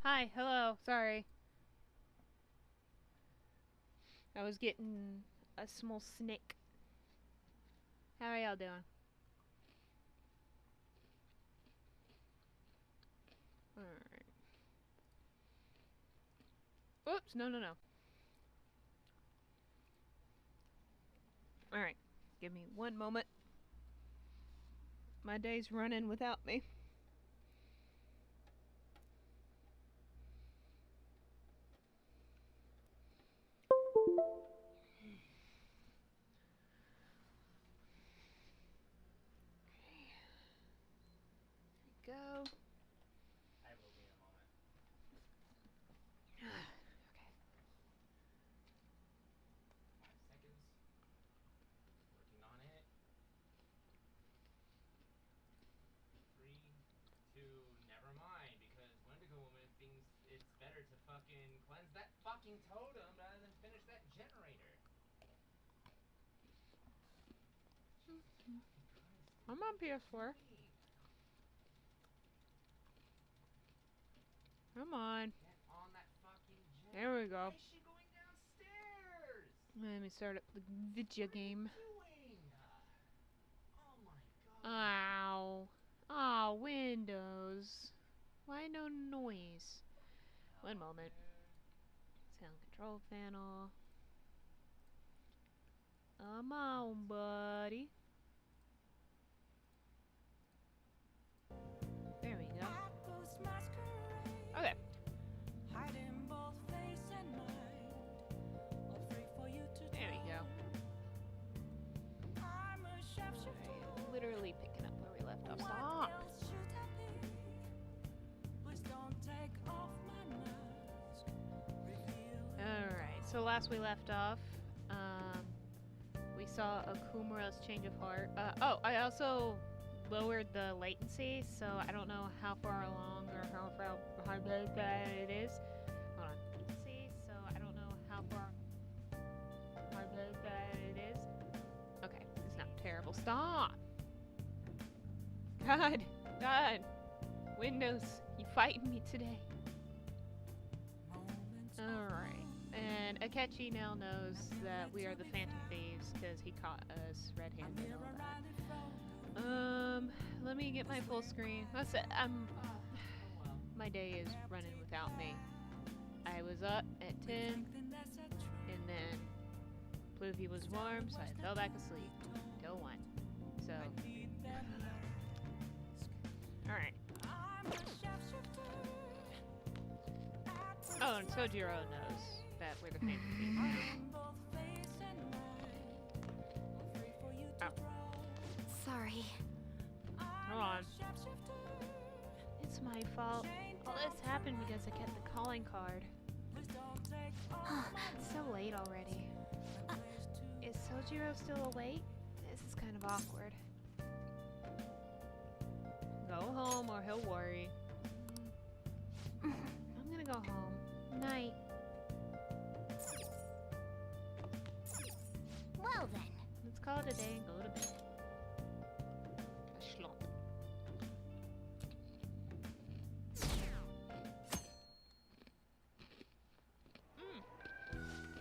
Hi, hello, sorry. I was getting a small snack. How are y'all doing? Alright. Oops, no. Alright, give me one moment. My day's running without me. Go. I will be in a moment. Okay. 5 seconds. Working on it. 3, 2, never mind, because Wendigo Woman thinks it's better to fucking cleanse that fucking totem rather than finish that generator. Jesus fucking Christ. I'm on PS4. Come on. Get on that fucking generator. There we go. Why is she going downstairs? Let me start up the video game. What are you doing? Oh my god. Ow. Aw, Windows. Why no noise? One moment. Sound control panel. Come on, buddy. There we go. Okay. There we go. Right, literally picking up where we left off. Stop! Alright, so last we left off, we saw Okumura's change of heart. I also lowered the latency, so I don't know how far along or how bad it is. Hold on. Latency, so I don't know how far bad it is. Okay, it's not terrible. Stop! God! Windows, you fighting me today. Alright. And Akechi now knows that we are the Phantom Thieves because he caught us red-handed and all that. Let me get my full screen. My day is running without me. I was up at 10, and then Pluvi was warm, so I fell back asleep till 1. So, alright. Oh, and Sojiro knows that we're the Phantom Thieves. Oh. Sorry. Hold on. It's my fault. All this happened because I kept the calling card. It's so late already. Is Sojiro still awake? This is kind of awkward. Go home or he'll worry. I'm gonna go home. Night. Well then. Let's call it a day and go to bed. A schlump.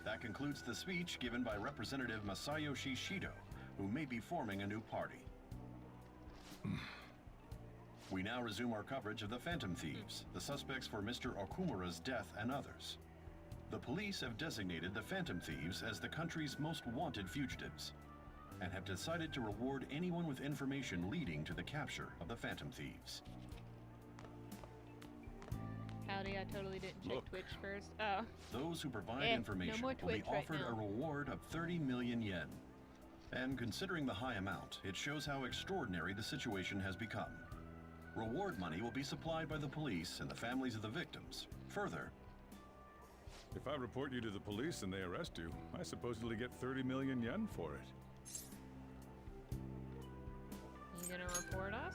That concludes the speech given by Representative Masayoshi Shido, who may be forming a new party. We now resume our coverage of the Phantom Thieves, the suspects for Mr. Okumura's death and others. The police have designated the Phantom Thieves as the country's most wanted fugitives, and have decided to reward anyone with information leading to the capture of the Phantom Thieves. Howdy, I totally didn't check Look. Twitch first. Oh. Those who provide No information more will be Twitch right offered now. a reward of 30 million yen. And considering the high amount, it shows how extraordinary the situation has become. Reward money will be supplied by the police and the families of the victims. Further, If I report you to the police and they arrest you, I supposedly get 30 million yen for it. You gonna report us?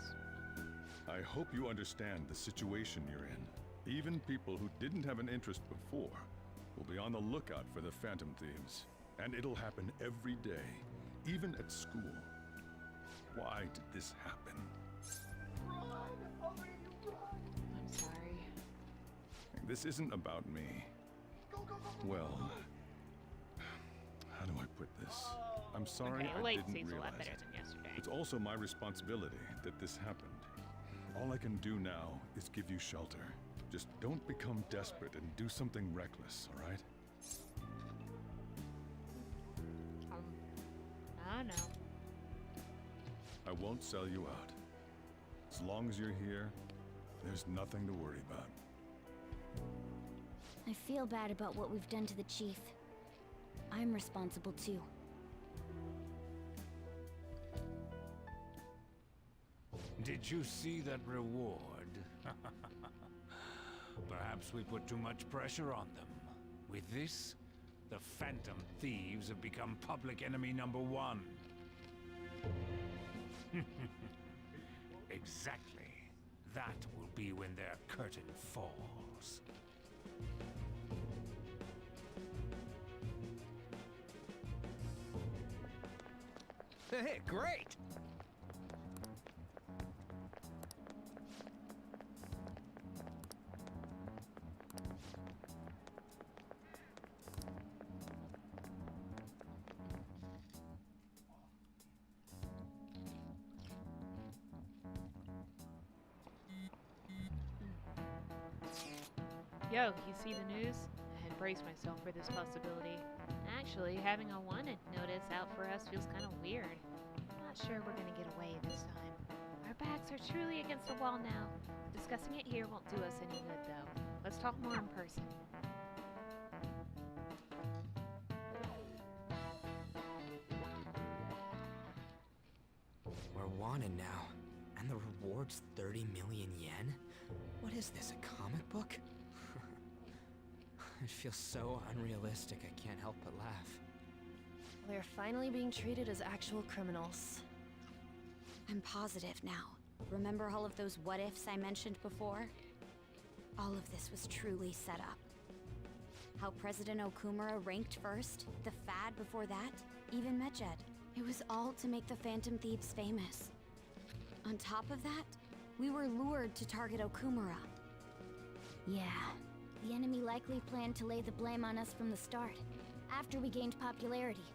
I hope you understand the situation you're in. Even people who didn't have an interest before will be on the lookout for the Phantom Thieves. And it'll happen every day, even at school. Why did this happen? I'm sorry. this isn't about me. Well, how do I put this? I'm sorry Okay, a I latency's didn't a lot realize better it. than yesterday. It's also my responsibility that this happened. All I can do now is give you shelter. Just don't become desperate and do something reckless, all right? I know. I won't sell you out. As long as you're here, there's nothing to worry about. I feel bad about what we've done to the chief. I'm responsible too. Did you see that reward? Perhaps we put too much pressure on them. With this, the Phantom Thieves have become public enemy #1. Exactly. That will be when their curtain falls. Hey, great! Yo, you see the news? I brace myself for this possibility. Actually, having a wanted notice out for us feels kind of weird. Not sure we're gonna get away this time. Our backs are truly against the wall now. Discussing it here won't do us any good, though. Let's talk more in person. We're wanted now, and the reward's 30 million yen? What is this, a comic book? It feels so unrealistic, I can't help but laugh. We're finally being treated as actual criminals. I'm positive now. Remember all of those what-ifs I mentioned before? All of this was truly set up. How President Okumura ranked first, the Fad before that, even Medjed. It was all to make the Phantom Thieves famous. On top of that, we were lured to target Okumura. Yeah, the enemy likely planned to lay the blame on us from the start, after we gained popularity.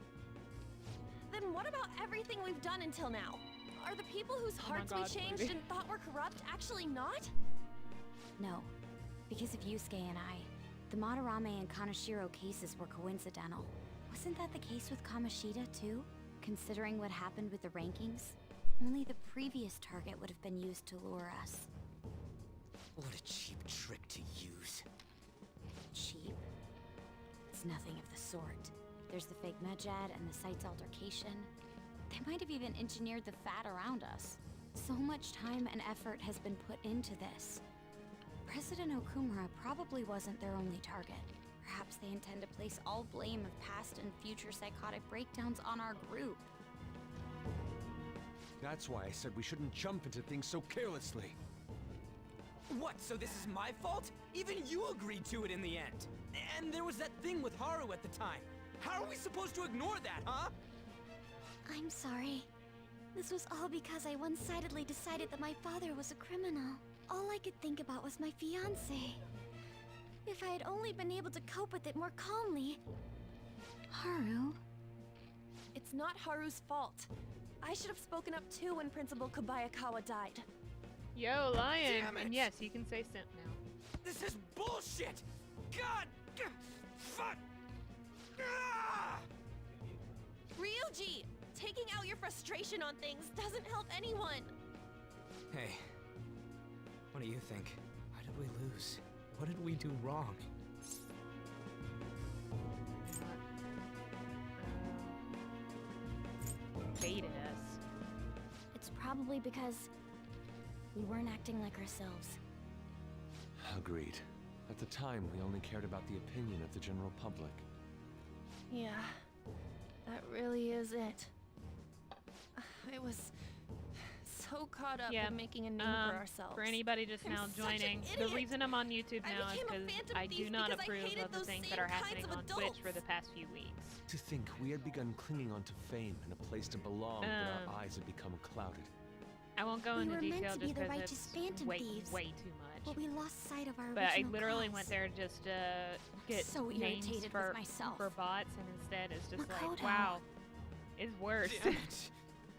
Then what about everything we've done until now? Are the people whose hearts we changed and thought were corrupt actually not? No, because of Yusuke and I, the Madarame and Kaneshiro cases were coincidental. Wasn't that the case with Kamoshida too? Considering what happened with the rankings, only the previous target would have been used to lure us. What a cheap trick to use. Cheap? It's nothing of the sort. There's the fake Medjed and the site's altercation. They might have even engineered the Fat around us. So much time and effort has been put into this. President Okumura probably wasn't their only target. Perhaps they intend to place all blame of past and future psychotic breakdowns on our group. That's why I said we shouldn't jump into things so carelessly. What, so this is my fault? Even you agreed to it in the end. And there was that thing with Haru at the time. How are we supposed to ignore that, huh? I'm sorry. This was all because I one-sidedly decided that my father was a criminal. All I could think about was my fiancé. If I had only been able to cope with it more calmly... Haru? It's not Haru's fault. I should have spoken up too when Principal Kobayakawa died. Yo, Lion! Damn it. And yes, you can say simp now. This is bullshit! God! Fuck! Ah! Ryuji! Taking out your frustration on things doesn't help anyone! Hey, what do you think? Why did we lose? What did we do wrong? Baited us. It's probably because we weren't acting like ourselves. Agreed. At the time, we only cared about the opinion of the general public. Yeah, that really is it. I was so caught up in making a name for ourselves. For anybody just I'm now such an joining, the idiot. reason I'm on YouTube I now is became a because Phantom I do Thief not because I approve hated of the those things that same are happening kinds of on Twitch for adults. the past few weeks. To think we had begun clinging onto fame and a place to belong, but our eyes had become clouded. I won't go We into were meant detail to be just the because righteous it's phantom way, thieves, way too much. but we lost sight of our But I original literally cause. went there just to get So names irritated for with myself. bots, and instead it's just like, Makoto. wow, it's worse. Damn it.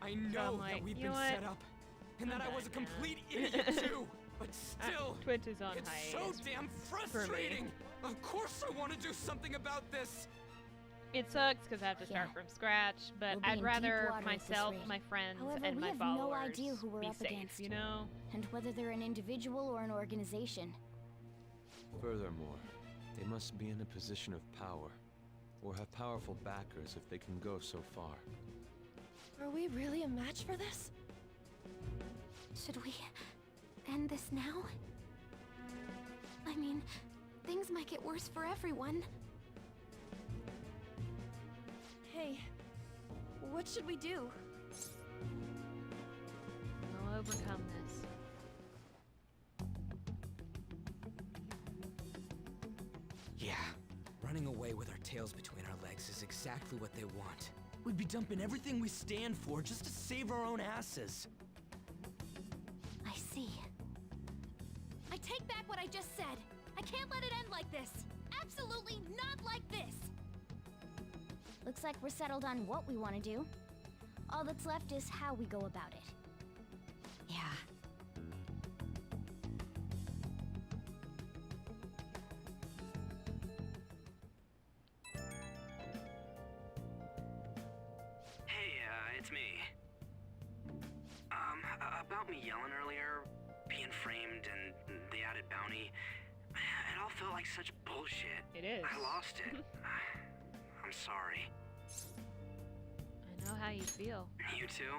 I know like, that we've you been know what? set up, and I'm that I was a done now. complete idiot too. But still, Twitch is on it's hiatus. so damn frustrating. Of course, I want to do something about this. It sucks because I have to start Yeah. from scratch, but We'll be I'd in deep rather water at this myself, rate. my friends, However, and we my have followers no idea who we're be up safe, against. you know? And whether they're an individual or an organization. Furthermore, they must be in a position of power, or have powerful backers if they can go so far. Are we really a match for this? Should we end this now? I mean, things might get worse for everyone. Hey, what should we do? We'll overcome this. Yeah, running away with our tails between our legs is exactly what they want. We'd be dumping everything we stand for just to save our own asses. I see. I take back what I just said. I can't let it end like this. Absolutely not like this. Looks like we're settled on what we want to do. All that's left is how we go about it. Yeah. Hey, it's me. About me yelling earlier, being framed, and the added bounty, it all felt like such bullshit. It is. I lost it. I'm sorry. I know how you feel. You too?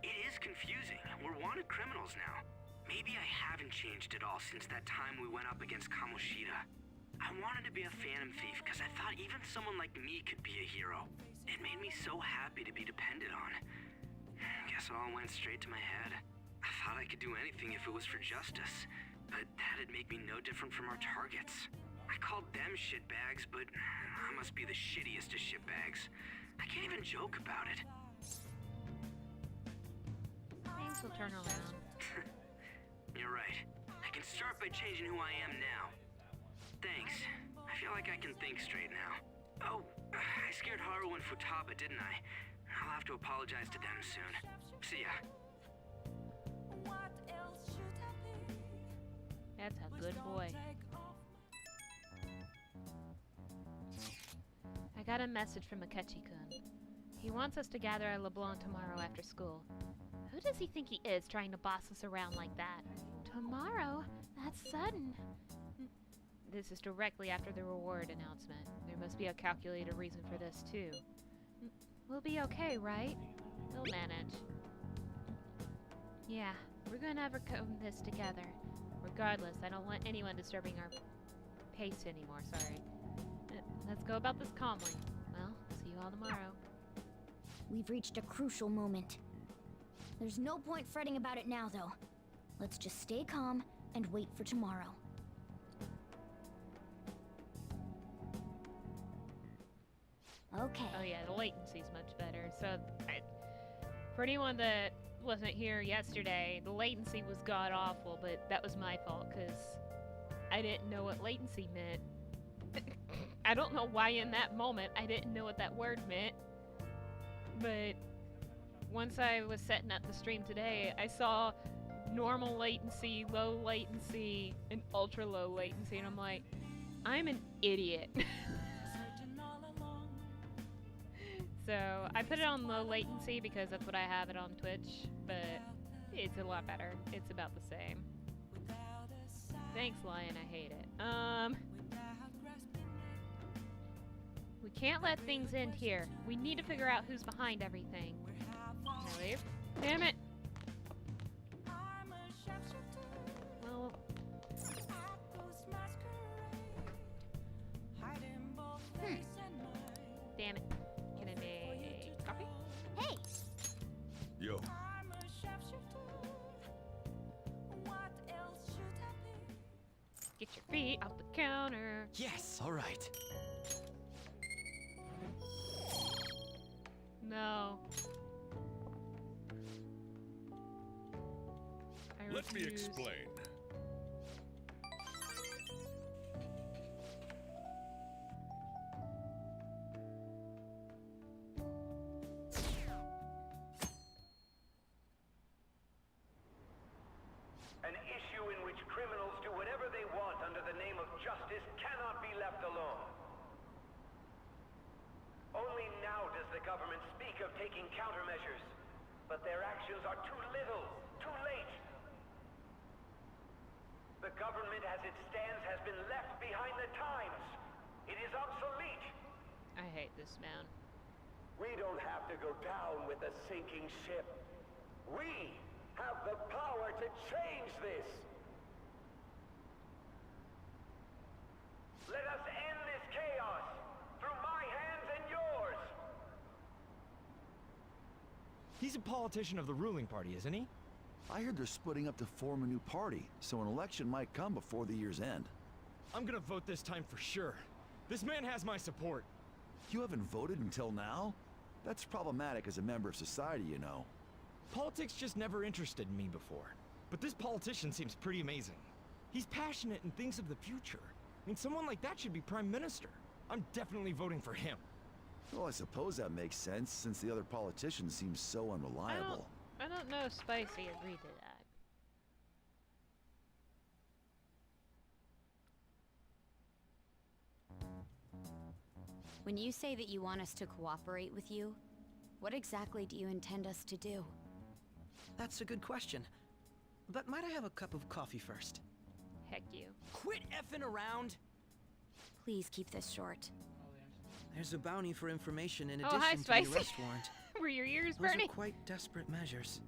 It is confusing. We're wanted criminals now. Maybe I haven't changed at all since that time we went up against Kamoshida. I wanted to be a phantom thief because I thought even someone like me could be a hero. It made me so happy to be depended on. Guess it all went straight to my head. I thought I could do anything if it was for justice, but that'd make me no different from our targets. I called them shitbags, but I must be the shittiest of shitbags. I can't even joke about it. Things will turn around. You're right. I can start by changing who I am now. Thanks. I feel like I can think straight now. Oh, I scared Haru and Futaba, didn't I? I'll have to apologize to them soon. See ya. That's a good boy. I got a message from Akechi-kun. He wants us to gather at LeBlanc tomorrow after school. Who does he think he is, trying to boss us around like that? Tomorrow? That's sudden. This is directly after the reward announcement. There must be a calculated reason for this, too. We'll be okay, right? We'll manage. Yeah, we're gonna overcome this together. Regardless, I don't want anyone disturbing our pace anymore, sorry. Let's go about this calmly. Well, see you all tomorrow. We've reached a crucial moment. There's no point fretting about it now, though. Let's just stay calm and wait for tomorrow. Okay. Oh yeah, the latency's much better. So, for anyone that wasn't here yesterday, the latency was god-awful, but that was my fault, because I didn't know what latency meant. I don't know why in that moment I didn't know what that word meant, but once I was setting up the stream today, I saw normal latency, low latency, and ultra low latency, and I'm like, I'm an idiot. So I put it on low latency because that's what I have it on Twitch, but it's a lot better. It's about the same. Thanks, Lion, I hate it. We can't let things end here. We need to figure out who's behind everything. Can I leave? Damn it! Well... Damn it. Can I make coffee? Hey! Yo. Get your feet off the counter. Yes, all right. No. Let me confused. explain. An issue in which criminals do whatever they want under the name of justice cannot be left alone. Only now does the government speak of taking countermeasures, but their actions are too little, too late. The government as it stands has been left behind the times. It is obsolete. I hate this man. We don't have to go down with a sinking ship. We have the power to change this. Let us end this chaos through my hands and yours. He's a politician of the ruling party, isn't he? I heard they're splitting up to form a new party, so an election might come before the year's end. I'm gonna vote this time for sure. This man has my support. You haven't voted until now? That's problematic as a member of society, you know. Politics just never interested me before. But this politician seems pretty amazing. He's passionate and thinks of the future. I mean, someone like that should be prime minister. I'm definitely voting for him. Well, I suppose that makes sense, since the other politicians seem so unreliable. I don't know if Spicy agreed to that. When you say that you want us to cooperate with you, what exactly do you intend us to do? That's a good question. But might I have a cup of coffee first? Heck you. Quit effing around! Please keep this short. There's a bounty for information in Oh, addition hi, to Spicy. the arrest warrant. Were your ears Those burning? are quite desperate measures.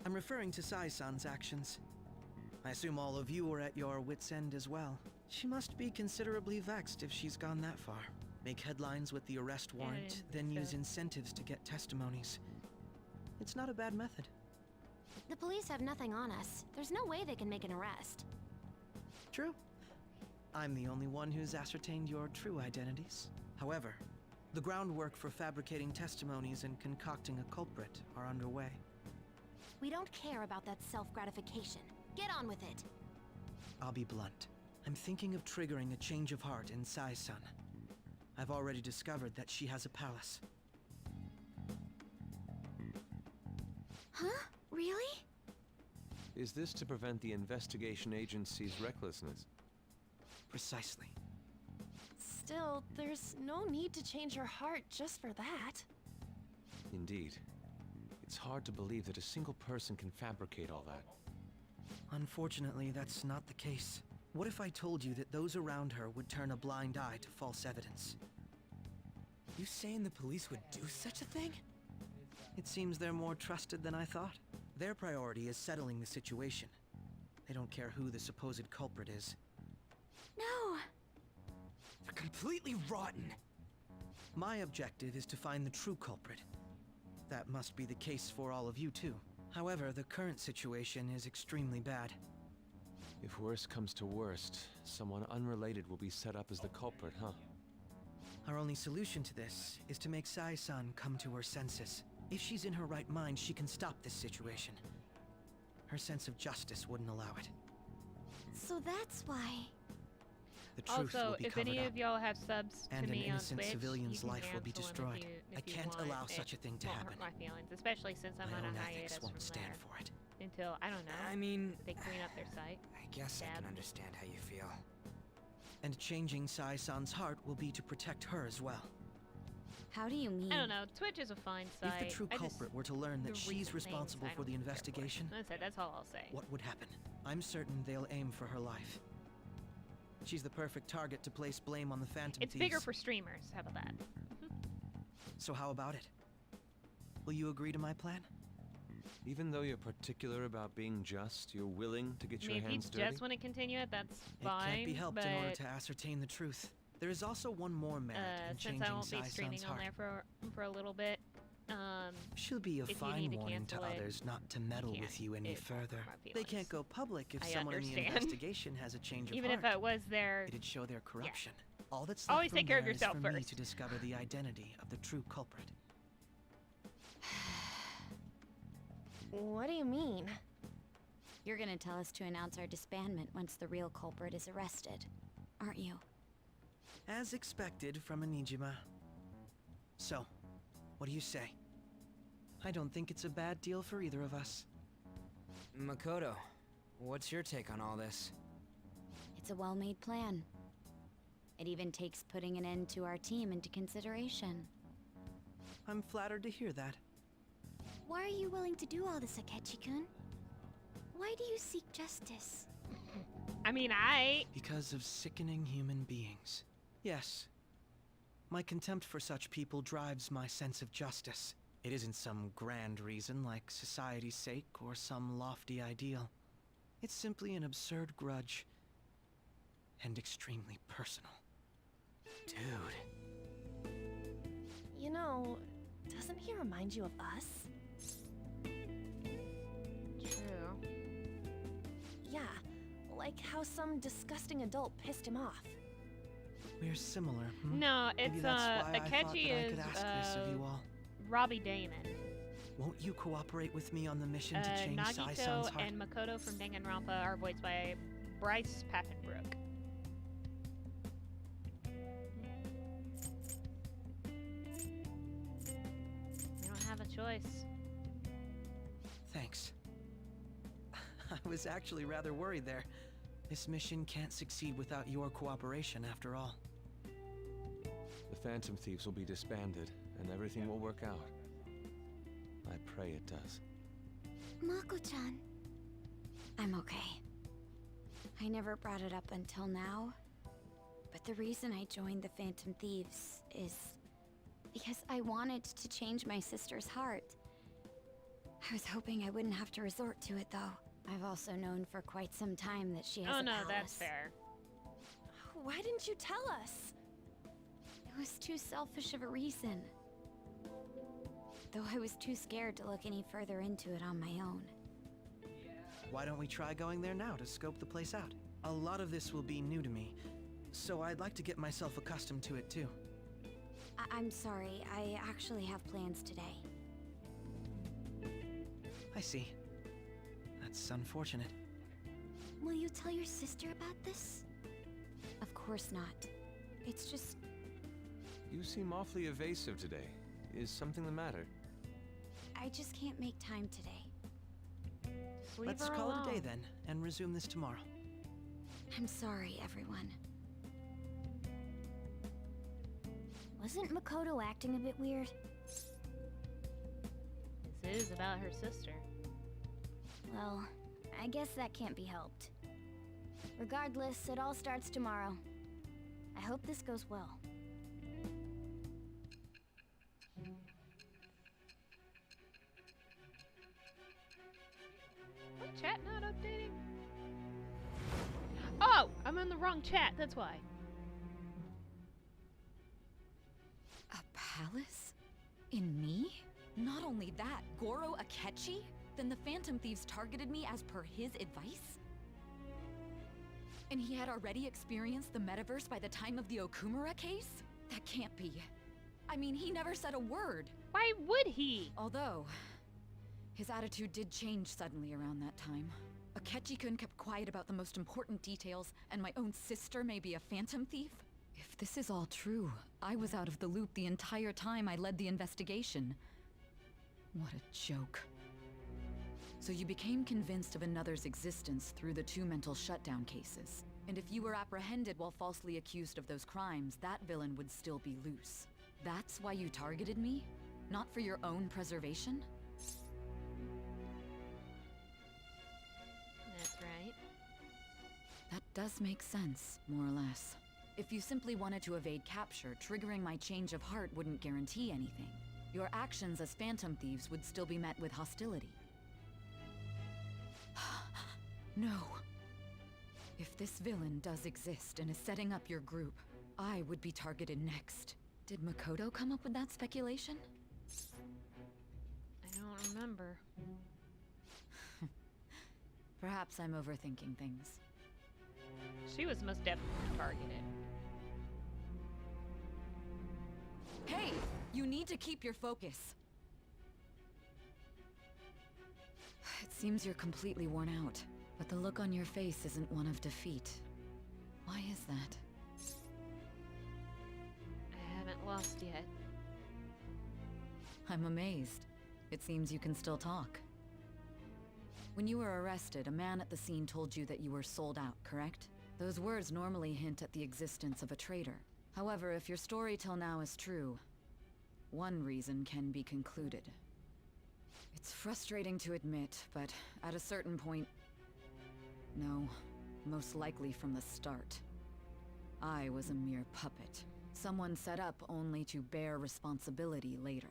I'm referring to Sai-san's actions. I assume all of you are at your wits' end as well. She must be considerably vexed if she's gone that far. Make headlines with the arrest warrant, then use incentives to get testimonies. It's not a bad method. The police have nothing on us. There's no way they can make an arrest. True. I'm the only one who's ascertained your true identities. However, the groundwork for fabricating testimonies and concocting a culprit are underway. We don't care about that self-gratification. Get on with it. I'll be blunt. I'm thinking of triggering a change of heart in Sai-san. I've already discovered that she has a palace. Huh? Really? Is this to prevent the investigation agency's recklessness? Precisely. Still, there's no need to change her heart just for that. Indeed. It's hard to believe that a single person can fabricate all that. Unfortunately, that's not the case. What if I told you that those around her would turn a blind eye to false evidence? You saying the police would do such a thing? It seems they're more trusted than I thought. Their priority is settling the situation. They don't care who the supposed culprit is. No! They're completely rotten! My objective is to find the true culprit. That must be the case for all of you too. However, the current situation is extremely bad. If worst comes to worst, someone unrelated will be set up as the culprit, huh? Our only solution to this is to make Sai-san come to her senses. If she's in her right mind, she can stop this situation. Her sense of justice wouldn't allow it. So that's why... The truth Also, will be if covered any up, of y'all have subs to and an me on innocent Twitch, civilian's you can life will be cancel 'em destroyed. if I you can't want. allow It such a thing to won't happen. hurt my feelings, especially since I'm My on own a ethics hiatus won't from stand there for it. until I don't know. I mean, they clean up their site. I guess I Dab. can understand how you feel. And changing Sai-san's heart will be to protect her as well. How do you mean? I don't know. Twitch is a fine site. If the true culprit were to learn the that she's recent responsible things I for the don't care investigation, That's it. That's all I'll say. what would happen? I'm certain they'll aim for her life. She's the perfect target to place blame on the Phantom It's Thieves. bigger for streamers. How about that? So how about it? Will you agree to my plan? Even though you're particular about being just, you're willing to get I your mean, if you hands dirty? just want to continue it, that's It fine. can't be helped but in order to ascertain the truth. There is also one more merit in since changing I won't be Sai-san's streaming on heart. there for a little bit, She'll be a if you fine need to warning to cancel it, others not to meddle can't. with you any It won't further. hurt my They can't feelings. go public if I someone in the understand. investigation has a change of even heart. if I was there. It'd show their corruption. All that's left Always from take care of there is yourself for me first. to discover the identity of the true culprit. What do you mean? You're gonna tell us to announce our disbandment once the real culprit is arrested, aren't you? As expected from a Nijima. So, what do you say? I don't think it's a bad deal for either of us. Makoto, what's your take on all this? It's a well-made plan. It even takes putting an end to our team into consideration. I'm flattered to hear that. Why are you willing to do all this, Akechi-kun? Why do you seek justice? I mean, Because of sickening human beings. Yes. My contempt for such people drives my sense of justice. It isn't some grand reason like society's sake or some lofty ideal. It's simply an absurd grudge. And extremely personal. Dude. You know, doesn't he remind you of us? True. Yeah, like how some disgusting adult pissed him off. We're similar, hmm? No, Maybe it's that's why I thought Akechi that I is could ask this of you all. Robbie Damon. Won't you cooperate with me on the mission to change Sai-san's Nagito heart? and Makoto from Danganronpa are voiced by Bryce Papenbrook. You don't have a choice. Thanks. I was actually rather worried there. This mission can't succeed without your cooperation, after all. The Phantom Thieves will be disbanded, and everything will work out. I pray it does. Mako-chan. I'm okay. I never brought it up until now, but the reason I joined the Phantom Thieves is because I wanted to change my sister's heart. I was hoping I wouldn't have to resort to it, though. I've also known for quite some time that she has Oh a no, palace. that's fair. Why didn't you tell us? It was too selfish of a reason. Though I was too scared to look any further into it on my own. Why don't we try going there now to scope the place out? A lot of this will be new to me, so I'd like to get myself accustomed to it too. I'm sorry, I actually have plans today. I see. That's unfortunate. Will you tell your sister about this? Of course not. It's just... You seem awfully evasive today. Is something the matter? I just can't make time today. Just leave Let's her call it a day alone. then, and resume this tomorrow. I'm sorry, everyone. Wasn't Makoto acting a bit weird? This is about her sister. Well, I guess that can't be helped. Regardless, it all starts tomorrow. I hope this goes well. What, chat not updating? Oh! I'm in the wrong chat, that's why. A palace? In me? Not only that, Goro Akechi? Then the Phantom Thieves targeted me as per his advice? And he had already experienced the metaverse by the time of the Okumura case? That can't be. I mean, he never said a word. Why would he? Although, his attitude did change suddenly around that time. Akechi-kun kept quiet about the most important details, and my own sister may be a Phantom Thief? If this is all true, I was out of the loop the entire time I led the investigation. What a joke. So you became convinced of another's existence through the 2 mental shutdown cases. And if you were apprehended while falsely accused of those crimes, that villain would still be loose. That's why you targeted me? Not for your own preservation? That's right. That does make sense, more or less. If you simply wanted to evade capture, triggering my change of heart wouldn't guarantee anything. Your actions as Phantom Thieves would still be met with hostility. No. If this villain does exist and is setting up your group, I would be targeted next. Did Makoto come up with that speculation? I don't remember. Perhaps I'm overthinking things. She was most definitely targeted. Hey! You need to keep your focus. It seems you're completely worn out, but the look on your face isn't one of defeat. Why is that? I haven't lost yet. I'm amazed. It seems you can still talk. When you were arrested, a man at the scene told you that you were sold out, correct? Those words normally hint at the existence of a traitor. However, if your story till now is true, one reason can be concluded. It's frustrating to admit, but at a certain point... No, most likely from the start. I was a mere puppet. Someone set up only to bear responsibility later.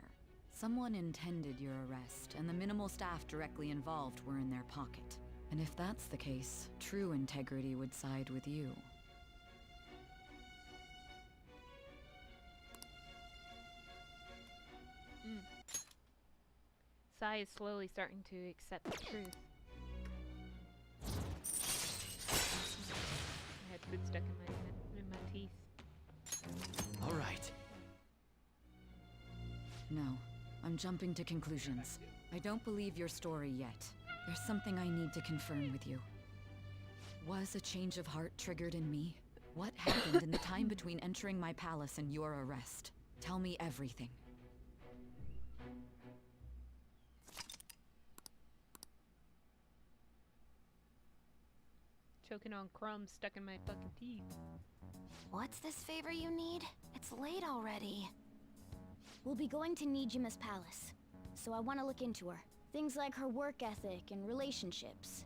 Someone intended your arrest, and the minimal staff directly involved were in their pocket. And if that's the case, true integrity would side with you. Sai is slowly starting to accept the truth. I had food stuck in my teeth. All right. No, I'm jumping to conclusions. I don't believe your story yet. There's something I need to confirm with you. Was a change of heart triggered in me? What happened in the time between entering my palace and your arrest? Tell me everything. Choking on crumbs stuck in my fucking teeth. What's this favor you need? It's late already. We'll be going to Nijima's palace, so I want to look into her. Things like her work ethic and relationships.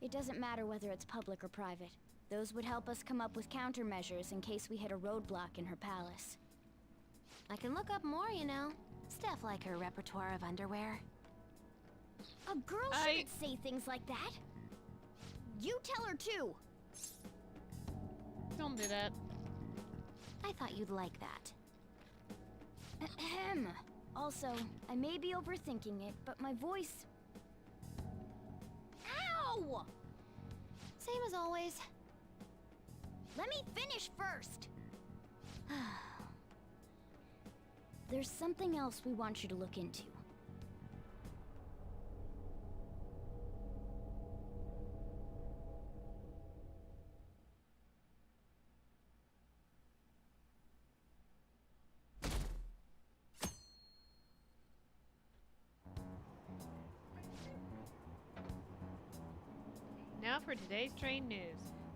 It doesn't matter whether it's public or private. Those would help us come up with countermeasures in case we hit a roadblock in her palace. I can look up more, you know. Stuff like her repertoire of underwear. A girl shouldn't say things like that. You tell her too. Don't do that. I thought you'd like that. Ahem. Also, I may be overthinking it, but my voice... Ow! Same as always. Let me finish first. There's something else we want you to look into. Now for today's train news.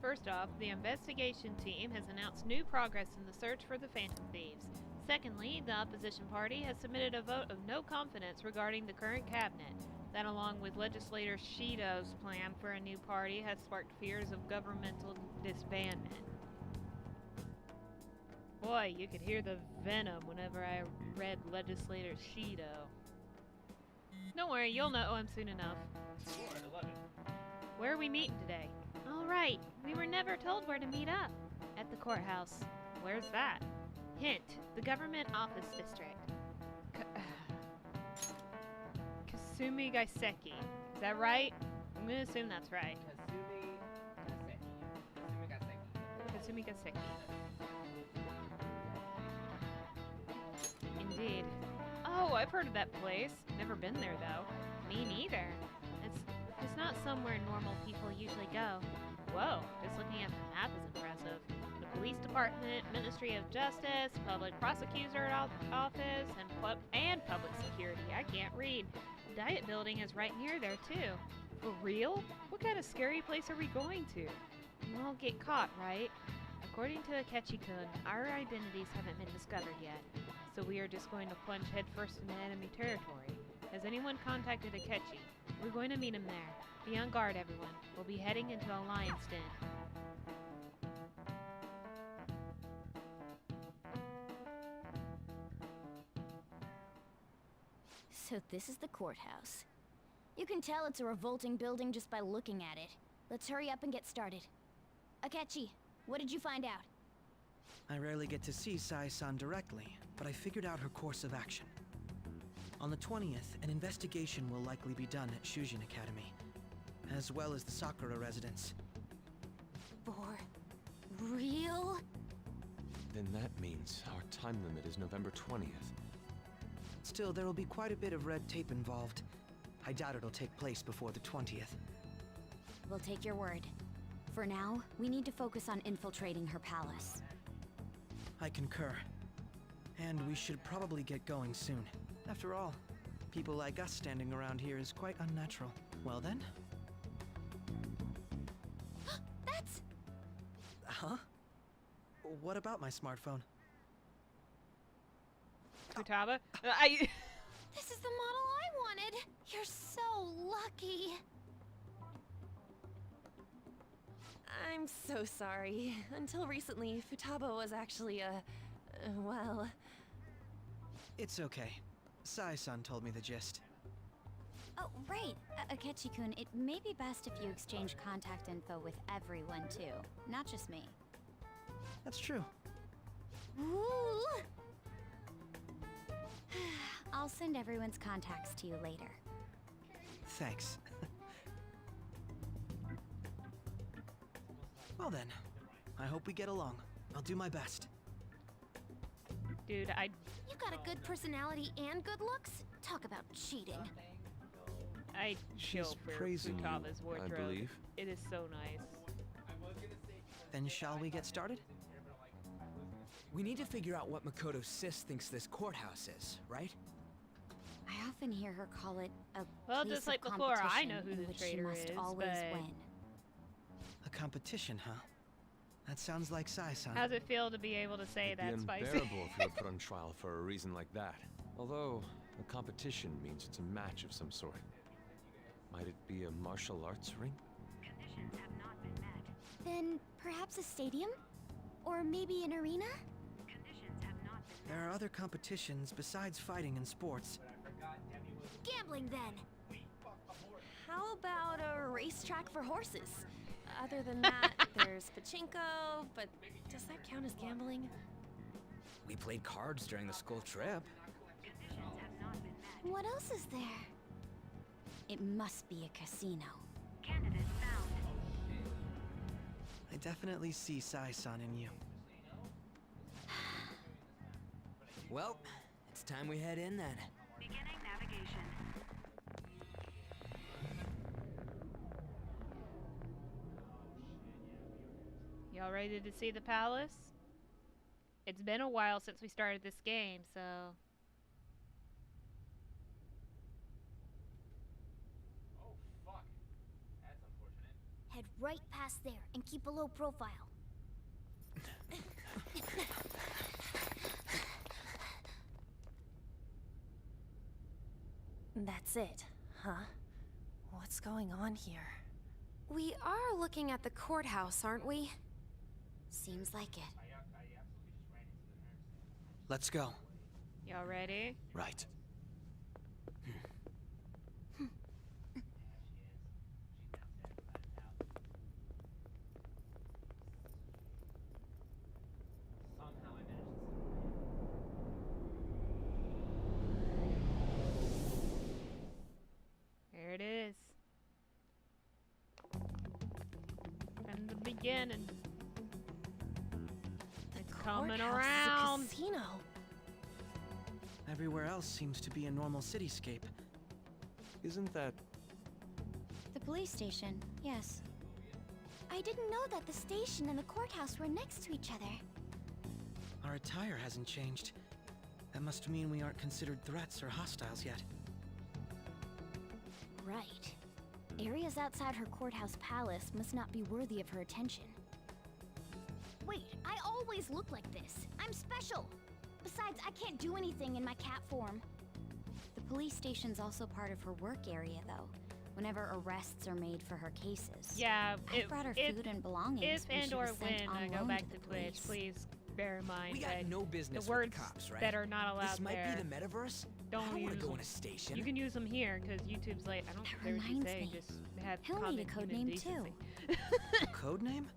First off, the investigation team has announced new progress in the search for the Phantom Thieves. Secondly, the opposition party has submitted a vote of no confidence regarding the current cabinet. That, along with legislator Shido's plan for a new party, has sparked fears of governmental disbandment. Boy, you could hear the venom whenever I read legislator Shido. Don't worry, you'll know him soon enough. Where are we meeting today? All right, we were never told where to meet up. At the courthouse. Where's that? Hint, the government office district. Kasumi Gaiseki. Is that right? I'm gonna assume that's right. Kasumi Gaiseki. Indeed. Oh, I've heard of that place. Never been there though. Me neither. It's not somewhere normal people usually go. Whoa, just looking at the map is impressive. The police department, Ministry of Justice, public prosecutor office, and public security. I can't read. The diet building is right near there too. For real? What kind of scary place are we going to? We won't get caught, right? According to Akechi-kun, our identities haven't been discovered yet, so we are just going to plunge headfirst into enemy territory. Has anyone contacted Akechi? We're going to meet him there. Be on guard, everyone. We'll be heading into a lion's den. So this is the courthouse. You can tell it's a revolting building just by looking at it. Let's hurry up and get started. Akechi, what did you find out? I rarely get to see Sai-san directly, but I figured out her course of action. On the 20th, an investigation will likely be done at Shujin Academy, as well as the Sakura residence. For real? Then that means our time limit is November 20th. Still, there will be quite a bit of red tape involved. I doubt it'll take place before the 20th. We'll take your word. For now, we need to focus on infiltrating her palace. I concur. And we should probably get going soon. After all, people like us standing around here is quite unnatural. Well then? That's... Huh? What about my smartphone? Futaba? This is the model I wanted! You're so lucky! I'm so sorry. Until recently, Futaba was actually well... It's okay. Sai-san told me the gist. Oh, right. Akechi-kun, it may be best if you exchange contact info with everyone, too. Not just me. That's true. Ooh! I'll send everyone's contacts to you later. Thanks. Well then, I hope we get along. I'll do my best. Dude, You got a good personality and good looks? Talk about cheating. I She's chill for praising you, Futaba's I wardrobe. believe. It is so nice. Then shall we get started? We need to figure out what Makoto's sis thinks this courthouse is, right? I often hear her call it a Well, place just like of before, I know competition who in the which she traitor must is, always but win. A competition, huh? That sounds like Sai-san. how's it feel to be able to say It'd be that spicy? unbearable if you were put on trial for a reason like that. Although, a competition means it's a match of some sort. Might it be a martial arts ring? Conditions have not been met. Then perhaps a stadium? Or maybe an arena? Conditions have not been met. There are other competitions besides fighting and sports. Gambling then! How about a racetrack for horses? Other than that, there's pachinko, but does that count as gambling? We played cards during the school trip. What else is there? It must be a casino. Candidate found. I definitely see Sai-san in you. Well, it's time we head in then. Beginning navigation. Y'all ready to see the palace? It's been a while since we started this game, so... Oh, fuck. That's unfortunate. Head right past there and keep a low profile. That's it, huh? What's going on here? We are looking at the courthouse, aren't we? Seems like it. Let's go. Y'all ready? Right. There it is. From the beginning. It's coming Courthouse around. is a casino. Everywhere else seems to be a normal cityscape. Isn't that... The police station, yes. I didn't know that the station and the courthouse were next to each other. Our attire hasn't changed. That must mean we aren't considered threats or hostiles yet. Right. Areas outside her courthouse palace must not be worthy of her attention. Wait, I always look like this. I'm special. Besides, I can't do anything in my cat form. The police station's also part of her work area, though. Whenever arrests are made for her cases. Yeah, I brought her food and belongings If when and she or was sent when on I go loan back to to the Twitch, police. please bear in mind We got that no business the with words the cops, right? that are not allowed This might there. be the metaverse. Don't I don't want use to go them. in a station. You can use them here because YouTube's like, I don't That care what you reminds say, me. just have He'll common need a code human name, too. decency. Code name?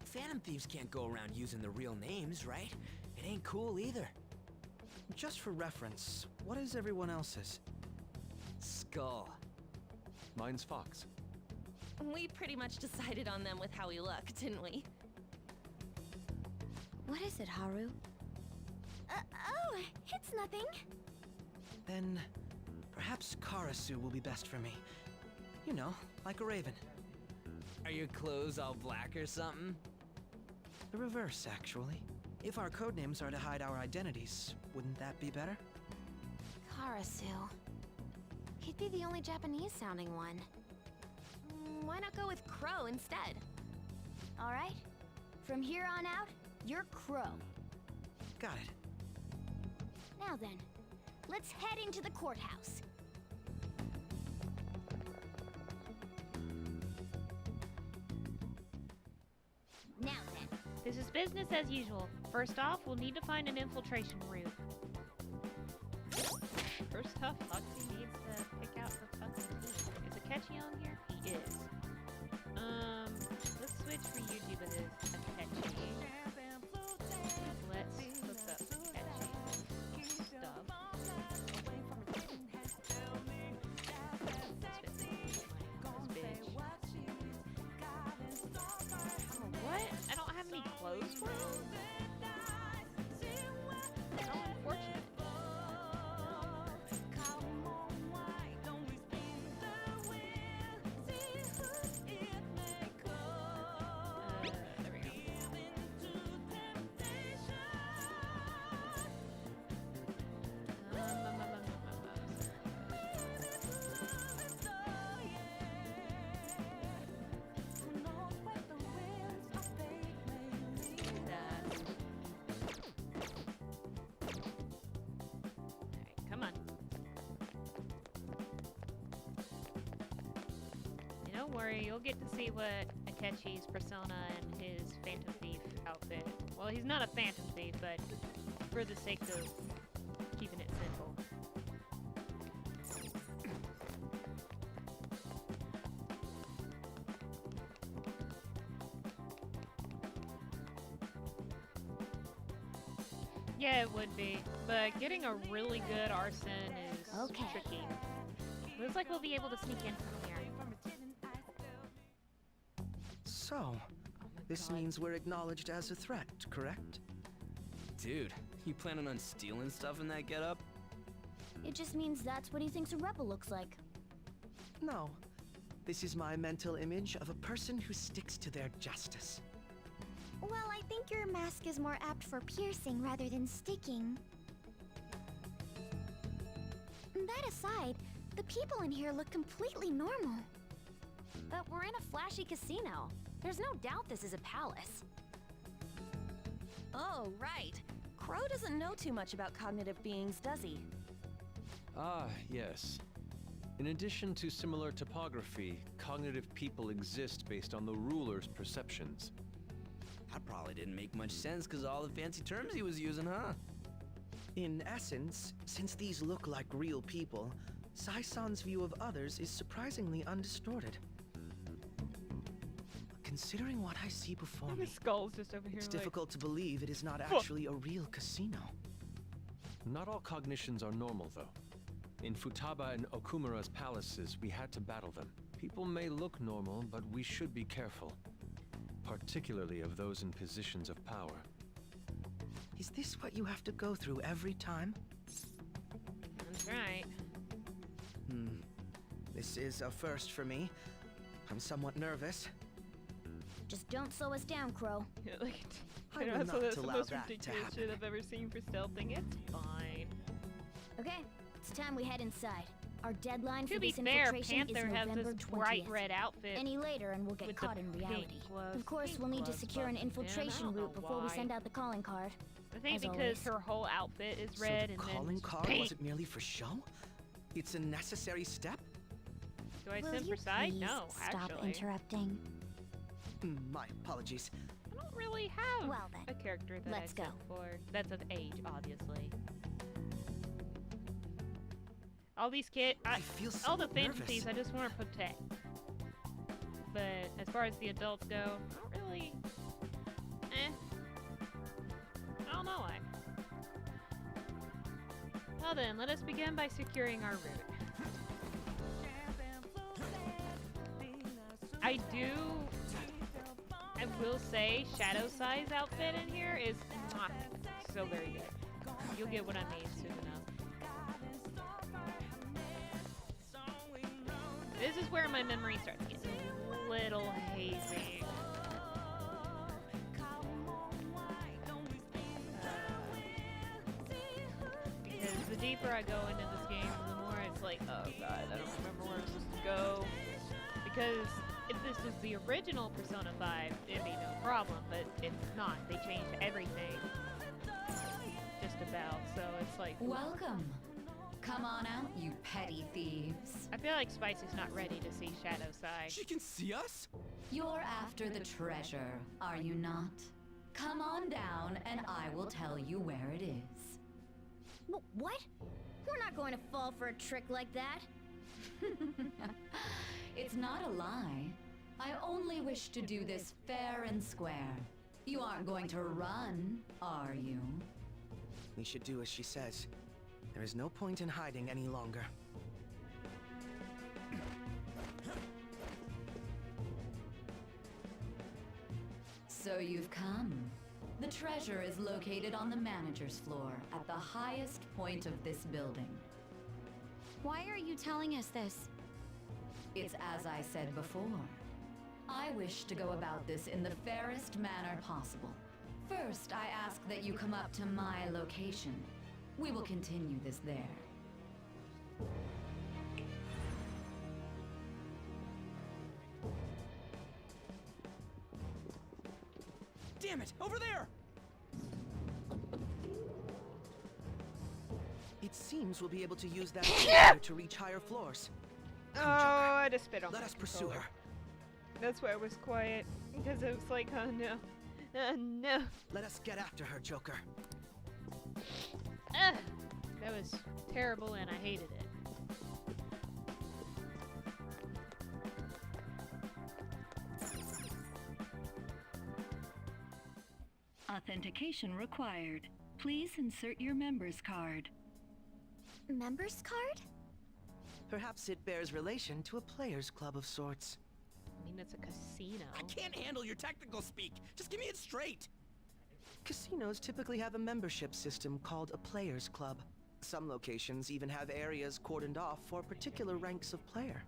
Phantom thieves can't go around using the real names, right? It ain't cool either. Just for reference, what is everyone else's? Skull. Mine's Fox. We pretty much decided on them with how we look, didn't we? What is it, Oh, it's nothing. Then, perhaps Perhaps Karasu will be best for me. You know, like a raven. Are your clothes all black or something? The reverse, actually. If our codenames are to hide our identities, wouldn't that be better? Karasu. He'd be the only Japanese-sounding one. Why not go with Crow instead? All right. From here on out, you're Crow. Got it. Now then, let's head into the courthouse. Now then. This is business as usual. First off, we'll need to find an infiltration route. First off, Foxy needs to pick out her fucking team. Is Akechi on here? He is. Let's switch for Yuji with his Akechi. Let's hook up Akechi stuff. Oh, what? I don't have any clothes for him? How unfortunate. There we go. Alright, come on. Don't worry, you'll get to see what Akechi's persona and his Phantom Thief outfit. Well, he's not a Phantom Thief, but for the sake of keeping it simple. Yeah, it would be, but getting a really good arson is tricky. Looks like we'll be able to sneak in from here. So, this means we're acknowledged as a threat, correct? Dude, you planning on stealing stuff in that getup? It just means that's what he thinks a rebel looks like. No. This is my mental image of a person who sticks to their justice. Well, I think your mask is more apt for piercing rather than sticking. That aside, the people in here look completely normal. But we're in a flashy casino. There's no doubt this is a palace. Oh, right. Crow doesn't know too much about cognitive beings, does he? Ah, yes. In addition to similar topography, cognitive people exist based on the ruler's perceptions. That probably didn't make much sense because of all the fancy terms he was using, huh? In essence, since these look like real people, Sai-san's view of others is surprisingly undistorted. Considering what I see before me, skull's just over here. It's difficult to believe it is not actually a real casino. Not all cognitions are normal, though. In Futaba and Okumura's palaces, we had to battle them. People may look normal, but we should be careful. Particularly of those in positions of power. Is this what you have to go through every time? That's right. This is a first for me. I'm somewhat nervous. Just don't slow us down, Crow. Yeah, like, I will that's not the allow most that to ridiculous happen. shit I've ever seen for stealthing. It's fine. Okay, it's time we head inside. Our deadline To for be this fair, infiltration Panther is has November this 20th. bright red outfit. Any later and we'll get with caught the in pink reality. gloves. Of course, Pink we'll need to gloves secure an fucking down. I infiltration don't know route before we why. send out the calling card. I think As because always. her whole outfit is So red the and calling then card pink. wasn't merely for show? It's a necessary step? Do I Will send you for side? please No, stop actually. interrupting? My apologies. I don't really have Well then, a character that let's I go. sent for. That's of age, obviously. All these kids, I feel so all the Phantom nervous. Thieves, I just want to protect. But as far as the adults go, I don't really. I don't know why. Well then, let us begin by securing our route. I will say, Shadow Sai's outfit in here is so very good. You'll get what I mean soon enough. this is where my memory starts getting a little hazy. Because the deeper I go into this game, the more it's like, oh god, I don't remember where I'm supposed to go. Because if this was the original Persona 5, it'd be no problem, but it's not. They changed everything. Just about, so it's like... Welcome. Come on out, you petty thieves. I feel like Spicy's not ready to see Shadow Sai. She can see us? You're after the treasure, are you not? Come on down and I will tell you where it is. What? We're not going to fall for a trick like that. It's not a lie. I only wish to do this fair and square. You aren't going to run, are you? We should do as she says. There is no point in hiding any longer. So you've come. The treasure is located on the manager's floor at the highest point of this building. Why are you telling us this? It's as I said before. I wish to go about this in the fairest manner possible. First, I ask that you come up to my location. We will continue this there. Damn it! Over there! It seems we'll be able to use that elevator to reach higher floors. Oh, I just spit on Let my us pursue her. That's why I was quiet. Because it was like, oh no. No. Let us get after her, Joker. That was terrible and I hated it. Authentication required. Please insert your member's card. Member's card? Perhaps it bears relation to a players' club of sorts. I mean, it's a casino. I can't handle your technical speak. Just give me it straight. Casinos typically have a membership system called a players' club. Some locations even have areas cordoned off for particular ranks of player.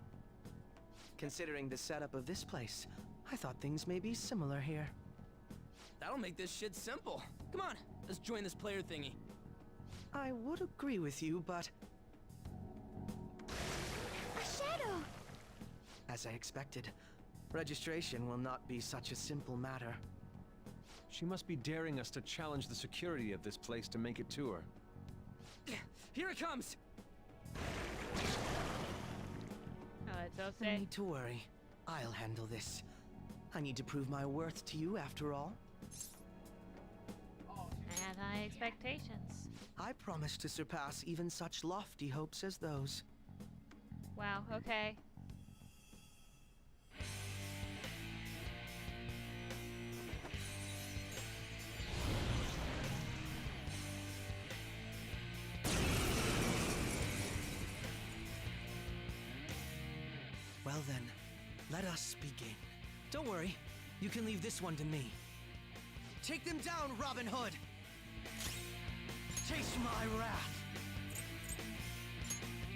Considering the setup of this place, I thought things may be similar here. That'll make this shit simple. Come on, let's join this player thingy. I would agree with you, but... A shadow! As I expected, registration will not be such a simple matter. She must be daring us to challenge the security of this place to make it to her. Here it comes! Oh, it's No okay. need to worry. I'll handle this. I need to prove my worth to you, after all. I have high expectations. I promise to surpass even such lofty hopes as those. Wow, okay. Well then, let us begin. Don't worry, you can leave this one to me. Take them down, Robin Hood! Taste my wrath!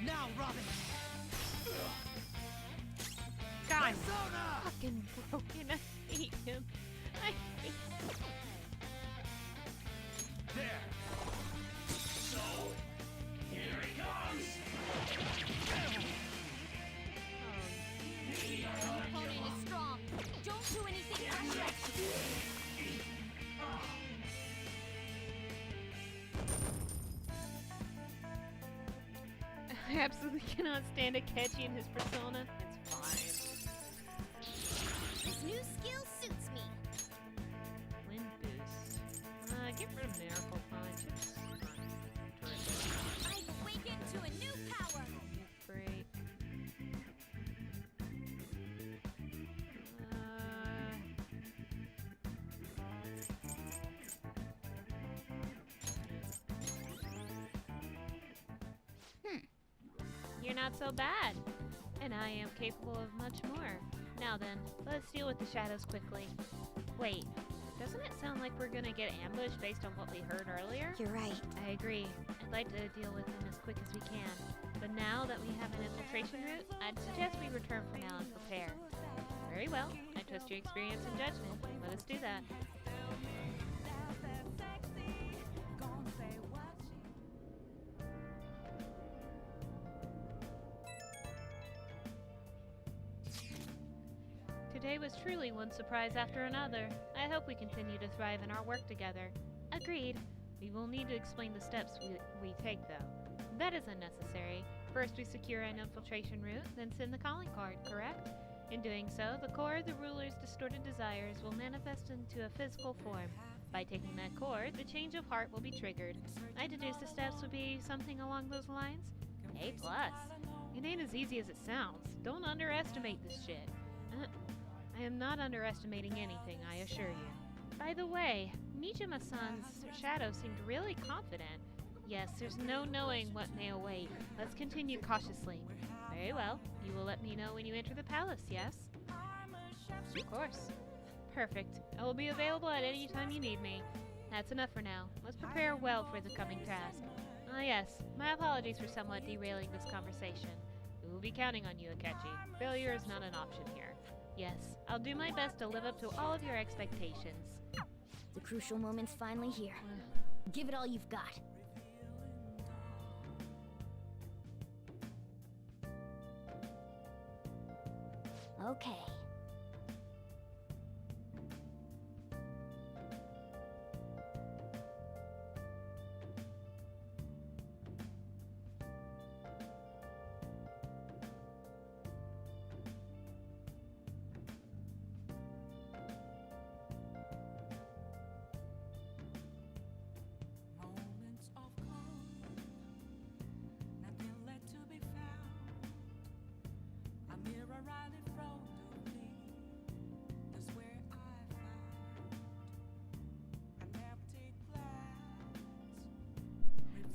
Now, Robin! God, Persona! fucking broken. I hate him. I hate him. There. So, here he comes. Your opponent is strong. Don't do anything unreal. I absolutely cannot stand Akechi and his persona. It's fine. This new skill suits me. Wind boost. Get rid of Miracle Punch. It's terrific. I've awakened to a new power. Great. You're not so bad. And I am capable of much more. Now then, let's deal with the shadows quickly. Wait, doesn't it sound like we're gonna get ambushed based on what we heard earlier? You're right. I agree. I'd like to deal with them as quick as we can. But now that we have an infiltration route, I'd suggest we return for now and prepare. Very well. I trust your experience and judgment. Let us do that. Today was truly one surprise after another. I hope we continue to thrive in our work together. Agreed. We will need to explain the steps we take, though. That is unnecessary. First, we secure an infiltration route, then send the calling card, correct? In doing so, the core of the ruler's distorted desires will manifest into a physical form. By taking that core, the change of heart will be triggered. I deduce the steps would be something along those lines? A+. It ain't as easy as it sounds. Don't underestimate this shit. I am not underestimating anything, I assure you. By the way, Nijima-san's shadow seemed really confident. Yes, there's no knowing what may await. Let's continue cautiously. Very well. You will let me know when you enter the palace, yes? Of course. Perfect. I will be available at any time you need me. That's enough for now. Let's prepare well for the coming task. Ah yes, my apologies for somewhat derailing this conversation. We will be counting on you, Akechi. Failure is not an option here. Yes, I'll do my best to live up to all of your expectations. The crucial moment's finally here. Give it all you've got. Okay.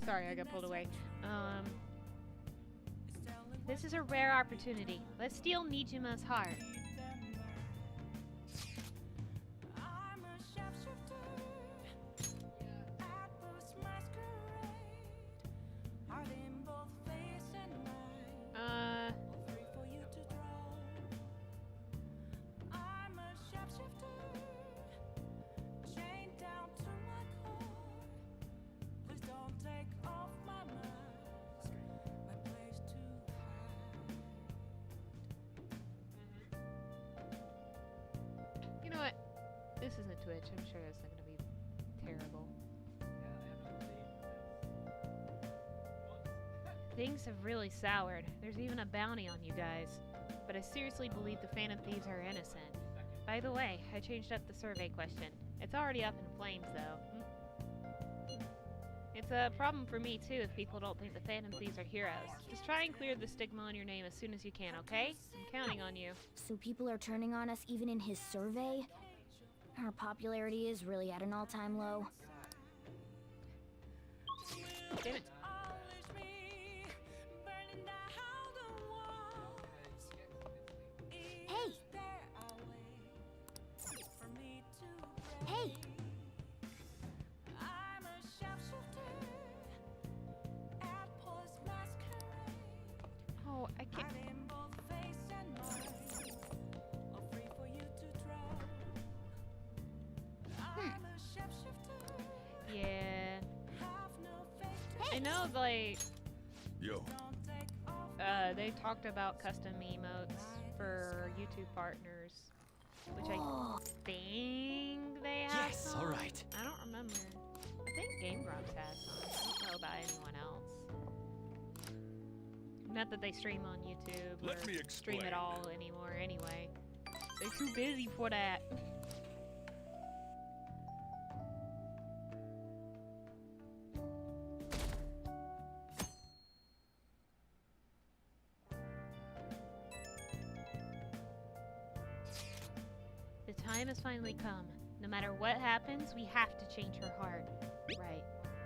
Sorry, I got pulled away. This is a rare opportunity. Let's steal Nijima's heart. You know what? This isn't Twitch. I'm sure that's not going to be terrible. Things have really soured. There's even a bounty on you guys. But I seriously believe the Phantom Thieves are innocent. By the way, I changed up the survey question. It's already up in flames, though. It's a problem for me, too, if people don't think the Phantom Thieves are heroes. Just try and clear the stigma on your name as soon as you can, okay? I'm counting on you. So people are turning on us even in his survey? Our popularity is really at an all-time low. Damn it. Hey! Hey! Oh, I can't. Yeah. I know, like, Yo. they talked about custom emotes for YouTube partners, which I think they have. Yes, some. all right. I don't remember. I think Game Grumps has some. I don't know about anyone else. Not that they stream on YouTube Let me or stream explain. at all anymore. Anyway, they're too busy for that. The time has finally come. No matter what happens, we have to change her heart. Right.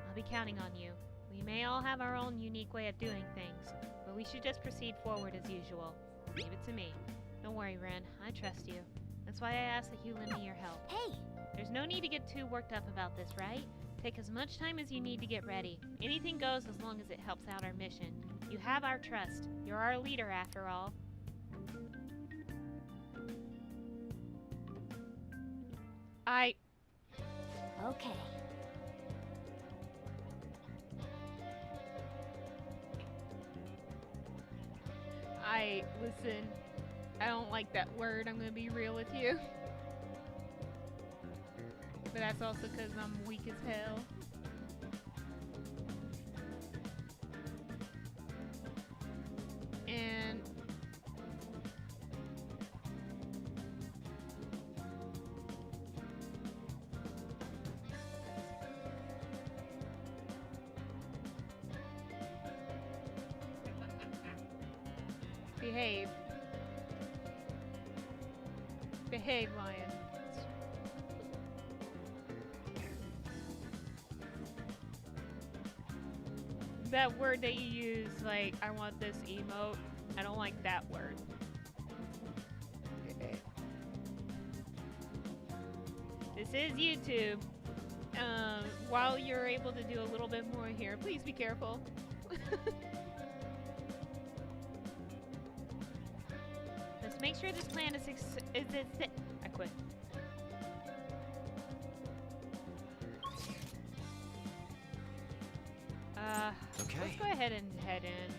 I'll be counting on you. We may all have our own unique way of doing things, but we should just proceed forward as usual. Leave it to me. Don't worry, Ren. I trust you. That's why I ask that you lend me your help. Hey! There's no need to get too worked up about this, right? Take as much time as you need to get ready. Anything goes as long as it helps out our mission. You have our trust. You're our leader, after all. Okay. Listen, I don't like that word, I'm gonna be real with you. But that's also because I'm weak as hell. And behave. Behave, lion. That word that you use, like, I want this emote, I don't like that word. This is YouTube. While you're able to do a little bit more here, please be careful. Let's make sure this plan is I quit. Okay. Let's go ahead and head in.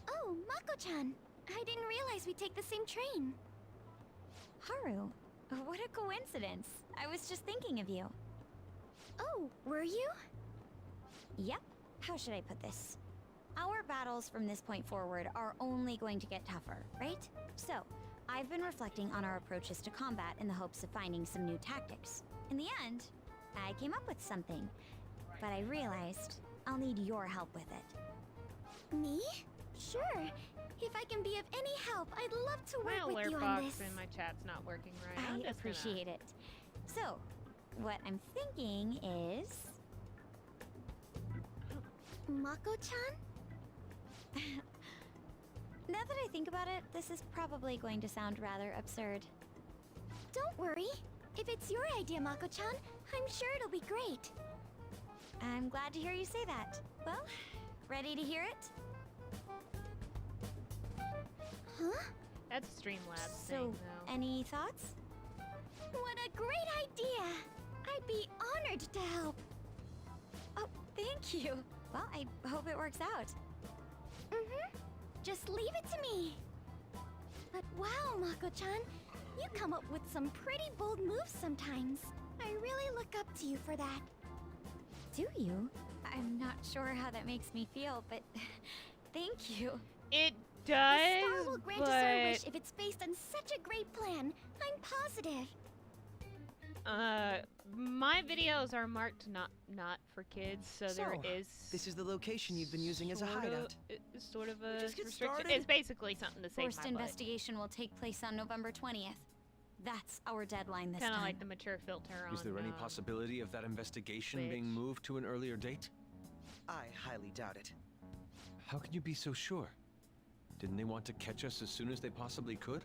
Oh, Mako-chan. I didn't realize we'd take the same train. Haru, what a coincidence. I was just thinking of you. Oh, were you? Yep. How should I put this? Our battles from this point forward are only going to get tougher, right? So, I've been reflecting on our approaches to combat in the hopes of finding some new tactics. In the end, I came up with something, but I realized I'll need your help with it. Me? Sure. If I can be of any help, I'd love to work My with you alert on box this. in my chat's not working right. I'm I just gonna- appreciate it. So, what I'm thinking is... Mako-chan? Now that I think about it, this is probably going to sound rather absurd. Don't worry. If it's your idea, Mako-chan, I'm sure it'll be great. I'm glad to hear you say that. Well, ready to hear it? Huh? That's Streamlabs So, thing, though. any thoughts? What a great idea! I'd be honored to help. Oh, thank you. Well, I hope it works out. Mm-hmm. Just leave it to me. But wow, Mako-chan, you come up with some pretty bold moves sometimes. I really look up to you for that. Do you? I'm not sure how that makes me feel, but thank you. It The does, star will grant but... us our wish if it's based on such a great plan. I'm positive. My videos are marked not for kids, so there is. This is the location you've been using as a hideout. Sort of a Just get restriction. started. It's basically something to save Forced my butt. investigation will take place on November 20th. That's our deadline this Kind of time. like the mature filter on. Is there any possibility of that investigation Twitch. being moved to an earlier date? I highly doubt it. How can you be so sure? Didn't they want to catch us as soon as they possibly could?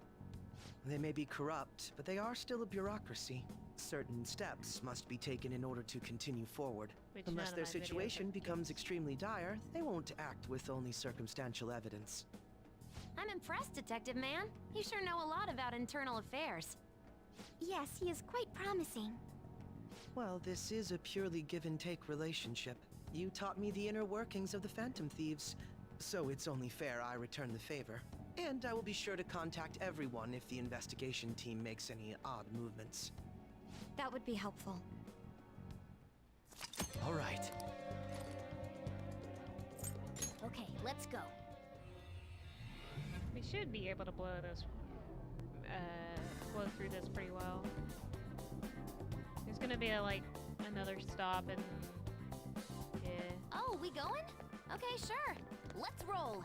They may be corrupt, but they are still a bureaucracy. Certain steps must be taken in order to continue forward. Which Unless none their of my videos situation are becomes extremely dire, they won't act with only circumstantial evidence. I'm impressed, Detective Man. You sure know a lot about internal affairs. Yes, he is quite promising. Well, this is a purely give-and-take relationship. You taught me the inner workings of the Phantom Thieves, so it's only fair I return the favor. And I will be sure to contact everyone if the investigation team makes any odd movements. That would be helpful. All right. Okay, let's go. We should be able to blow through this pretty well. There's gonna be like another stop and yeah. Oh, we going? Okay, sure. Let's roll.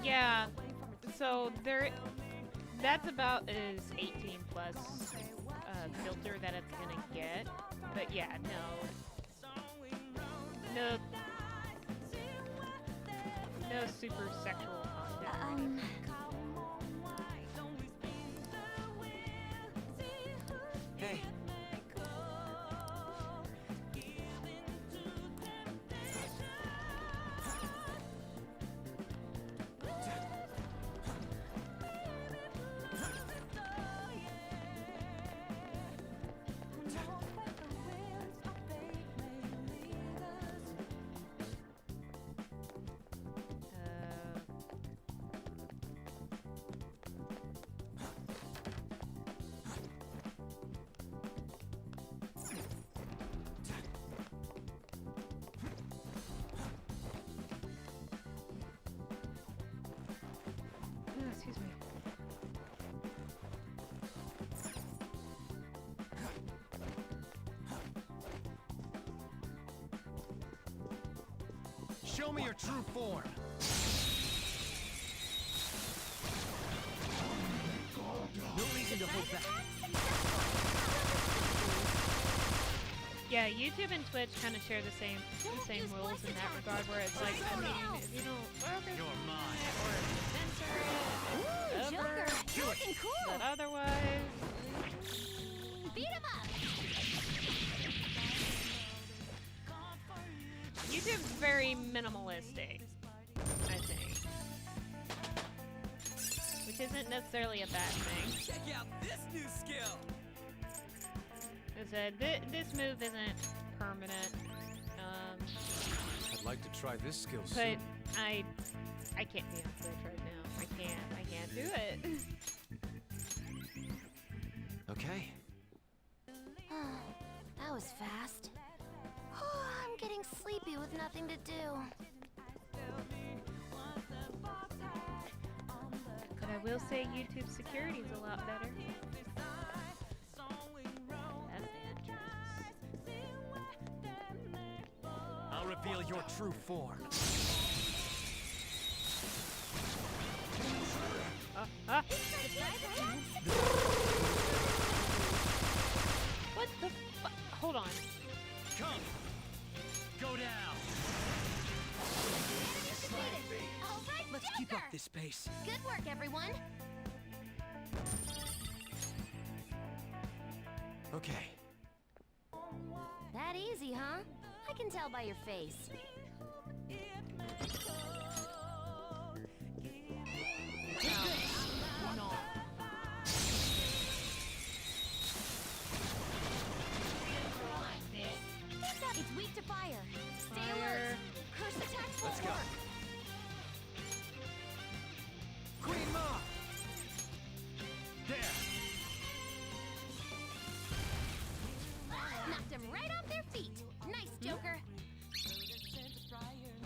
Yeah. So that's about as 18 plus filter that it's gonna get. But yeah, no super sexual content. Show me your true form. No reason to hold back. Yeah, YouTube and Twitch kind of share the same rules in that regard, where it's like, I mean, if you don't focus on it or if you censor it, it's Joker, you're looking cool. But otherwise, Beat him up. YouTube's very minimalistic, I think, which isn't necessarily a bad thing. Check out this new skill. I said, this move isn't permanent. I'd like to try this skill But soon. I can't be on Twitch right now. I can't do it. Okay. That was fast. I'm getting sleepy with nothing to do. But I will say YouTube security's a lot better. That's the entrance. I'll reveal your true form. What the fu- Hold on. Come. Go down. All right, Let's Joker. keep up this pace. Good work, everyone. Okay. That easy, huh? I can tell by your face. No. It's weak to fire. Stay Fire. alert. Curse attacks won't Let's go. work. Queen Ma. There. Knocked them right off their feet. Nice, Joker.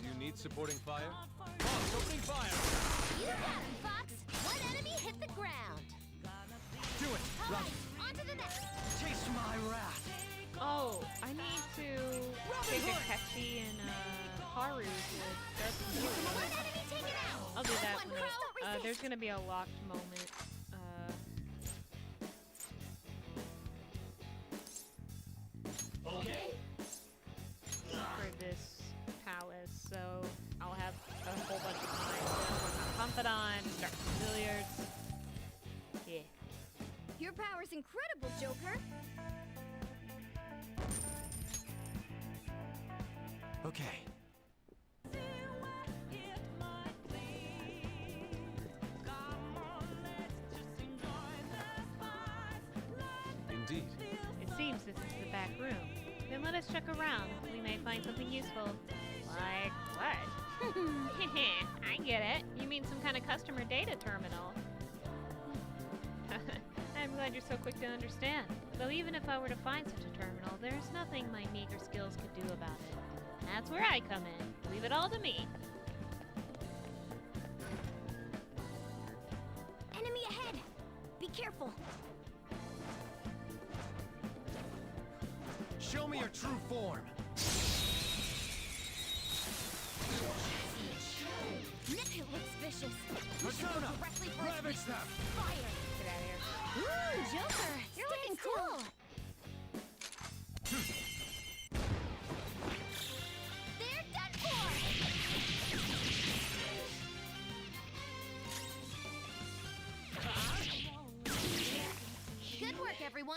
You need supporting fire? Fox, opening fire. You got him, Fox. One enemy hit the ground. Do it. All Run. right, on to the next. Taste my wrath. Oh, I need to take Akechi and Haru to One enemy taken out. I'll do that One when crow. there's gonna be a locked moment. For this palace, so I'll have a whole bunch of time to work on Confidant, start billiards. Yeah. Your power's incredible, Joker. Okay. Indeed. It seems this is the back room. Then let us check around. We may find something useful. Like what? I get it. You mean some kind of customer data terminal. I'm glad you're so quick to understand. Though even if I were to find such a terminal, there's nothing my meager skills could do about it. That's where I come in. Leave it all to me. Enemy ahead. Be careful. Show me your true form. It looks vicious. We should go Persona, directly for its ravage them. fire. Get out of here. Ooh, Joker, you're looking cool. They're done for. Good work, everyone.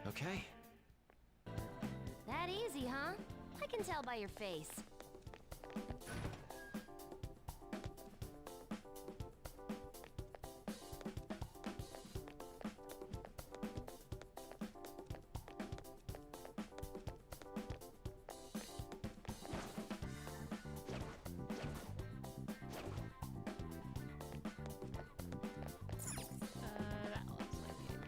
Okay. That easy, huh? I can tell by your face. That looks like it.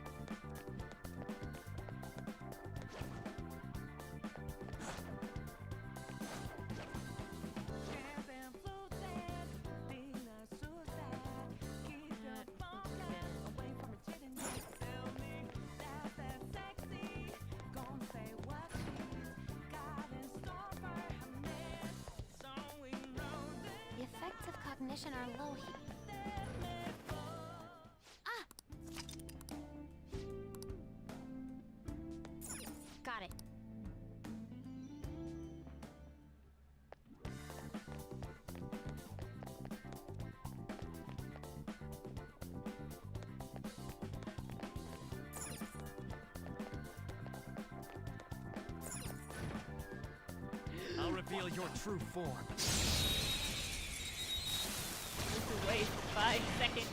transmission are low here. Ah! Got it. I'll reveal your true form. Wait 5 seconds.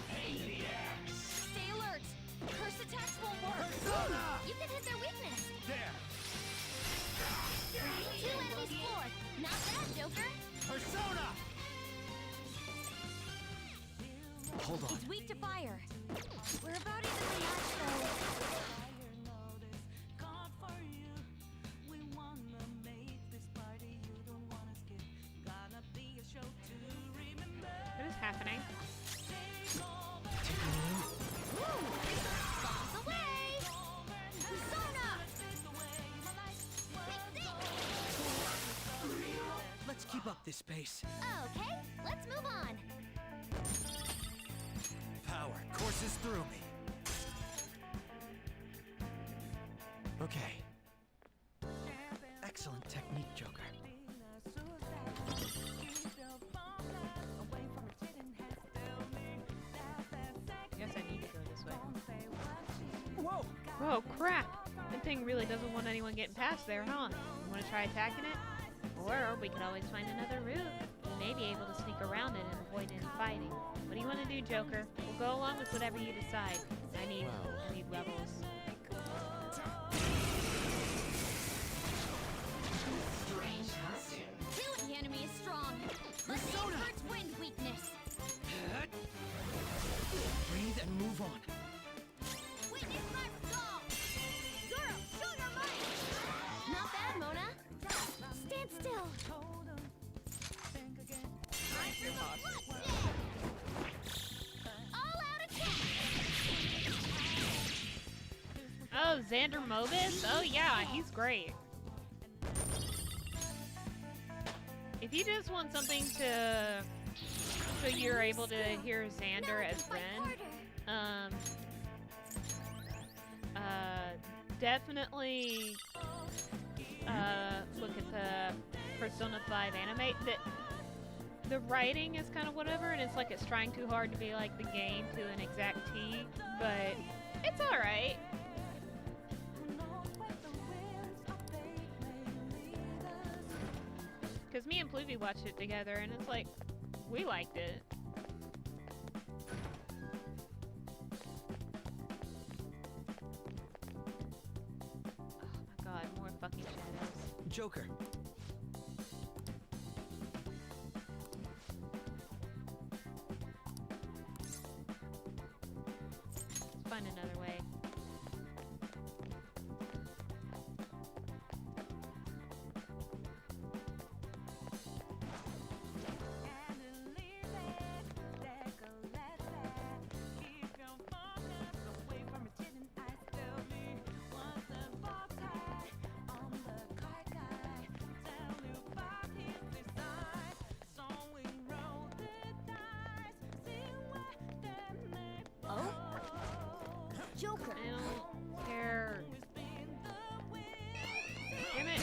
Stay alert! Curse attacks won't work! You can hit their weakness! There! 2 enemies floored! Not bad, Joker! Persona! Hold on. He's weak to fire. We're about evenly matched, though. What is happening? Bombs away! Persona! Let's keep up this pace. Okay, let's move on. Power courses through me. Okay. Excellent technique, Joker. Guess I need to go this way. Whoa! Whoa, crap! That thing really doesn't want anyone getting past there, huh? You want to try attacking it? Or we could always find another route. We may be able to sneak around it and avoid any fighting. What do you want to do, Joker? We'll go along with whatever you decide. I need levels. The enemy is strong. Let's aim for its wind weakness. Breathe and move on. Witness my resolve! Zoro, show your might! Not bad, Mona. Stand still. Time for the bloodshed! All-out attack! Oh, Xander Mobus? Oh yeah, he's great. If you just want something to so you're able to hear Xander as Ren, definitely look at the Persona 5 anime. The writing is kind of whatever, and it's like it's trying too hard to be like the game to an exact T, but it's alright. Because me and Pluvi watched it together, and it's like, we liked it. Oh my god, more fucking shadows. Joker. Let's find another way. Joker. I don't care. Damn it.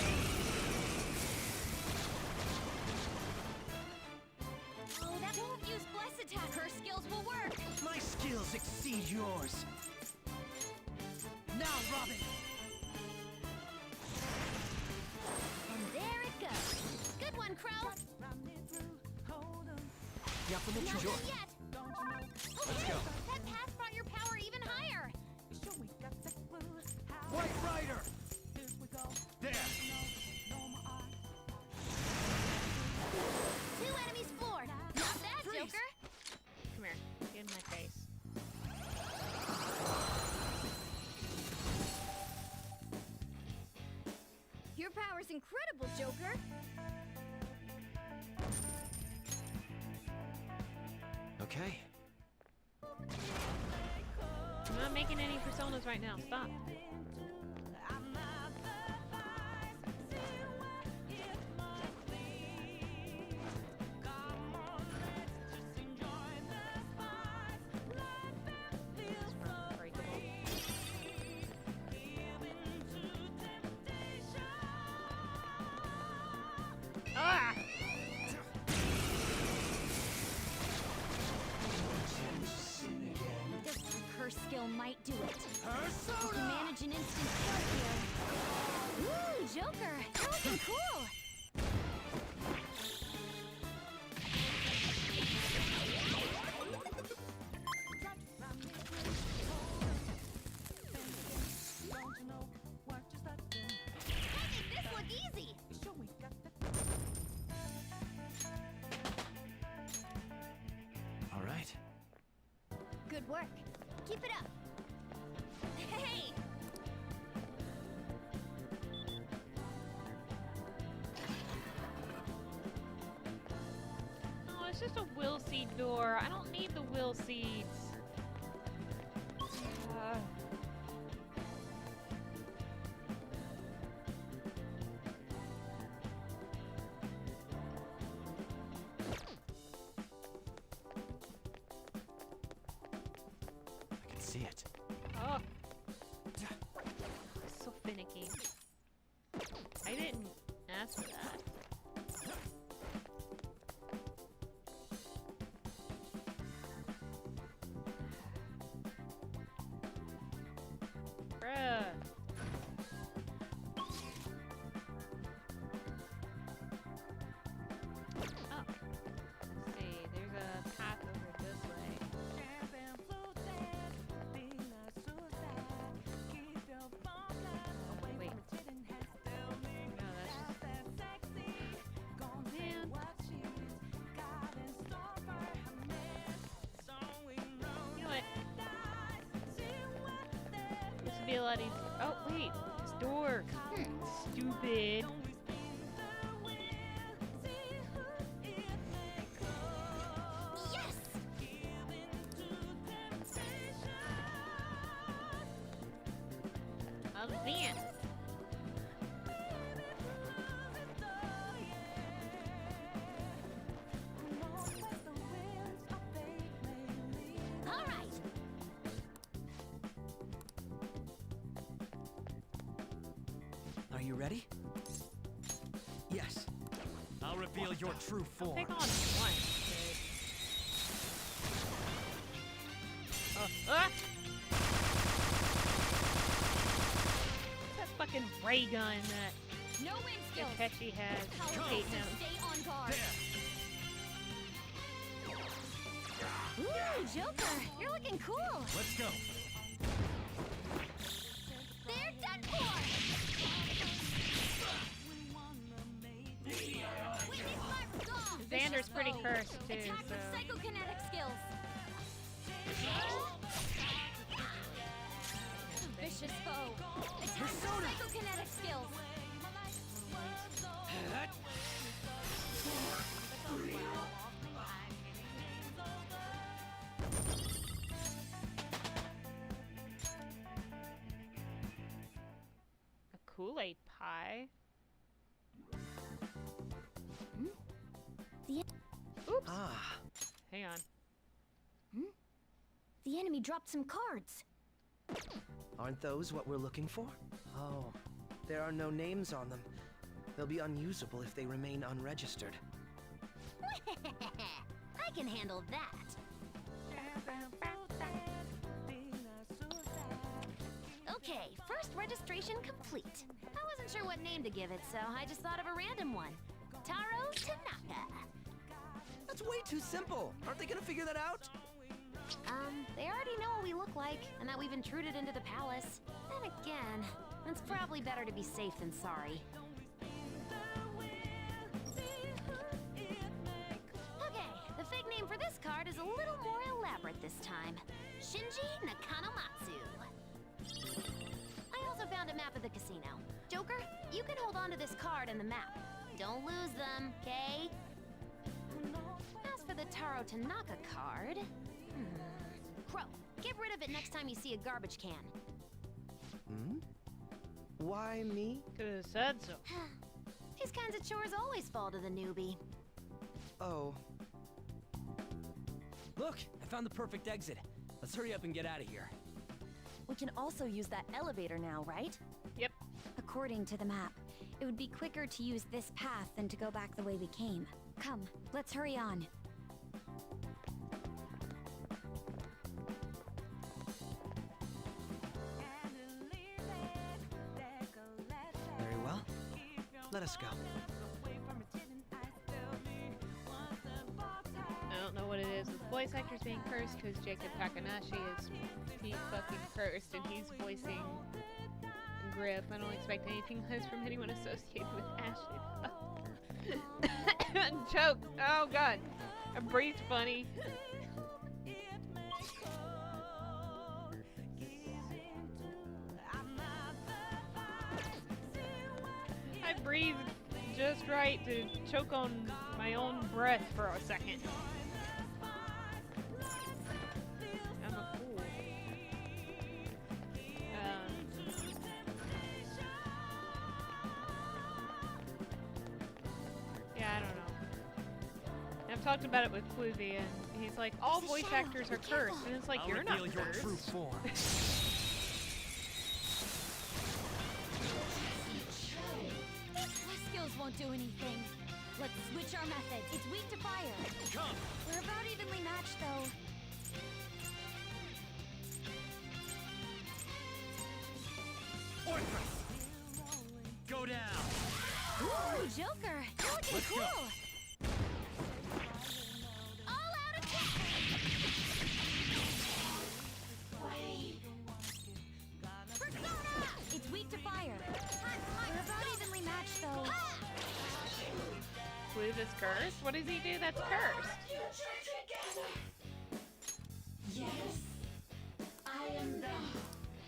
Oh, that won't use Bless Attack. Her skills will work. My skills exceed yours. Now, Robin. And there it goes. Good one, Crow. You have to make Not sure. done yet. Let's go. That pass brought your power even higher. White Rider! There! 2 enemies floored. Not bad, Freeze. Joker. Come here. Get in my face. Your power's incredible, Joker. Okay. I'm not making any personas right now. Stop. Joker, you're looking cool! I make this look easy! All right. Good work. Keep it up. Hey! Oh, it's just a will seed door. I don't need the will seeds. I can see it. Oh. So finicky. I didn't ask for that. Bruh. Oh. Let's see, there's a path over this way. Oh, wait. No, that's just... Man. You know what? This would be a lot easier. Oh, wait. This door. Stupid. Yes! A van. All right! Are you ready? Yes. I'll reveal your true form. Take on one. Ah! That fucking ray gun that No wing skills. Akechi has. Power I hate so him. stay on guard. Ooh, Joker, you're looking cool! Let's go. They're done for! Witness my song! Xander's pretty cursed too, Attack so. with psychokinetic skills. Vicious foe. Attack with psychokinetic skills. A Kool-Aid pie. The Oops. Ah, Hang on. The enemy dropped some cards. aren't those what we're looking for? Oh, there are no names on them. They'll be unusable if they remain unregistered. I can handle that. Okay, first registration complete. I wasn't sure what name to give it, so I just thought of a random one. Taro Tanaka. That's way too simple. Aren't they gonna figure that out? They already know what we look like, and that we've intruded into the palace. Then again, it's probably better to be safe than sorry. Okay, the fake name for this card is a little more elaborate this time. Shinji Nakanomatsu. I also found a map of the casino. Joker, you can hold on to this card and the map. Don't lose them, okay? As for the Taro Tanaka card... Crow, get rid of it next time you see a garbage can. Hmm? Why me? Could've said so. These kinds of chores always fall to the newbie. Oh, Look, I found the perfect exit. Let's hurry up and get out of here. We can also use that elevator now, right? Yep. According to the map, it would be quicker to use this path than to go back the way we came. Come, let's hurry on. very well. Let us go. I don't know what it is with voice actors being cursed because Jacob Takanashi is fucking cursed and he's voicing Griff. I don't expect anything less from anyone associated with Ashley. Choke. Oh god. I breathed funny. I breathed just right to choke on my own breath for a second. I'm a fool. Yeah, I don't know. I've talked about it with Cluvy, and he's like, all voice actors are cursed, and it's like, you're not cursed. Your true form. My skills won't do anything. Let's switch our method. It's weak to fire. Come. We're about evenly matched, though. Orthrus! Go down! Ooh, Joker! You're looking Let's cool! go. All out attack! Persona! It's weak to fire. We're about evenly matched, though. Cluve is cursed? What does he do that's cursed? Yes, I am the...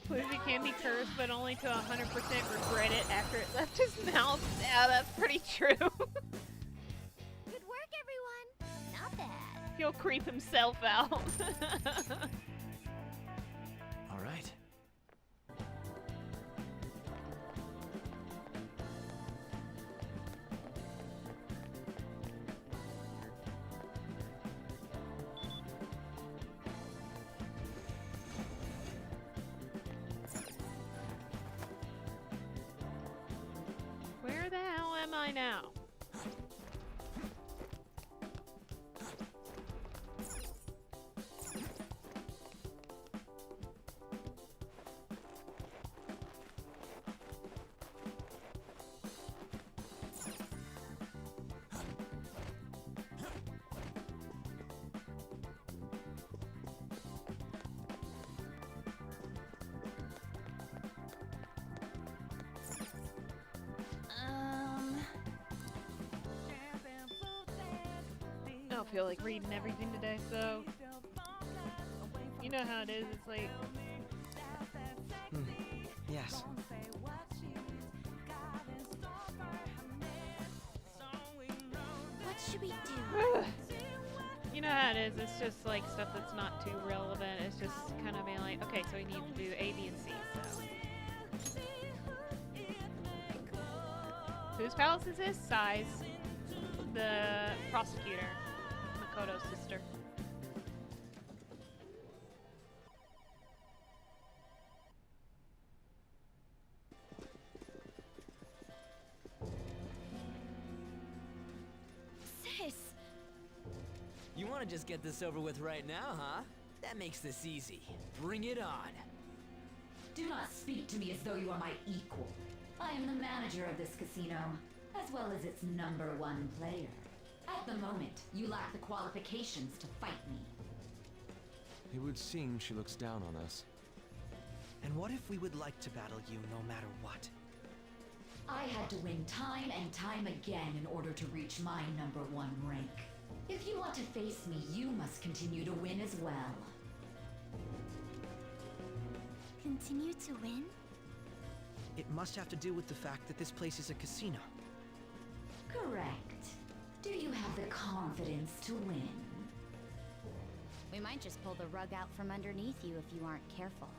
Cluvy can be cursed, but only to 100% regret it after it left his mouth. Yeah, that's pretty true. Good work, everyone. Not bad. He'll creep himself out. All right. Where the hell am I now? I don't feel like reading everything today, so you know how it is. It's like Yes. What should we do? you know how it is. It's just like stuff that's not too relevant. It's just kind of being like, okay, so we need to do A, B, and C. So whose palace is this? Size. The prosecutor. Makoto's sister. Sis! You want to just get this over with right now, huh? That makes this easy. Bring it on. Do not speak to me as though you are my equal. I am the manager of this casino, as well as its #1 player. At the moment, you lack the qualifications to fight me. It would seem she looks down on us. And what if we would like to battle you no matter what? I had to win time and time again in order to reach my #1 rank. If you want to face me, you must continue to win as well. Continue to win? It must have to do with the fact that this place is a casino. Correct. Do you have the confidence to win? We might just pull the rug out from underneath you if you aren't careful.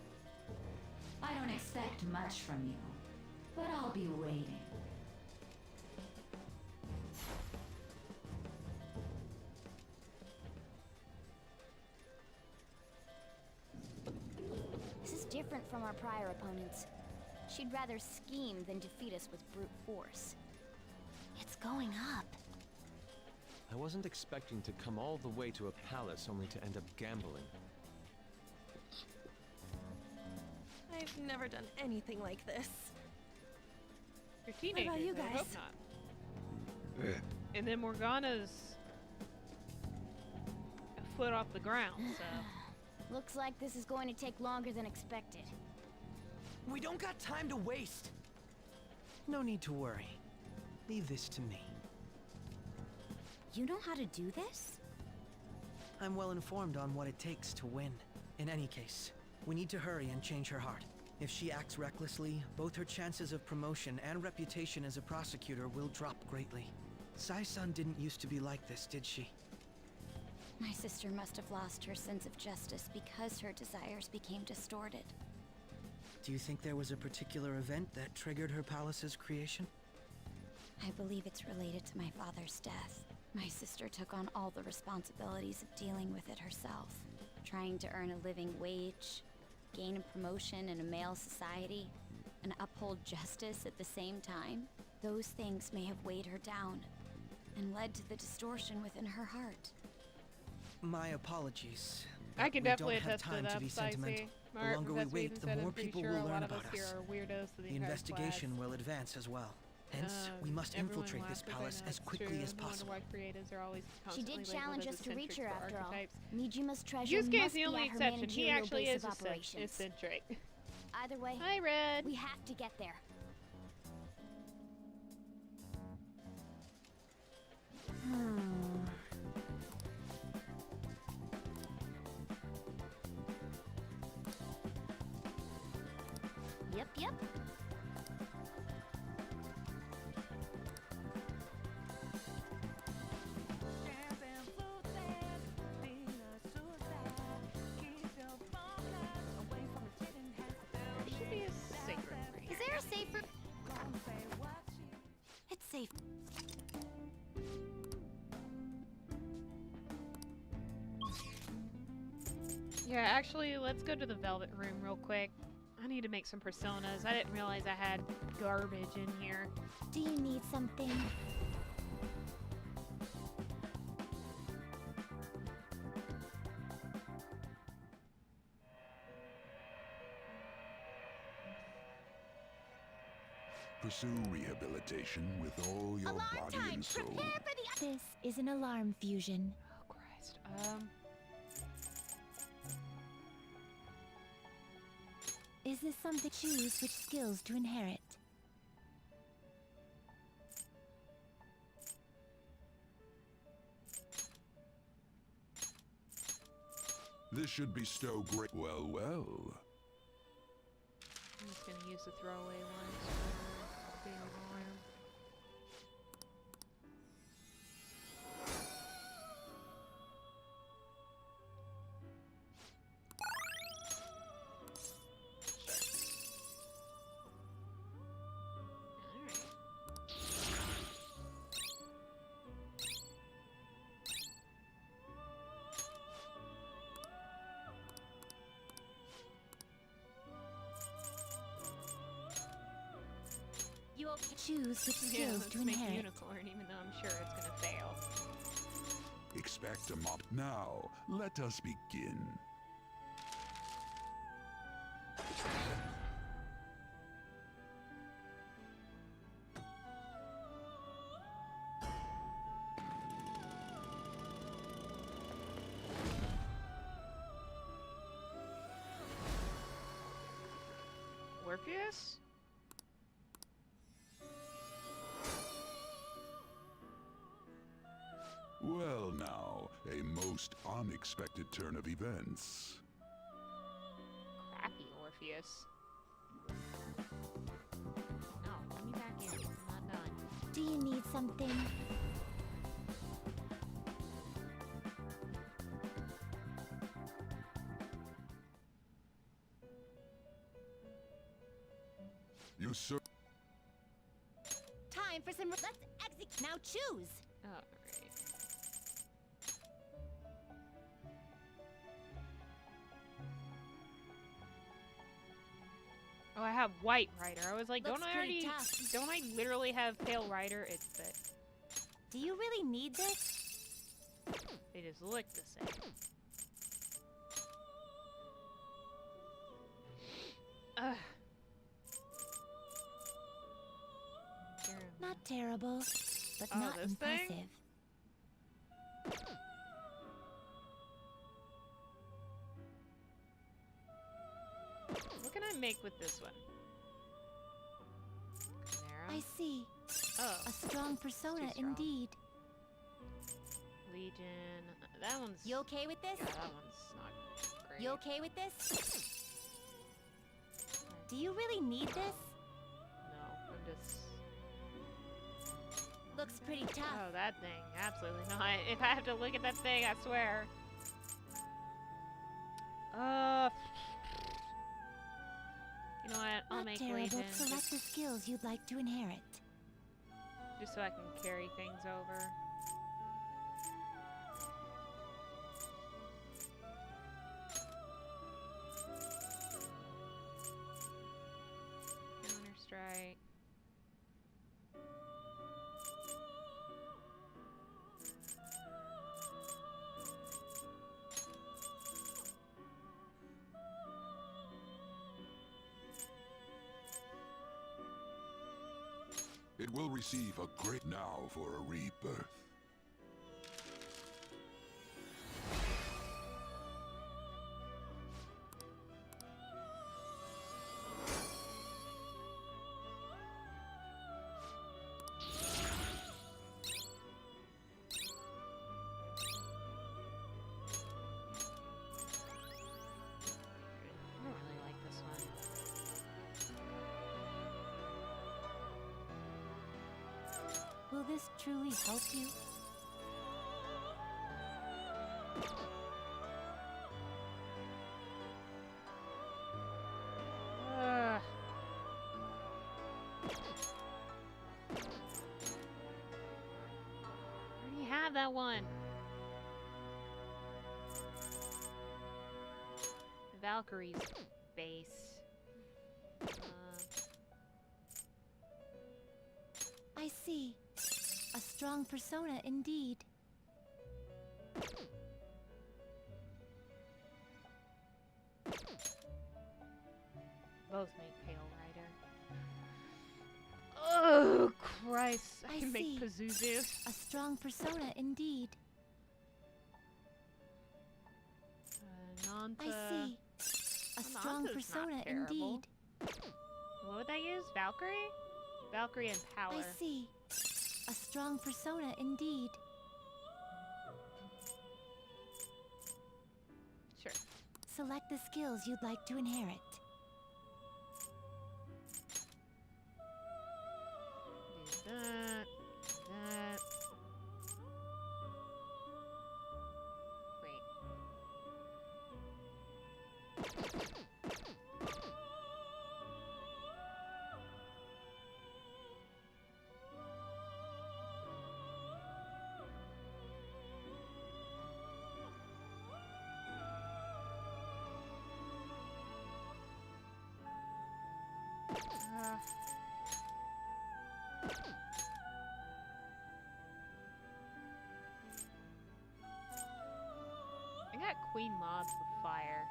I don't expect much from you, but I'll be waiting. This is different from our prior opponents. She'd rather scheme than defeat us with brute force. It's going up. I wasn't expecting to come all the way to a palace only to end up gambling. I've never done anything like this. They're teenagers. What about you I hope guys? not. And then Morgana's a foot off the ground, so. Looks like this is going to take longer than expected. We don't got time to waste. No need to worry. Leave this to me. You know how to do this? I'm well informed on what it takes to win. In any case, we need to hurry and change her heart. If she acts recklessly, both her chances of promotion and reputation as a prosecutor will drop greatly. Sai-san didn't used to be like this, did she? My sister must have lost her sense of justice because her desires became distorted. Do you think there was a particular event that triggered her palace's creation? I believe it's related to my father's death. My sister took on all the responsibilities of dealing with it herself. Trying to earn a living wage, gain a promotion in a male society, and uphold justice at the same time. Those things may have weighed her down and led to the distortion within her heart. My apologies. I can We definitely don't have attest to time that, to be sentimental. The Mark, longer we Professor wait, Eden the said, more I'm pretty people sure will a lot learn of about us here us. are weirdos to the The entire investigation class. will advance as well. Hence, we must Everyone infiltrate this laughs, but I palace know as it's quickly true. as No wonder possible. why creatives are always She constantly did challenge labeled us as to reach her eccentric for after all. archetypes. Nijima's treasure Yusuke is must the be only at her exception. He managerial actually base is of operations. eccentric. Either way, Hi, Red. we have to get there. Yep. There should be a safe room right Is here. there a safe room? It's safe. Yeah, actually, let's go to the Velvet Room real quick. I need to make some personas. I didn't realize I had garbage in here. Do you need something? Pursue rehabilitation with all your body and soul. Prepare for the. This is an alarm fusion. Oh, Christ. Is this something? Choose which skills to inherit. This should bestow great. Well, well. I'm just gonna use the throwaway ones for being alarm. You will choose which Yeah, skills let's to make inherit. unicorn, even though I'm sure it's gonna fail. Expect a mop. Now, let us begin. Orpheus? Well now, a most unexpected turn of events. Crappy Orpheus. No, let me back in. I'm not done. Do you need something? You sir. Time for some. Let's execute. Now choose. Alright. Oh, I have White Rider. I was like, Looks don't I pretty already... tough. Don't I literally have Pale Rider? It's that Do you really need this? they just look the same. Ugh. terrible, but not this thing? impressive. What can I make with this one? I see. Oh. A strong persona indeed. Legion. That one's... You okay with this? Yeah, that one's not great. You okay with this? Do you really need this? No, I'm just... Looks pretty tough. Oh, that thing. Absolutely not. If I have to look at that thing, I swear. You know what? I'll Not make terrible. Legion. Select the skills you'd like to inherit. Just so I can carry things over. Counter-strike. It will receive a great now for a rebirth. I don't really like this one. Will this truly help you? Ugh. I already have that one. Valkyrie's base. I see. A strong persona indeed. Both make Pale Rider. Oh, Christ. I can make see. Pazuzu. A strong persona indeed. Nanta. I see. A strong Nanta's not persona terrible. indeed. What would I use? Valkyrie? Valkyrie and Power. I see. A strong persona indeed. Sure. Select the skills you'd like to inherit. Do that. That. I got Queen Mob for fire.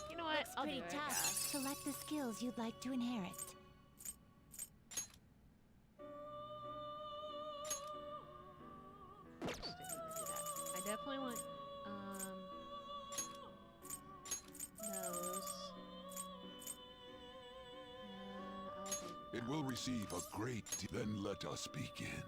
You know what? Looks I'll do pretty it. tough. Select the skills you'd like to inherit. Oops, didn't mean to do that. I definitely want those. I'll do It will receive a great... Then let us begin.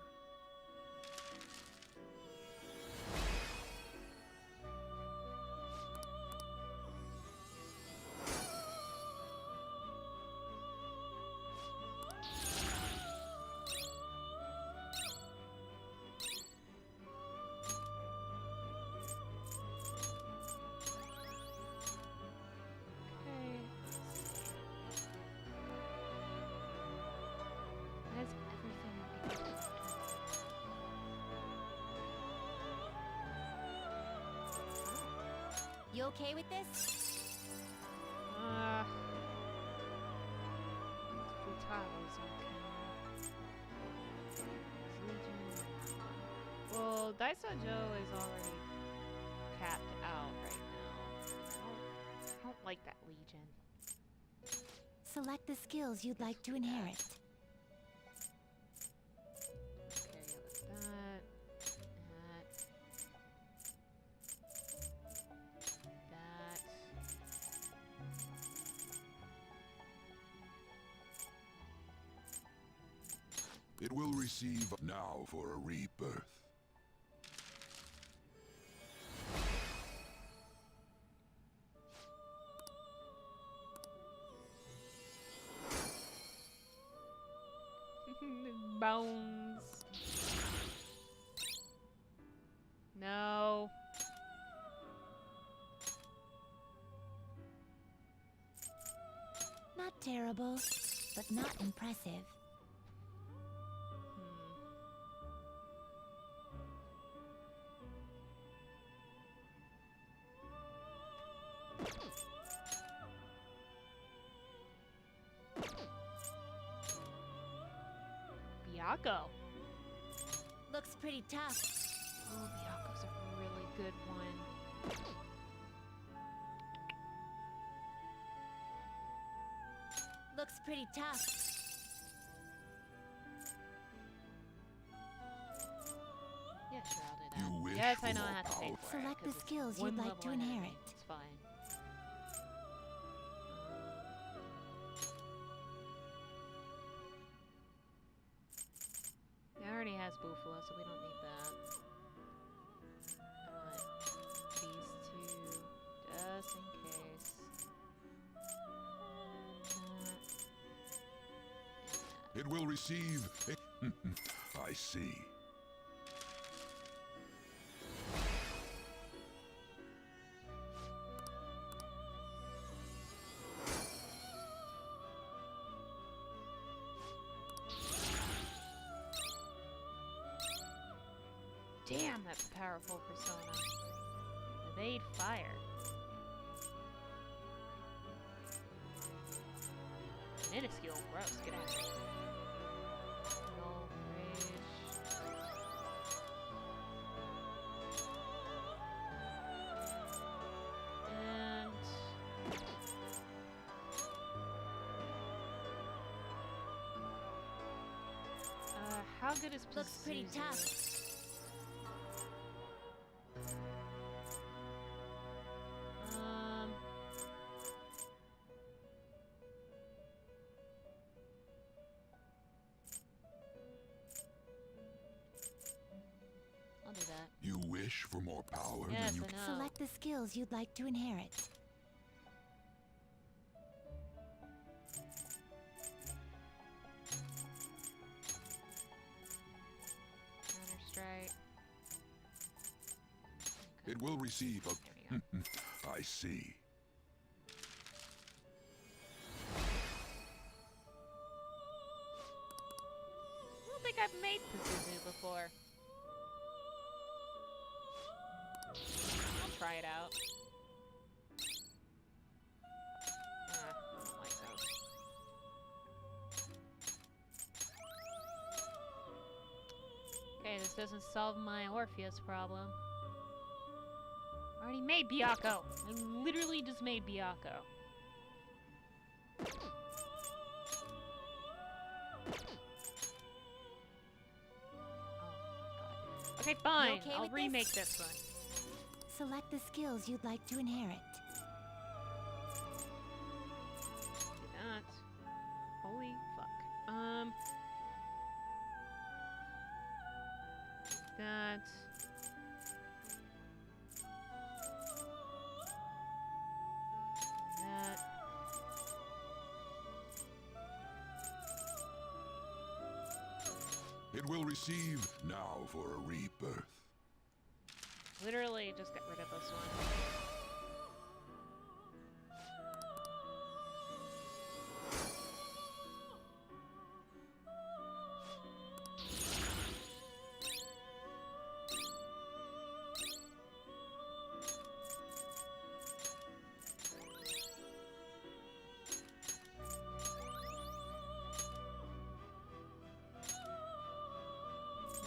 You okay with this? Futada's okay. Legion. Well, Daiso Joe is already capped out right now. I don't like that Legion. Select the skills you'd like to inherit. That. It will receive now for a rebirth. Bones. No. Not terrible, but not impressive. Byaco. Looks pretty tough. Oh, Byaco's a really good one. Looks pretty tough. Yeah, sure, I'll do that. You wish Yes, I for know I more have to pay power. for it. Select the 'cause it's skills one you'd like to level ahead of me. inherit. It's fine. It already has Buffalo, so we don't need that. These two, just in case. It will receive a... I see. Damn, that's a powerful persona. Evade fire. Minuscule, gross, get out of here. Null, rage. And... how good is Looks pretty Pazuzu? tough. I'll do that. You wish for more power Yes, than you... I know. Select the skills you'd like to inherit. Counter-strike. It will receive a... There we go. I see. I don't think I've made Pazuzu before. I'll try it out. I don't like those. Okay, this doesn't solve my Orpheus problem. I already made Byaco. I literally just made Byaco. Okay, fine. okay I'll with remake this? this one. Select the skills you'd like to inherit. Do that. Holy fuck. That. That. It will receive now for a rebirth. Literally just get rid of this one.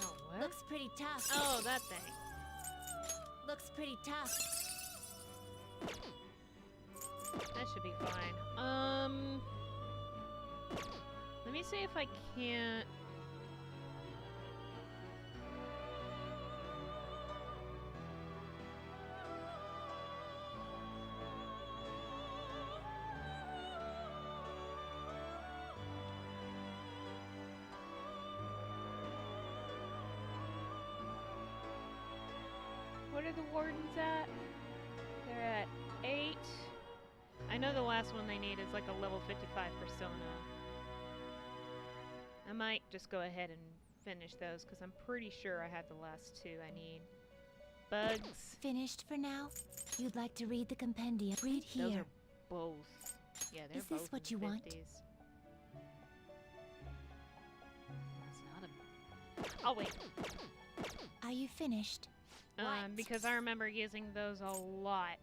No, what? Looks pretty tough. Oh, that thing. Looks pretty tough. That should be fine. Let me see if I can't. What are the wardens at? They're at 8. I know the last one they need is like a level 55 persona. I might just go ahead and finish those because I'm pretty sure I had the last 2 I need. Bugs. Finished for now? You'd like to read the compendium? Read here. Those are both. Yeah, they're Is both this what in you the want? 50s. It's not a... Oh, wait. Are you finished? Because I remember using those a lot.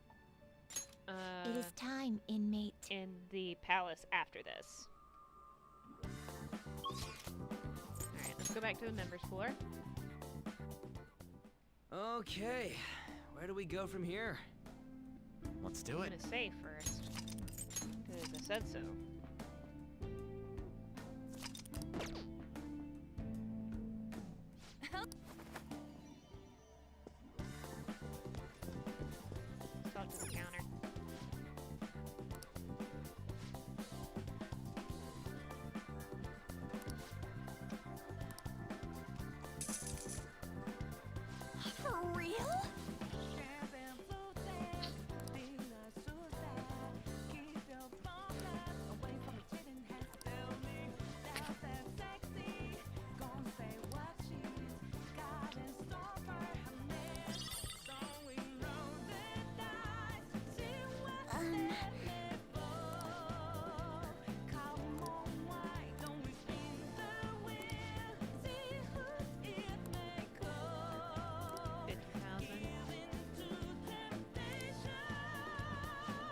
It is time, inmate. In the palace after this. Alright, let's go back to the members floor. Okay, where do we go from here? Let's do it. I'm gonna save first. Because I said so. Let's talk to the counter. For real?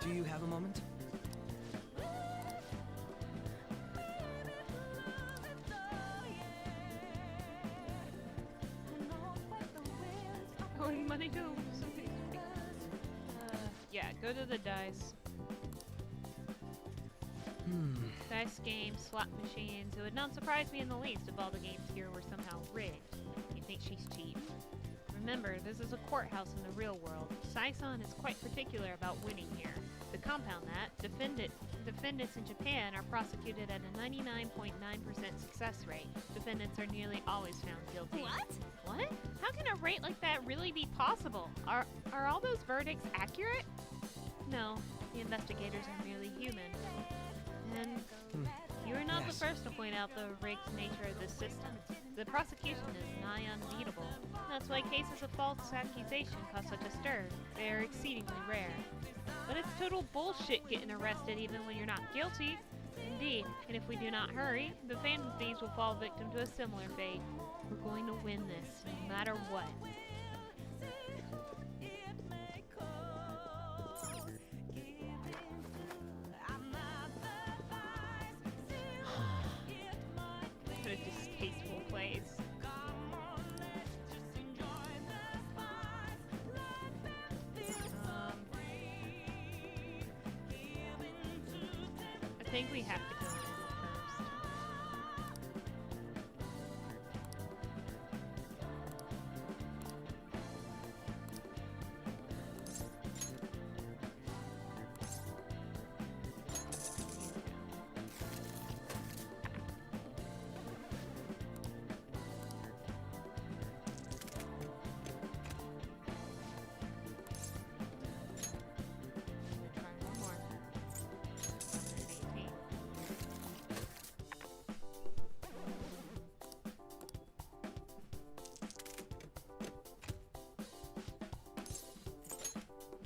Do you have a moment? Owing money to something. Yeah, go to the dice. Dice games, slot machines. It would not surprise me in the least if all the games here were somehow rigged. You think she's cheap? Remember, this is a courthouse in the real world. Saison is quite particular about winning here. To compound that, defendants in Japan are prosecuted at a 99.9% success rate. Defendants are nearly always found guilty. What? What? How can a rate like that really be possible? Are all those verdicts accurate? No, the investigators are merely human. And you are not the first to point out the rigged nature of this system. The prosecution is nigh unbeatable. That's why cases of false accusation cause such a stir. They are exceedingly rare. But it's total bullshit getting arrested even when you're not guilty. Indeed, and if we do not hurry, the Phantom Thieves will fall victim to a similar fate. We're going to win this, no matter what. What a distasteful place. I think we have to go in first.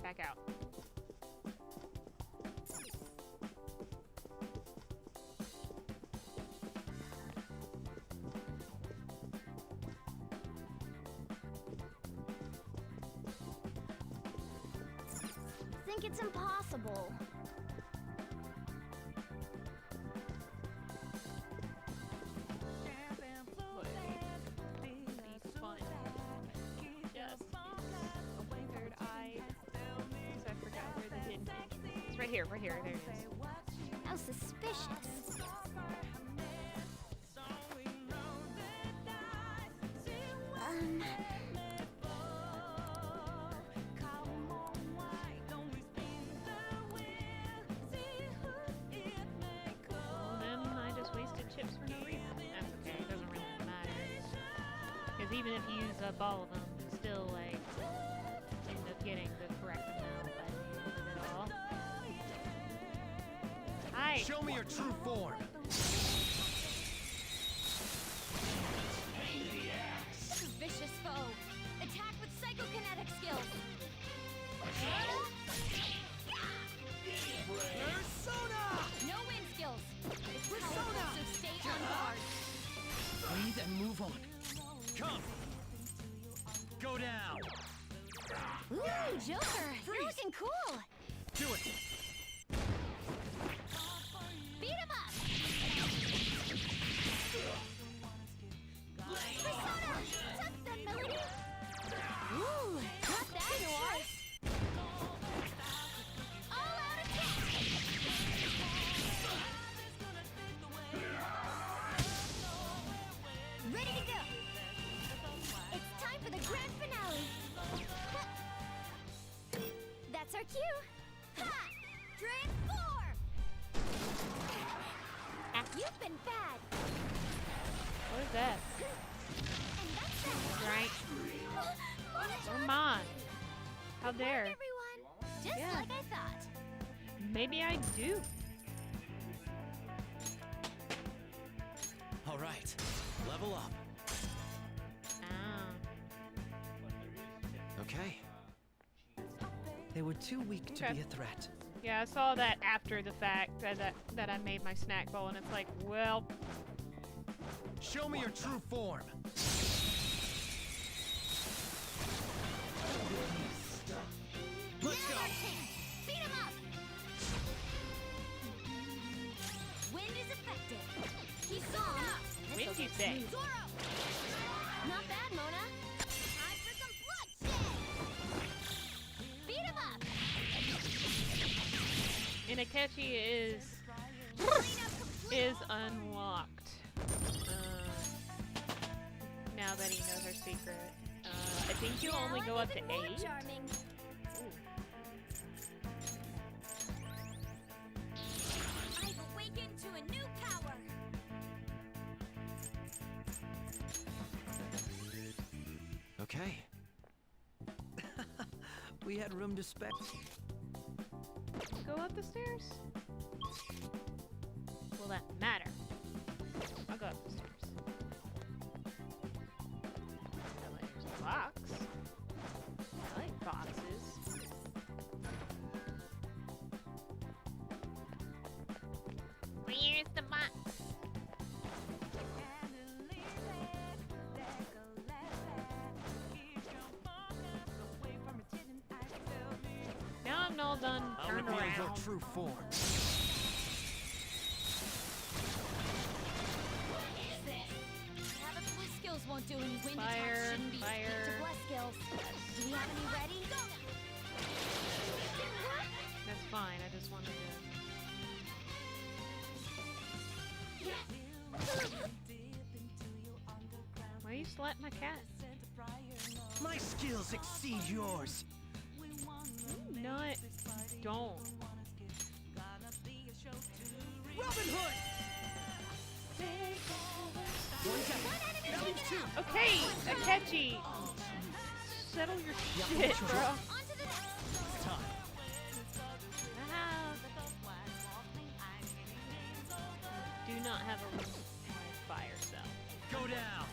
Back out. Think it's impossible. Right here, there it is. How suspicious. Because even if you use up all of them, you still like end up getting the correct amount by the end of it all. Hi. Show me your true form. Vicious foe. Attack with psychokinetic skills. Persona! No wind skills. It's powerful, so stay on guard. Breathe and move on. Come. Go down. Ooh, Joker, you're looking cool. Do it. Beat him up. Persona! Tuck that melody! Ooh, not that noise! All out attack! Ready to go! It's time for the grand finale! That's our cue! Ha! Transform! You've been bad! What is that? Right. Come on. How dare. Everyone, just like I thought. Maybe I do. All right, level up. Okay. They were too weak to be a threat. Yeah, I saw that after the fact that I made my snack bowl, and it's like, well. Show me your true form. Let's go. Beat him up. Wind is effective. He's gone. Wind, you say? Zoro. Not bad, Mona. Time for some bloodshed. Beat him up. And Akechi is unlocked. Now that he knows our secret. I think you only go up to 8. Charming. I've awakened to a new power. Okay. We had room to spare. Go up the stairs? Will that matter? I'll go up the stairs. There's a box. I like boxes. Where's the box? Now I'm all done. I'll reveal your true form. Habit's blue skills won't do any wind Fire, attacks. Shouldn't be fire. to bless skills. Do we have any ready? That's fine. I just wanted to. Why are you slapping my cat? My skills exceed yours. Not. Don't. Robin Hood. Okay, Akechi. Settle your shit, bro. Do not have a fire cell. Go down.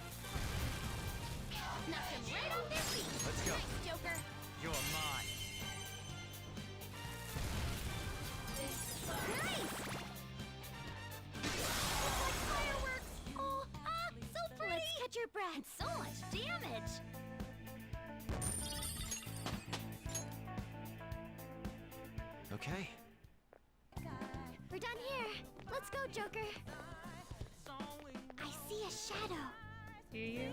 Knock him right off their feet. Let's go. Nice, Joker. You're mine. Nice. It's like fireworks. Oh, so pretty. Let's catch your breath. And so much damage. Okay. We're done here. Let's go, Joker. I see a shadow. Do you?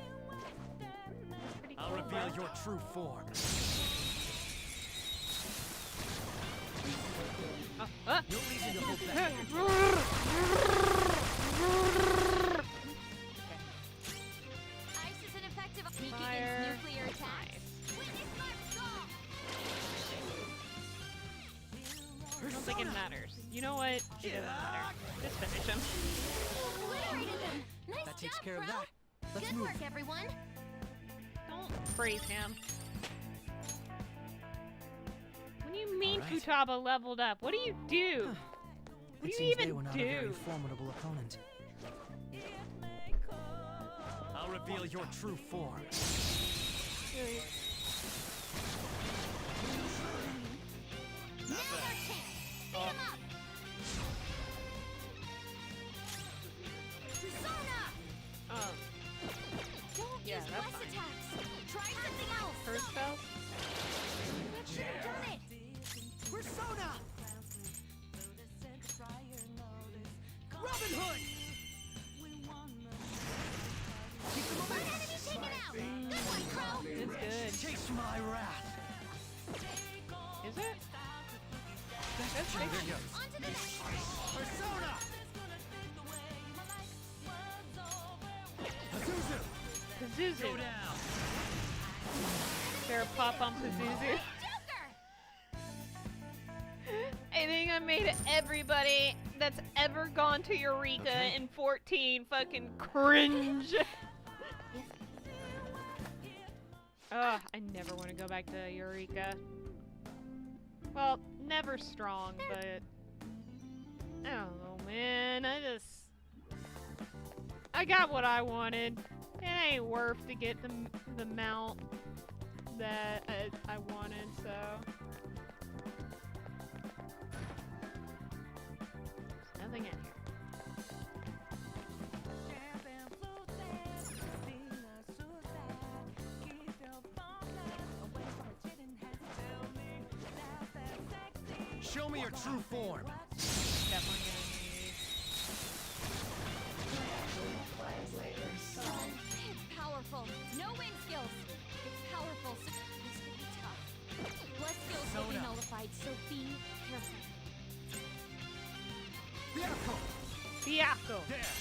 I'll reveal your true form. No reason to hold back. Ice is an effective sneak Fire. against nuclear attacks. Witness my resolve. I don't think it matters. You know what? It doesn't matter. Just finish him. Obliterated them. Nice That takes job, care of bro. that. Let's Good move. work, everyone. Don't praise him. What do you mean All right. Futaba leveled up? What do you do? What do you They even were not a very formidable opponent. I'll reveal your true form. Don't use that's less fine. attacks. Try something else. First spell? That should have done it. Persona! Robin Hood! Keep the One momentum. enemy taken out. Good one, Crow. It's good. Chase my wrath. Is it? That's Right. there goes. On to the next. Persona! Pazuzu! Pazuzu. Go down. There a pop on Pazuzu? I think I made everybody that's ever gone to Eureka in 14 fucking cringe. Ugh, I never want to go back to Eureka. Well, never strong, but I don't know, man. I got what I wanted. It ain't worth to get the mount that I wanted, so. There's nothing in here. Show me your true form. Definitely gonna need. It's powerful. No wing skills. It's powerful, so this could be tough. Plus skills will be Soda. nullified, so be careful. Biako! Biako. There.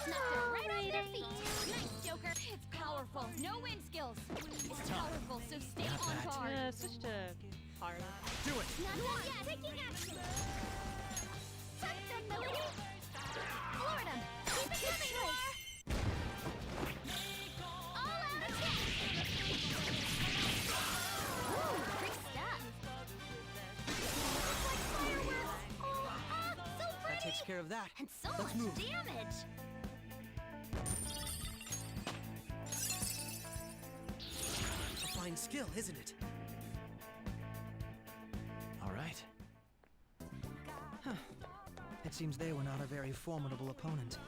Knocked her right off their feet. Nice, Joker. It's powerful. No wing skills. It's powerful, so stay on guard. Such a hard. Do it. Not done yet. Taking action. Something, Melody. Lord him. Keep it coming, Grace. All out attack. Ooh, big stuff. Looks like fireworks. Oh, so That pretty. takes care of that. And so Let's much move. damage. A fine skill, isn't it? All right. Huh. It seems they were not a very formidable opponent.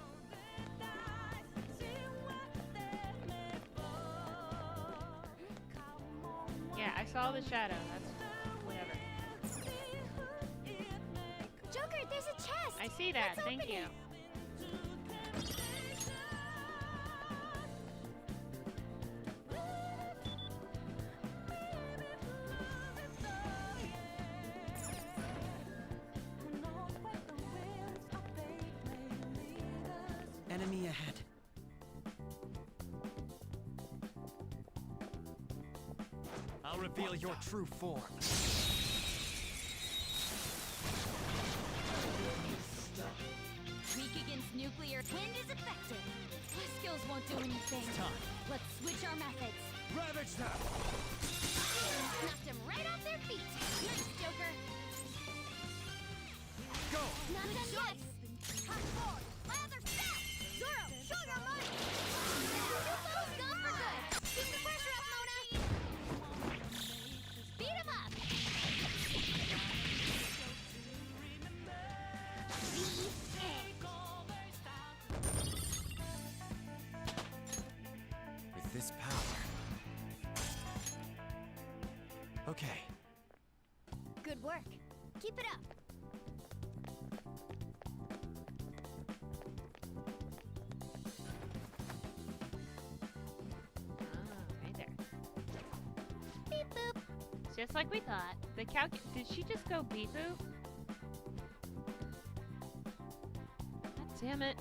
Yeah, I saw the shadow. That's whatever. Joker, there's a chest. I see that. Let's Thank open you. it. Enemy ahead. I'll reveal your true form. Weak against nuclear. Wind is effective. My skills won't do anything. Time. Let's switch our methods. Ravage them. Knocked them right off their feet. Nice, Joker. Go. Not done yet. Hot four. Lather step. Zoro, show your might. Two foes gone for good. Keep the pressure up, Mona. Beat him up. With this power. Okay. Good work. Keep it up. Right there. Beep boop. Just like we thought. The cow. Did she just go beep boop? God damn it.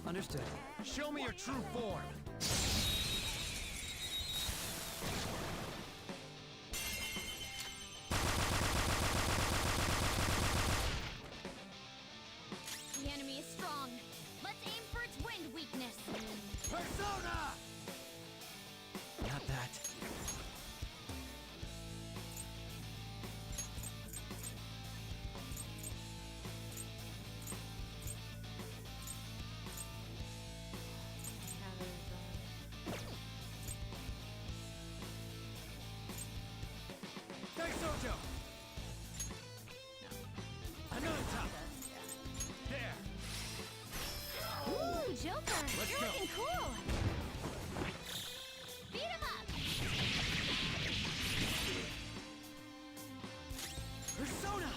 Understood. Show me your true form. The enemy is strong. Let's aim for its wind weakness. Persona! Not that. Daisojo! Another top! There! Ooh, Joker! Let's You're go. looking cool! Beat him up! Persona!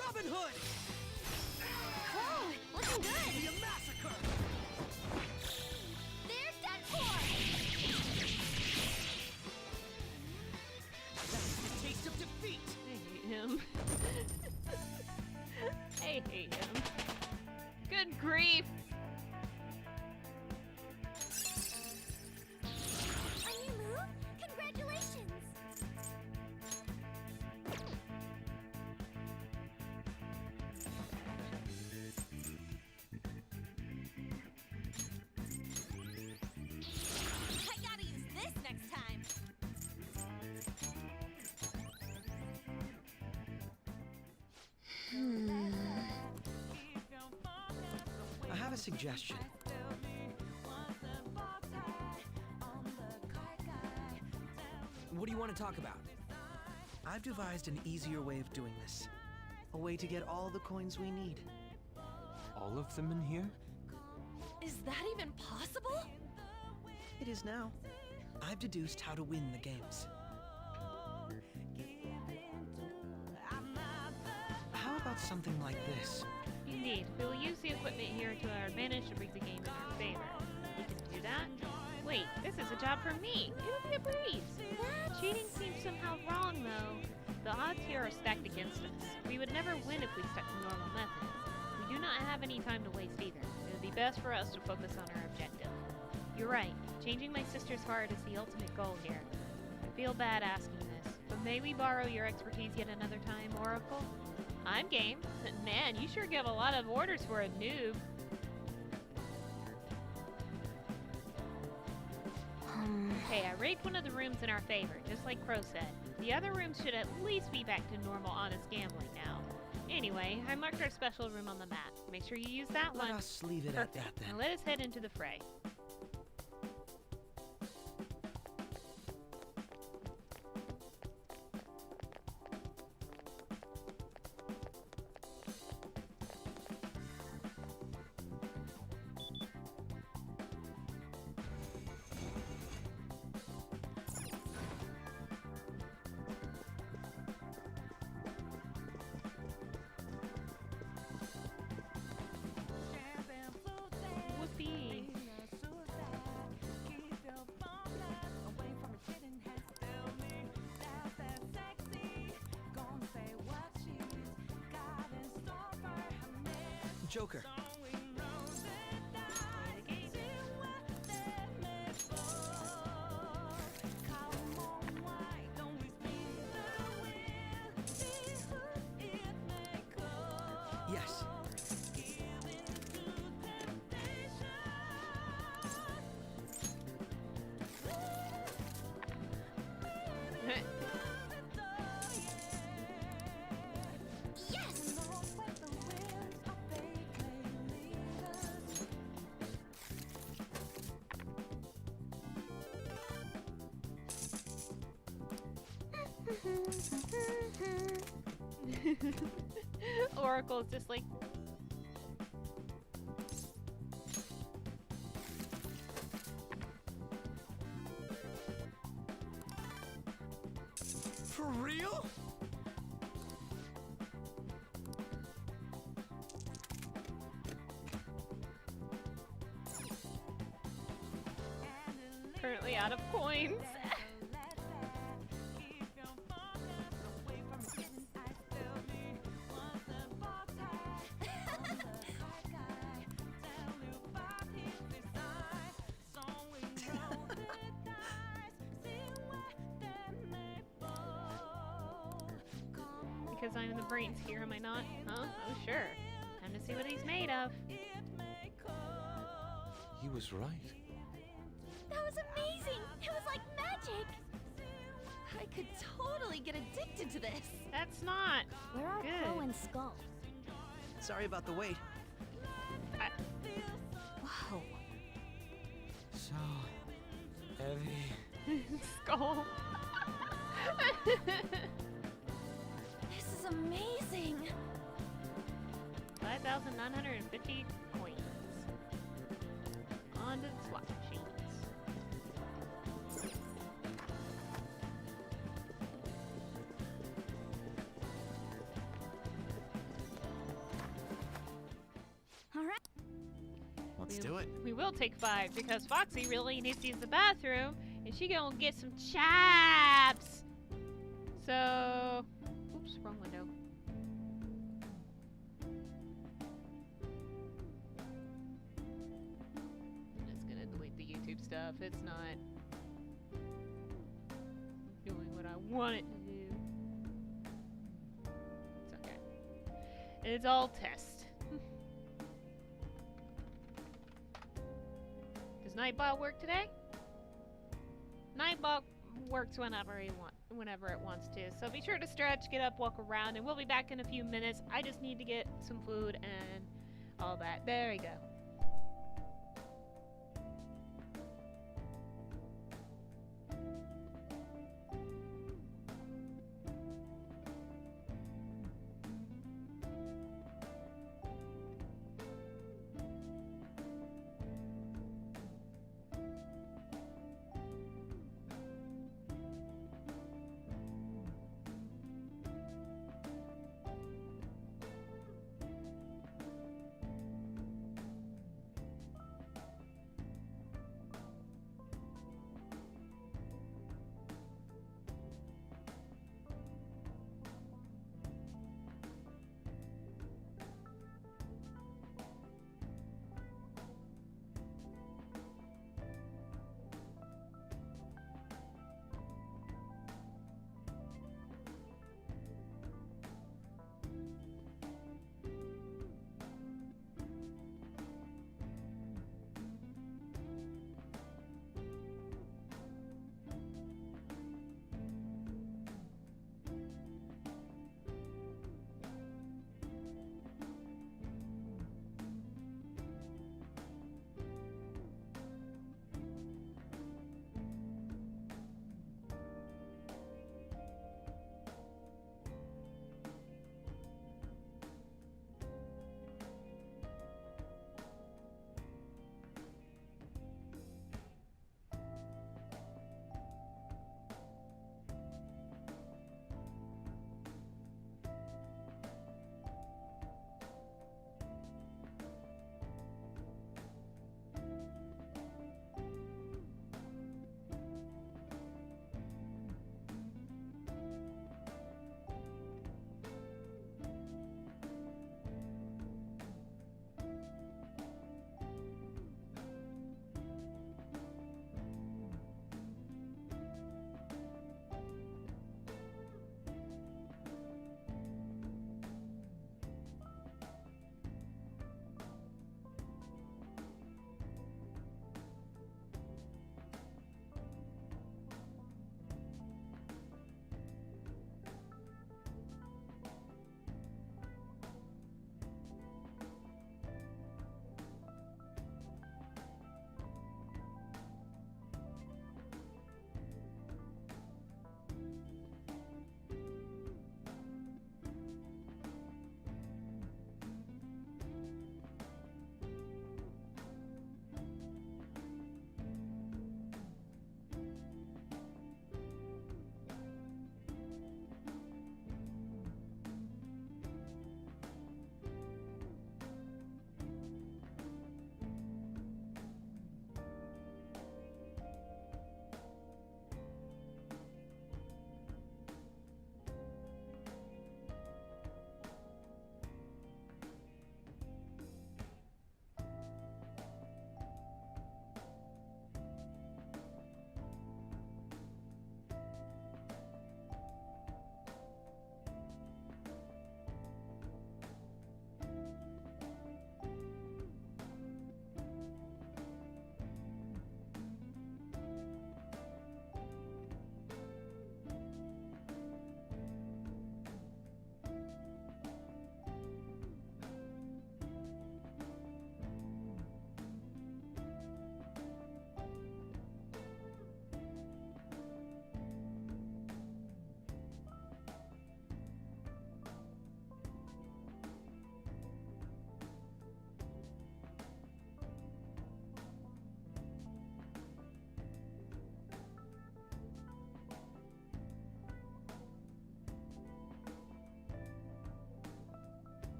Robin Hood! Whoa! Looking good! Be a massacre! There's Deadpool! That's the taste of defeat! I hate him. I hate him. Good grief! A new move? Congratulations! I gotta use this next time! I have a suggestion. What do you want to talk about? I've devised an easier way of doing this. A way to get all the coins we need. All of them in here? Is that even possible? It is now. I've deduced how to win the games. How about something like this? Indeed, we will use the equipment here to our advantage to bring the game in our favor. We can do that? Wait, this is a job for me! It would be a breeze! Cheating seems somehow wrong, though. The odds here are stacked against us. We would never win if we stuck to normal methods. We do not have any time to waste either. It would be best for us to focus on our objective. You're right. Changing my sister's heart is the ultimate goal here. I feel bad asking this, but may we borrow your expertise yet another time, Oracle? I'm game. Man, you sure give a lot of orders for a noob. Hey, I rigged one of the rooms in our favor, just like Crow said. The other rooms should at least be back to normal, honest gambling now. Anyway, I marked our special room on the map. Make sure you use that one. Let us leave it at that then. Now let us head into the fray. Whoopee. Joker. Yes. Yes! Oracle is just like, For real? currently out of coins. Because I'm in the brains here, am I not? Huh? Oh, sure. Time to see what he made of. He was right. That was amazing! It was like magic! I could totally get addicted to this. That's not Where are good. Crow and Skull? Sorry about the wait. Whoa. So heavy. Skull. This is amazing! 5,950 coins. On to the slot machines. Alright. Let's do it. We will take 5 because Foxy really needs to use the bathroom and she gonna get some chaps. So, oops, wrong window. I'm just gonna delete the YouTube stuff. It's not doing what I want it to do. It's okay. It's all test. Does Nightbot work today? Nightbot works whenever it wants to. So be sure to stretch, get up, walk around, and we'll be back in a few minutes. I just need to get some food and all that. There we go.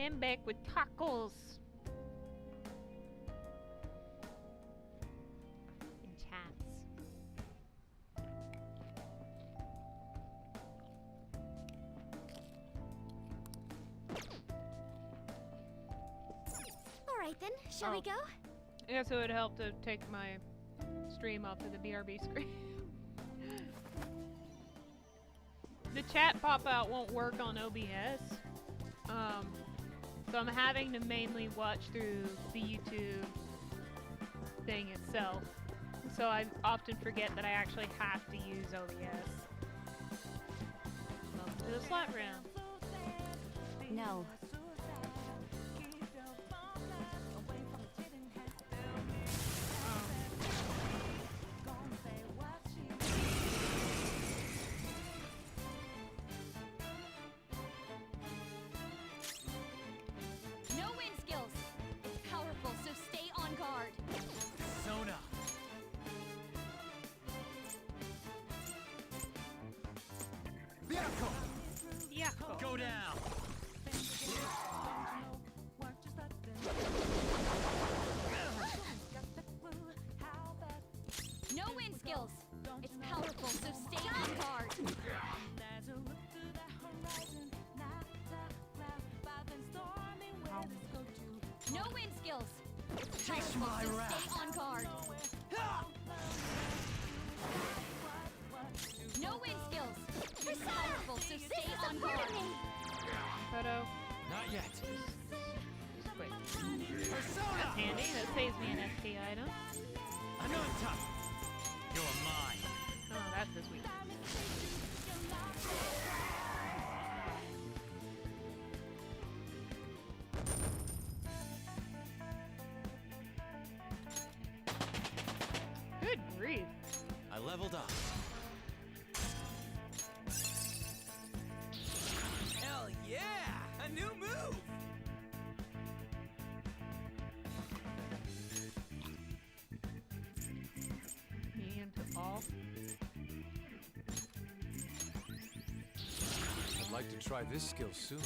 I'm back with tacos. And chats. Alright then, shall we go? I guess it would help to take my stream off of the BRB screen. The chat pop-out won't work on OBS. So I'm having to mainly watch through the YouTube thing itself. So I often forget that I actually have to use OBS. Welcome to the slot room. No. No win skills. It's powerful, so stay on guard. Persona. Vehicle. Yeah. Go down. No win skills. It's powerful, so stay on guard. No win skills. It's powerful, my so wrath. stay on guard. No win skills. It's powerful, so stay on guard. Photo. Not yet. Just quick. Persona. That's handy. That saves me an SP item. Ananta. You're mine. Oh, that's this week. Good grief. I leveled up. Hell yeah! A new move! Medium to off. I'd like to try this skill soon.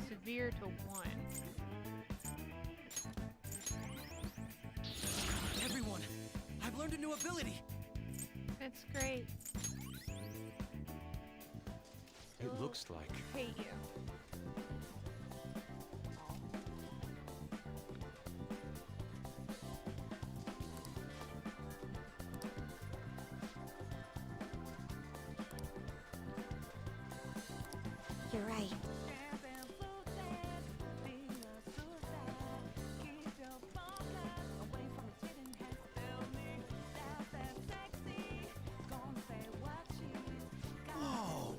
Severe to 1. Everyone, I've learned a new ability. That's great. It looks like Hate you. You're right. Whoa!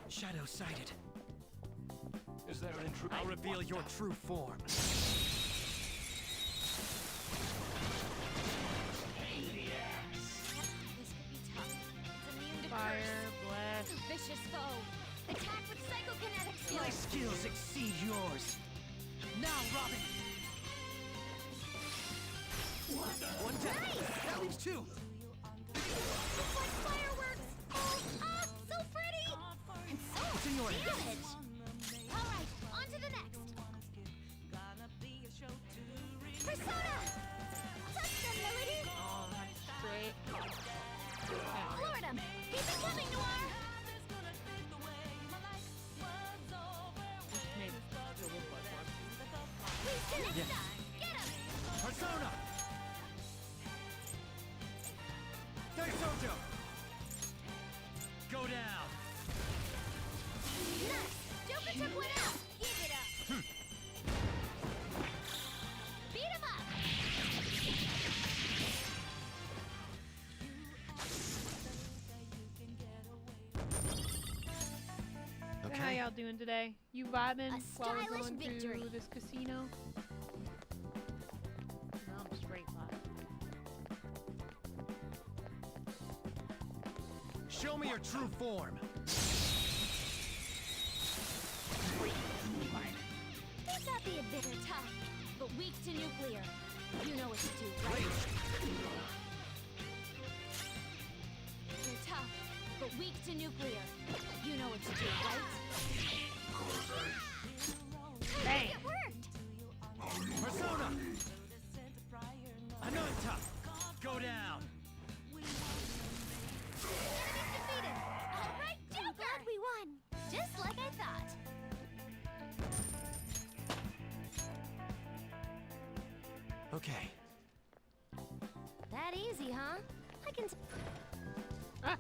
Shadow sighted. Is there an intruder? I'll reveal your true form. This could be tough. It's immune to Fire, curse. blast. Vicious foe. Attack with psychokinetic My skills. skills exceed yours. Now, Robin. One down. That leaves 2. It's like fireworks. Oh, so pretty. And so It's in your hands. damage. All right, on to the next. Persona. Touch them, Melody. Straight. Lord 'em. Keep it coming, Noir. Just made the wood platform. Who's the next Yes. up? Get him. Persona. Daisojo. Go down. Nice. Joker took one out. Give it up. Beat y'all doing today? You vibing while we're stylish going victory. through this casino? No, I'm straight vibing. Show me your true form. They've got the advantage. They're tough, but weak to nuclear. You know what to do, right? They're tough, but weak to nuclear. You know what to do, right? Bang. It worked! Persona! Another tough. Go down. Enemy's defeated! All right, Joker! Glad we won! Just like I thought. Okay. That easy, huh? I can. Ah.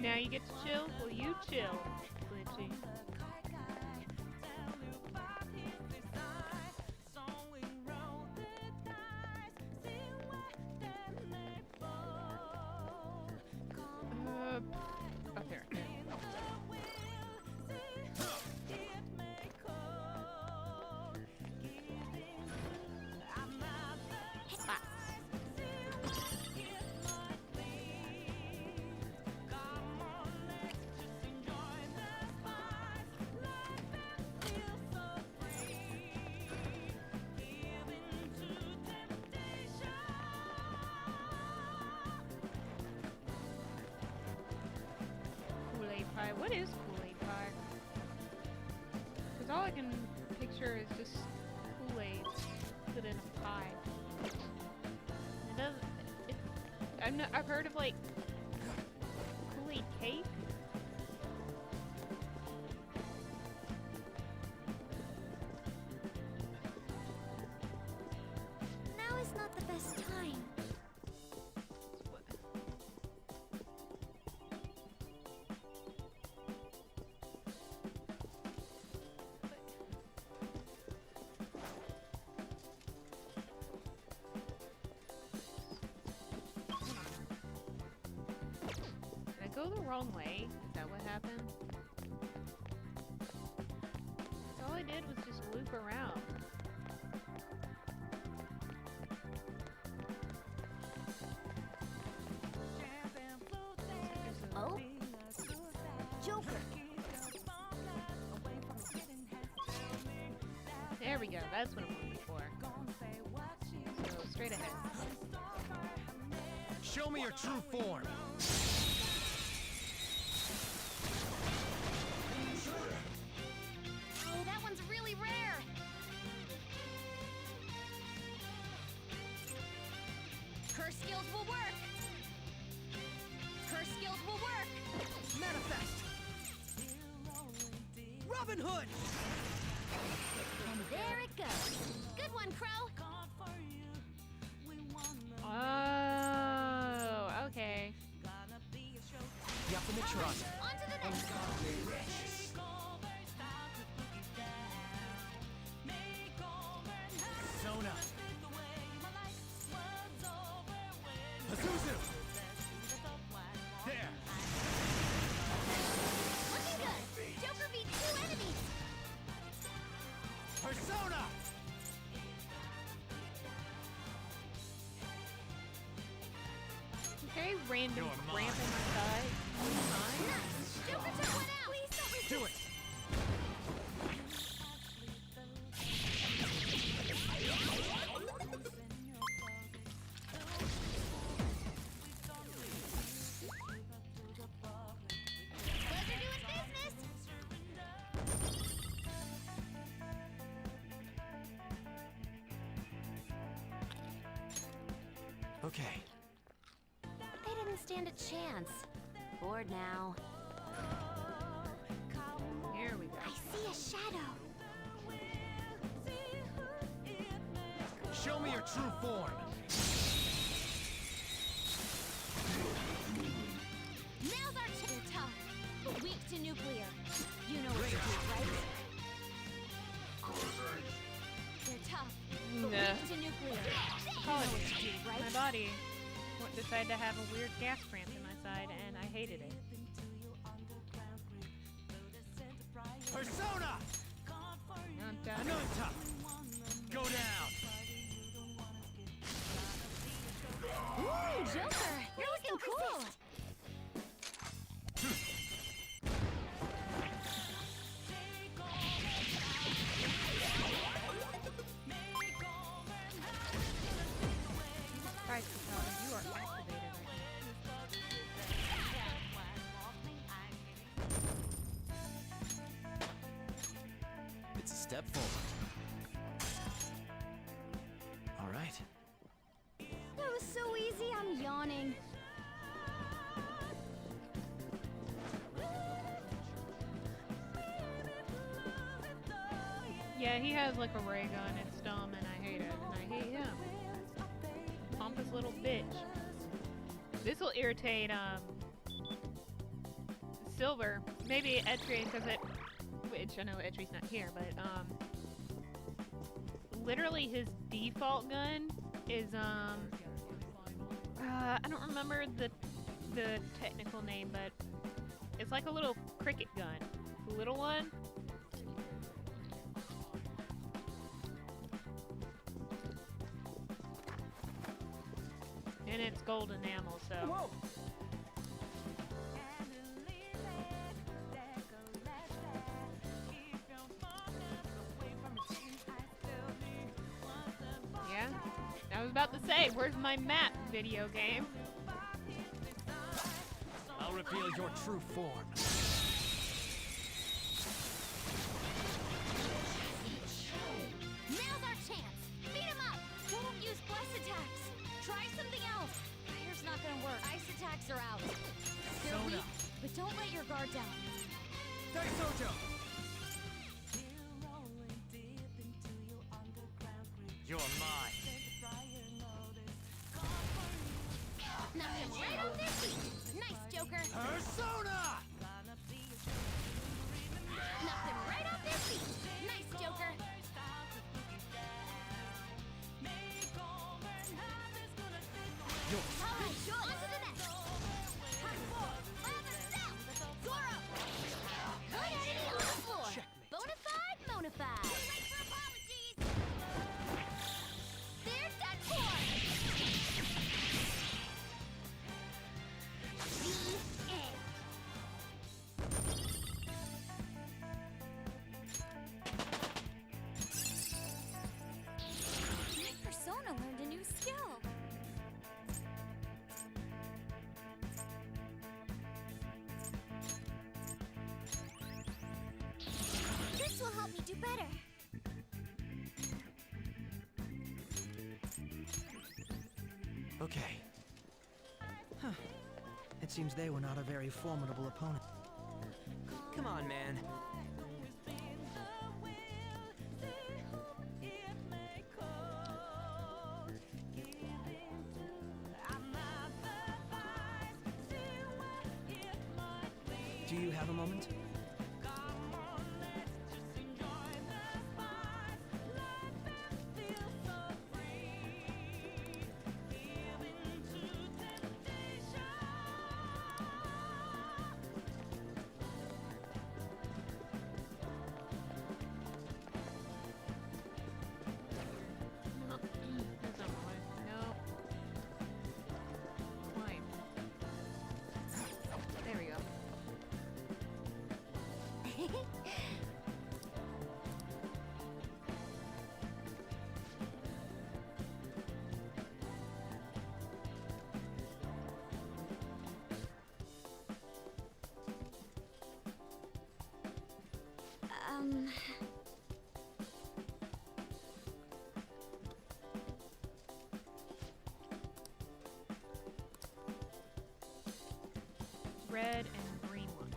Now you get to chill? Well, you chill, Glitchy. Up there. Kool-Aid pie. What is Kool-Aid pie? Because all I can picture is just Kool-Aid put in a pie. It doesn't. I've heard of like Kool-Aid cake. Now is not the best time. Did I go the wrong way? Is that what happened? 'Cause all I did was just loop around. Oh? Joker! There we go. That's what I'm looking for. So straight ahead. Show me your true form. Oh, that one's really rare. Her skills will work! Her skills will work! Manifest. Robin Hood. And there it goes. Good one, Crow. Oh, okay. Yup in the truck. On to the next one. Persona. Pazuzu. There. Looking good. Joker beat 2 enemies. Persona. Okay, random You're ramp mine. on my side. Nice. Joker took one out. Please don't resist! Do it. Pleasure doing business. Okay. They didn't stand a chance. Bored now. Here we go. I see a shadow. Show me your true form. Now's our chance! They're tough, but weak to nuclear. You know what to do, right? They're tough, Nah. To nuclear. Apologies. Right? My body decided to have a weird gas cramp in my side, and I hated it. Persona! I'm done. Ananta! Go down! Ooh, Joker! You're looking cool! Christ, Katana, you are activated right It's a step forward. All right. That was so easy, I'm yawning. Yeah, he has like a ray gun. It's dumb, and I hate it. And I hate him. Pompous little bitch. This will irritate Silver. Maybe Etri, because which I know Etri's not here, but literally his default gun is I don't remember the technical name, but it's like a little cricket gun. The little one. And it's gold enamel, so. Whoa. Yeah, I was about to say, where's my map, video game? I'll reveal your true form. Now's our chance! Beat him up! Don't use bless attacks! Try something else! Fire's not gonna work. Ice attacks are out. They're Sona. weak, but don't let your guard down. Daisojo! You're mine. Knock him right off their feet! Nice, Joker! Persona! Knock them right off their feet! Nice, Joker! Alright, on to the next! Hard four! Rather stop! Zoro! Good enemy on the floor! Checkmate. Bonafide, monafide! Too late for apologies! There's that four! The end! My persona learned a new skill! This will help me do better. Okay. Huh. It seems they were not a very formidable opponent. Come on, man. Do you have a moment? There's no way. Nope. Climb. There we go. Red and green ones.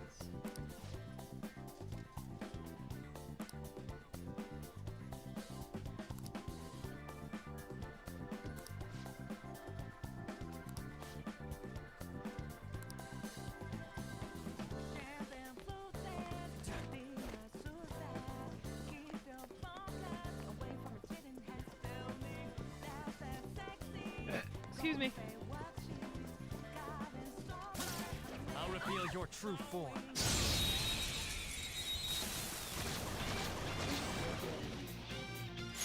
Excuse me. I'll reveal your true form.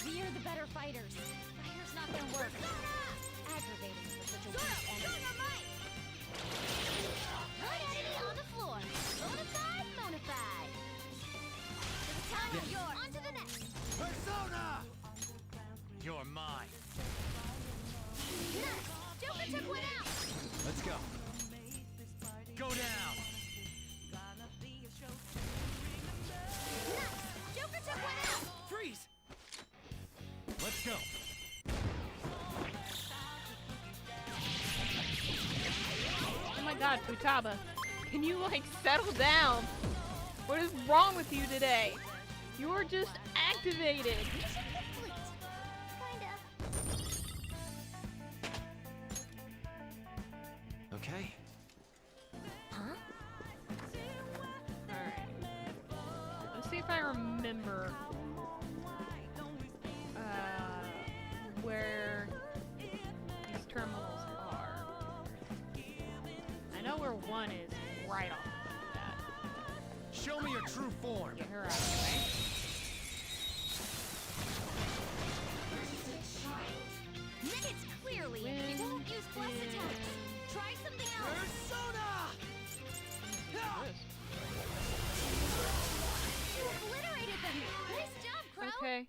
We are the better fighters. Fire's not gonna work. Aggravating for such a weak enemy. Good enemy on the floor. Bonafide, bonafide. For the time of yours. On to the next. Persona! You're mine. Nice. Joker took one out. Let's go. Go down. Nice. Joker took one out. Freeze. Let's go. Oh my god, Futaba. Can you, like, settle down? What is wrong with you today? You're just activated. Mission complete. Kinda. Okay. Huh? Alright. Let's see if I remember where these terminals are. I know where one is right off of that. Show me your true form. Get her out of the way. Minutes clearly. You won't use blast attacks. Try something else. Persona! You obliterated them. Nice job, Crow. Okay.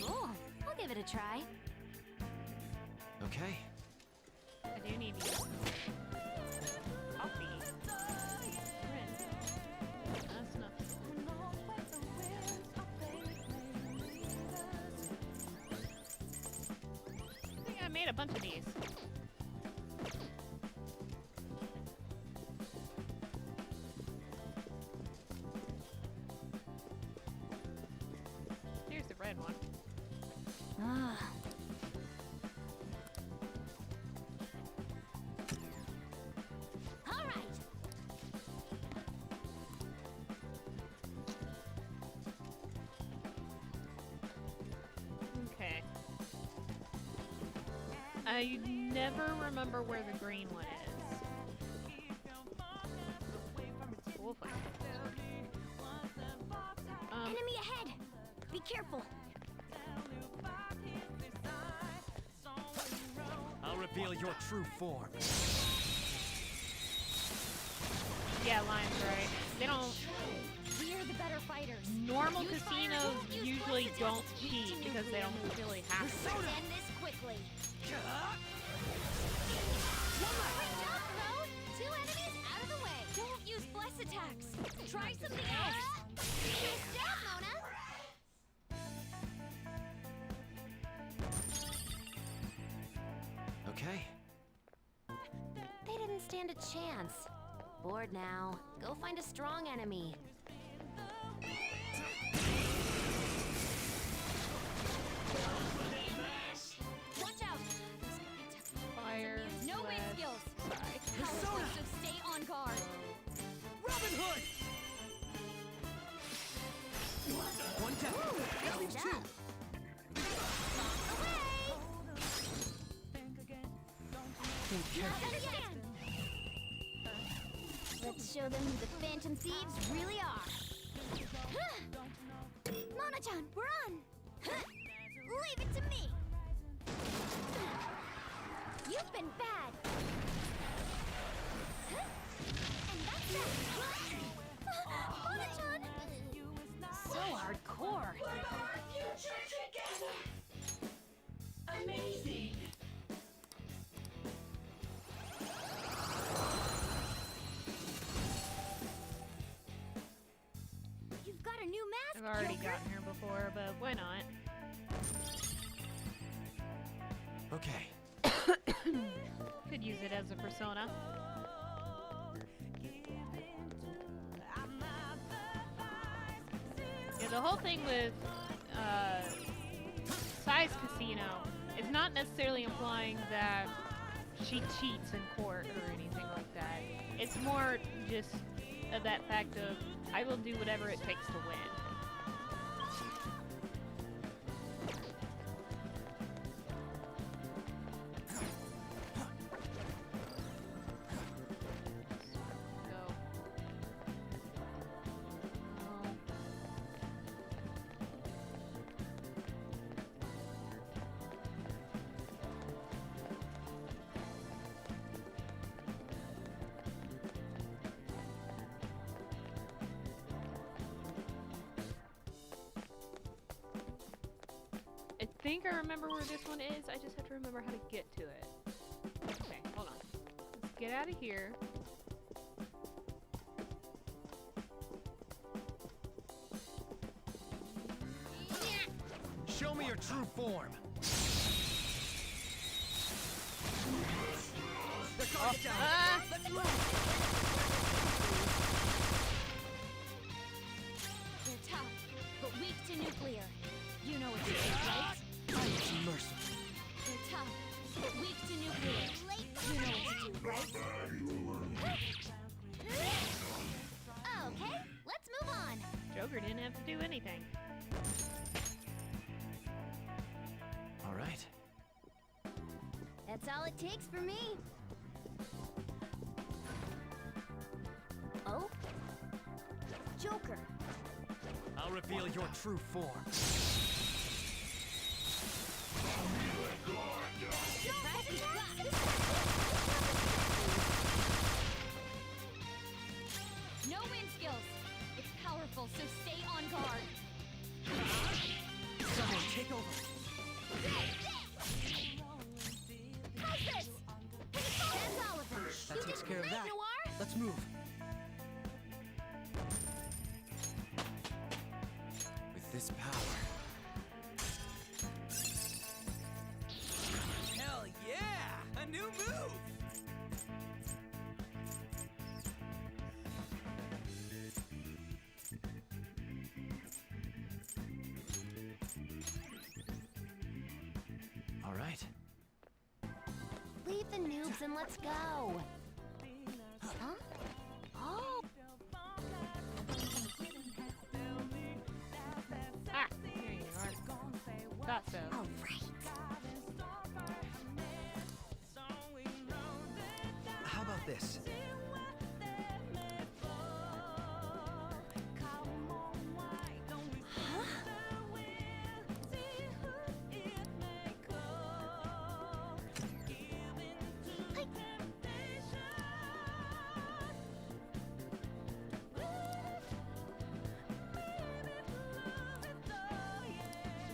Cool. I'll give it a try. Okay. I do need these. Coffee. Red. That's enough. I think I made a bunch of these. Here's the red one. Ah. All right. Okay. I never remember where the green one is. We'll find it. Enemy ahead. Be careful. I'll reveal your true form. Yeah, Lion's right. They don't. We're the better fighters. Normal Use fire, casinos use usually blast don't attacks. cheat Continue because they don't really have to. Let's end this quickly. Great job, Crow. 2 enemies out of the way. Don't use blast attacks. Try something else. Nice job, Mona. Okay. They didn't stand a chance. Bored now. Go find a strong enemy. Watch out. Fire. No wave slash skills. side. Powerful, so stay on guard. Robin Hood! One down. That leaves 2. Let's show them who the Phantom Thieves really are. Mona-chan, we're on! Leave it to me! You've been bad! And that's that! Mona-chan! So hardcore. Amazing! You've got a new mask, I've already Joker. gotten here before, but why not? Okay. Could use it as a persona. Yeah, the whole thing with Size Casino is not necessarily implying that she cheats in court or anything like that. It's more just of that fact of I will do whatever it takes to win. think I remember where this one is. I just have to remember how to get to it. Okay, hold on. Let's get out of here. Show me your true form. They're target down. Let's move. They're tough, but weak to nuclear. You know what to do, right? It's merciful. They're tough, but weak to nuclear. You know what to do, right? Okay, let's move on. Joker didn't have to do anything. All right. That's all it takes for me. Oh? Joker. I'll reveal your true form. No wind skills. It's powerful, so stay on guard. Someone take over. How's this? That's all of them. That takes care of that. Noir? Let's move. With this power. Hell yeah! A new move! All right. Leave the noobs and let's go. Huh? Oh. Ah, there you are. Thought so. All right. How about this?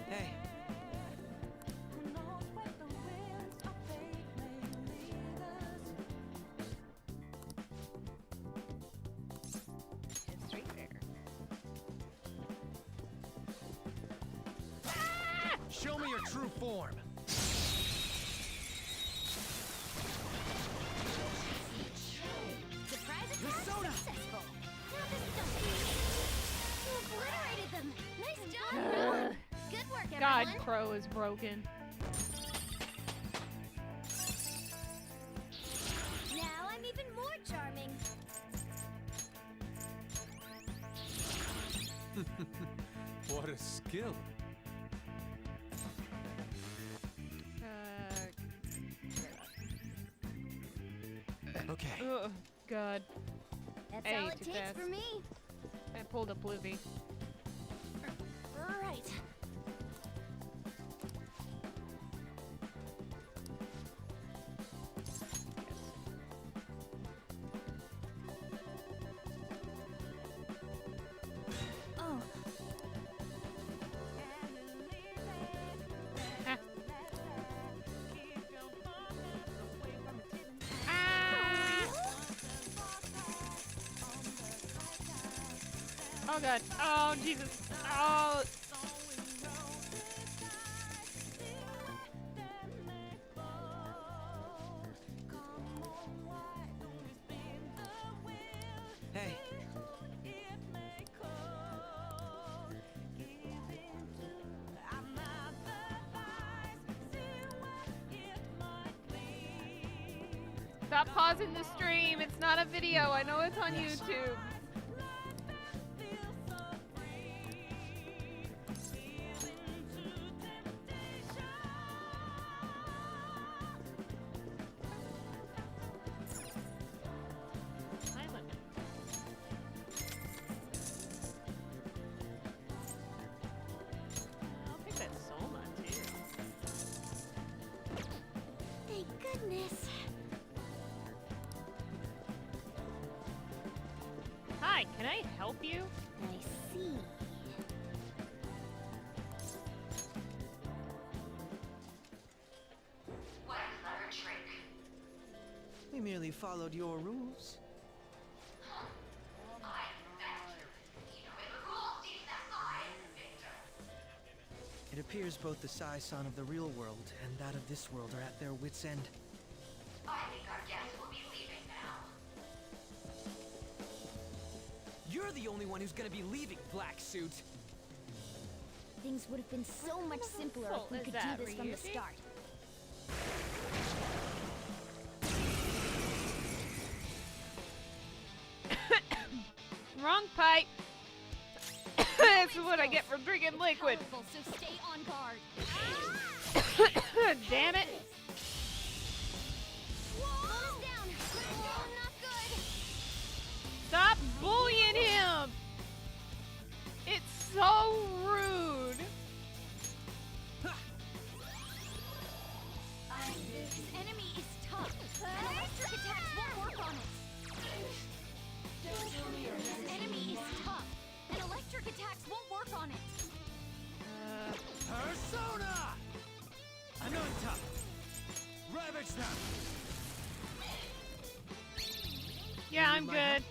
Hey. It's right there. Show me your true form. Surprise attack Persona! successful. Now this don't. You obliterated them. Nice job, Crow. Good work, God, everyone. Crow is broken. Now I'm even more charming. What a skill. Okay. Oh, God. That's Hey, all it too takes fast. for me. I pulled up Livy. Right. Oh. Oh God. Oh Jesus. Oh. Hey. Stop pausing the stream. It's not a video. I know it's on Yes. YouTube. Silent. I'll take that Soma too. Thank goodness. Hi, can I help you? I see. We merely followed your rules. It appears both the Sai-san of the real world and that of this world are at their wits' end. I think our guests will be leaving now. You're the only one who's gonna be leaving, Black Suit. Things would have been so much simpler if we could do this from the start. Wrong pipe. That's what I get for drinking liquid. So stay on guard. Damn it. Whoa! Down. Oh, not good. Stop bullying him. It's so rude. This enemy is tough. Electric attacks won't work on it. This enemy is tough. And electric attacks won't work on it. Persona! Ananta! Ravage them! Yeah, I'm good.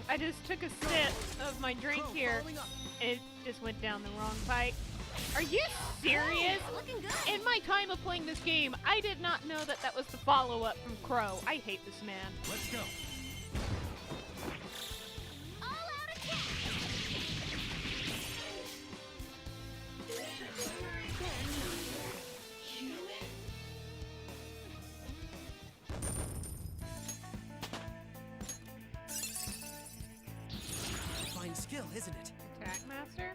I just took a sip of my drink here. It just went down the wrong pipe. Are you serious? Looking good. In my time of playing this game, I did not know that that was the follow-up from Crow. I hate this man. Let's go. All-out attack. Fine skill, isn't it? Attack Master?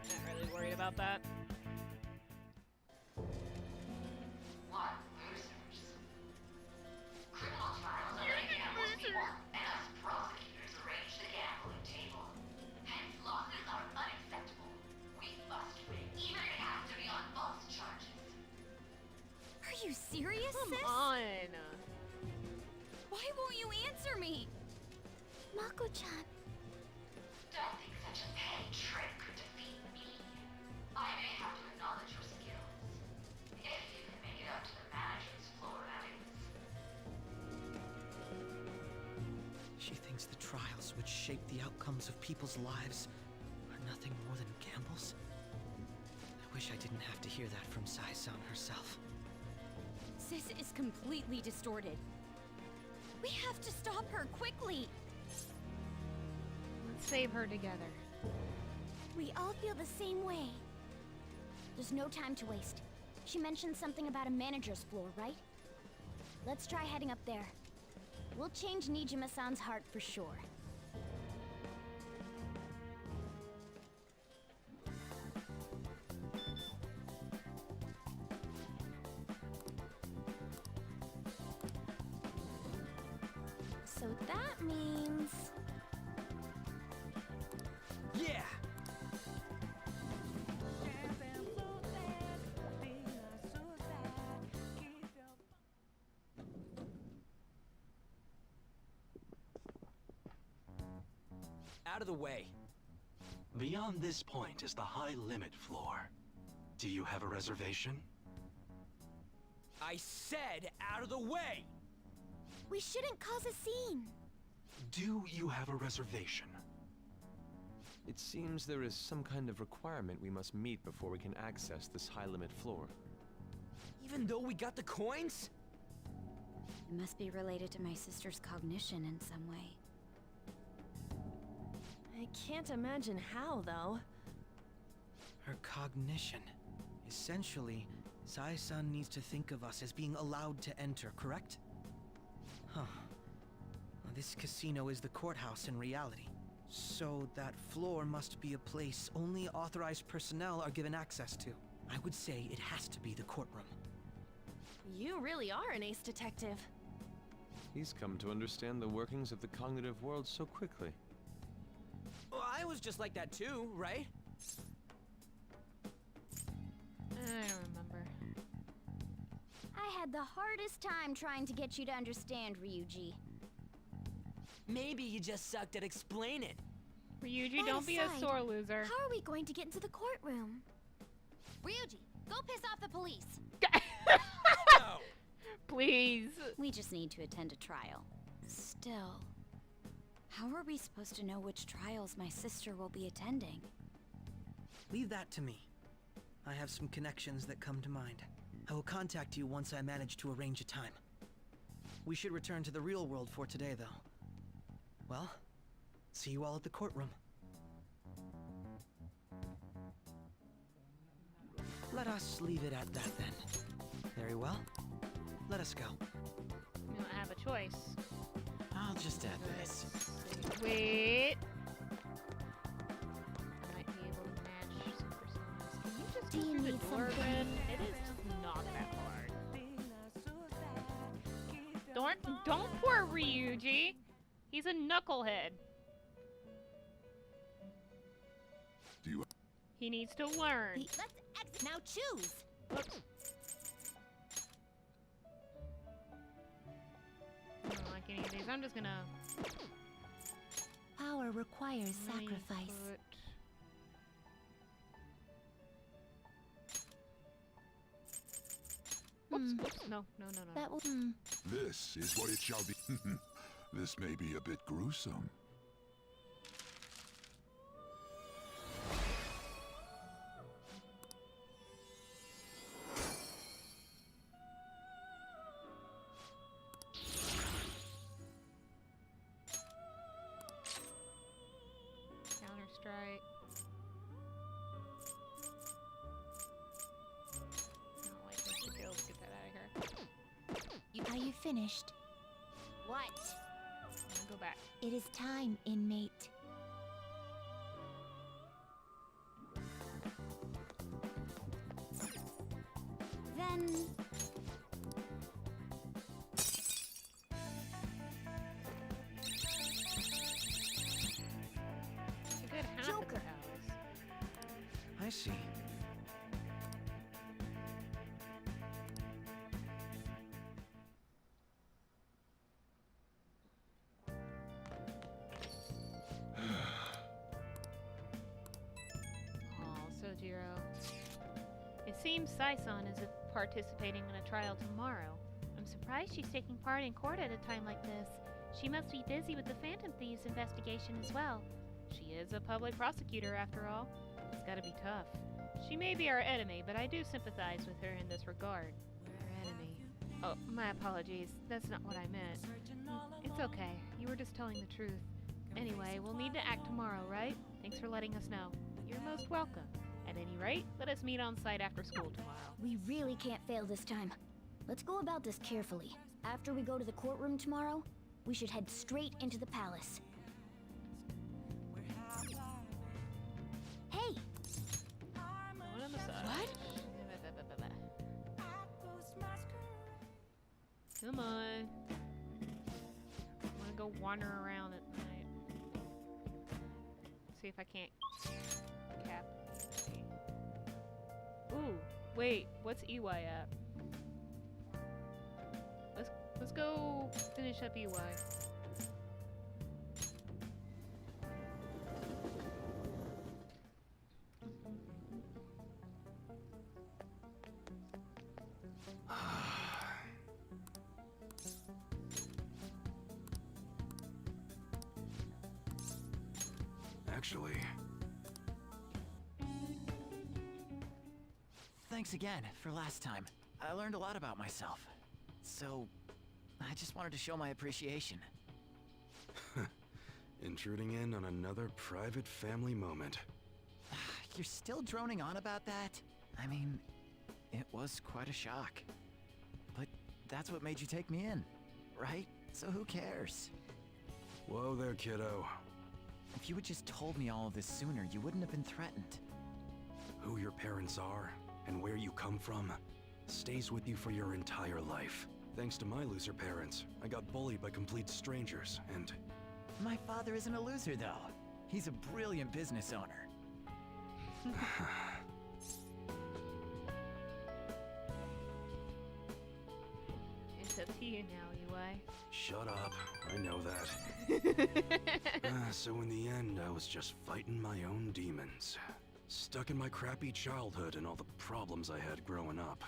Not really worried about that. What losers? Criminal trials are the gambles we want, and us prosecutors arrange the gambling table. Hence, losses are unacceptable. We must win, even if it has to be on false charges. Are you serious, Come sis? on. Why won't you answer me? Mako-chan. Don't think such a petty trick could defeat me. I may have to acknowledge your skills. If you can make it up to the manager's floor, that is. She thinks the trials which shape the outcomes of people's lives are nothing more than gambles? I wish I didn't have to hear that from Sai-san herself. Sis is completely distorted. We have to stop her quickly. Let's save her together. We all feel the same way. There's no time to waste. She mentioned something about a manager's floor, right? Let's try heading up there. We'll change Nijima-san's heart for sure. So that means... Yeah! Out of the way. Beyond this point is the high limit floor. Do you have a reservation? I said out of the way! We shouldn't cause a scene. Do you have a reservation? It seems there is some kind of requirement we must meet before we can access this high-limit floor. Even though we got the coins? It must be related to my sister's cognition in some way. I can't imagine how, though. Her cognition. Essentially, Sai-san needs to think of us as being allowed to enter, correct? Huh. Well, this casino is the courthouse in reality. So that floor must be a place only authorized personnel are given access to. I would say it has to be the courtroom. You really are an ace detective. He's come to understand the workings of the cognitive world so quickly. Well, I was just like that too, right? I don't remember. I had the hardest time trying to get you to understand, Ryuji. Maybe you just sucked at explaining. Ryuji, That don't be a aside, sore loser. How are we going to get into the courtroom? Ryuji, Go piss off the police. Please. We just need to attend a trial. Still, how are we supposed to know which trials my sister will be attending? Leave that to me. I have some connections that come to mind. I will contact you once I manage to arrange a time. We should return to the real world for today, though. Well, see you all at the courtroom. Let us leave it at that, then. Very well. Let us go. You don't have a choice. I'll just add this. Wait. I might be able to match some personas. Can you just go through the door, Red? It is not that hard. Don't poor Ryuji. He's a knucklehead. Do you? He needs to learn. Let's now choose. Whoops. I don't like any of these. I'm just gonna. Power requires sacrifice. Whoops, whoops. No. That will. This is what it shall be. This may be a bit gruesome. Counter-strike. I don't like this skill. Get that out of here. Are you finished? What? I'm gonna go back. It is time, inmate. Then... A good half Joker. of the house. I see. Sojiro. It seems Sai-san is participating in a trial tomorrow. I'm surprised she's taking part in court at a time like this. She must be busy with the Phantom Thieves investigation as well. She is a public prosecutor after all. It's gotta be tough. She may be our enemy, but I do sympathize with her in this regard. Our enemy. Oh, my apologies. That's not what I meant. It's okay. You were just telling the truth. Anyway, we'll need to act tomorrow, right? Thanks for letting us know. You're most welcome. At any rate, let us meet on site after school tomorrow. We really can't fail this time. Let's go about this carefully. After we go to the courtroom tomorrow, we should head straight into the palace. Hey! One on the side. What? Come on. I'm gonna go wander around at night. See if I can't cap. Ooh, wait, what's EY at? Let's go finish up EY. Actually... Thanks again for last time. I learned a lot about myself. So, I just wanted to show my appreciation. Intruding in on another private family moment. You're still droning on about that? I mean, it was quite a shock. But that's what made you take me in, right? So who cares? Whoa there, kiddo. If you had just told me all of this sooner, you wouldn't have been threatened. Who your parents are and where you come from stays with you for your entire life. Thanks to my loser parents, I got bullied by complete strangers, and... My father isn't a loser, though. He's a brilliant business owner. It's up to you now, UI. Shut up. I know that. So in the end, I was just fighting my own demons. Stuck in my crappy childhood and all the problems I had growing up.